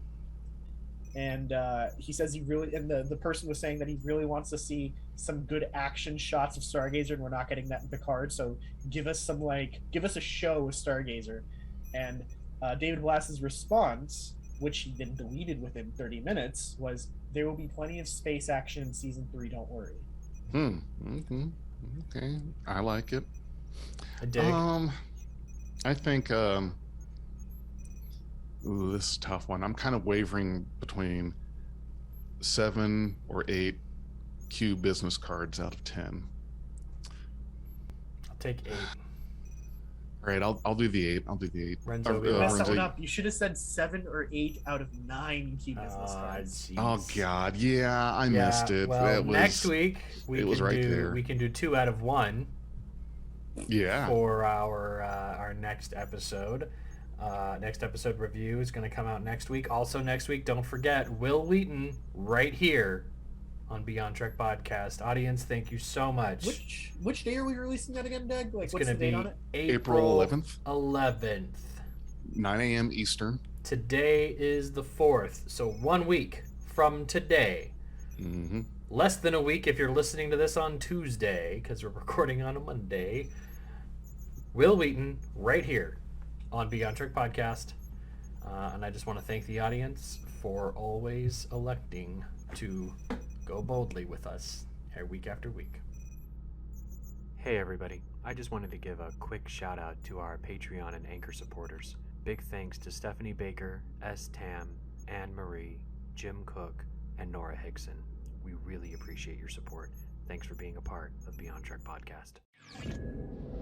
And he says he really, and the person was saying that he really wants to see some good action shots of Stargazer, and we're not getting that in Picard. So give us a show with Stargazer. And David Blass's response, which he then deleted within 30 minutes, was there will be plenty of space action in season 3. Don't worry. Mm-hmm. Okay, I like it. I dig. I think ooh, this is a tough one. I'm kind of wavering between 7 or 8 Q business cards out of 10. I'll take 8. All right, I'll do the 8. I'll do the 8. Renzo, we You messed lost. that one up. You should have said 7 or 8 out of 9 key business cards. Jeez. Oh God, yeah, I missed it. Well, That was, next week it was right there. we can do 2 out of 1 Yeah. for our next episode. Next episode review is going to come out next week. Also next week, don't forget Will Wheaton right here on Beyond Trek Podcast. Audience, thank you so much. Which day are we releasing that again, Doug? Like, It's what's going the to date be on it? April 11th. 11th. 9 a.m. Eastern. Today is the 4th, so 1 week from today. Mm-hmm. Less than a week if you're listening to this on Tuesday, because we're recording on a Monday. Will Wheaton, right here on Beyond Trek Podcast. And I just want to thank the audience for always electing to go boldly with us week after week. Hey everybody, I just wanted to give a quick shout out to our Patreon and Anchor supporters. Big thanks to Stephanie Baker, S. Tam, Anne Marie, Jim Cook, and Nora Hickson. We really appreciate your support. Thanks for being a part of Beyond Trek Podcast.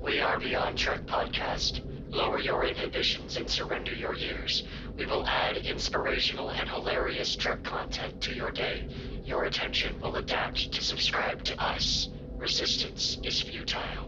We are Beyond Trek Podcast. Lower your inhibitions and surrender your ears. We will add inspirational and hilarious Trek content to your day. Your attention will adapt to subscribe to us. Resistance is futile.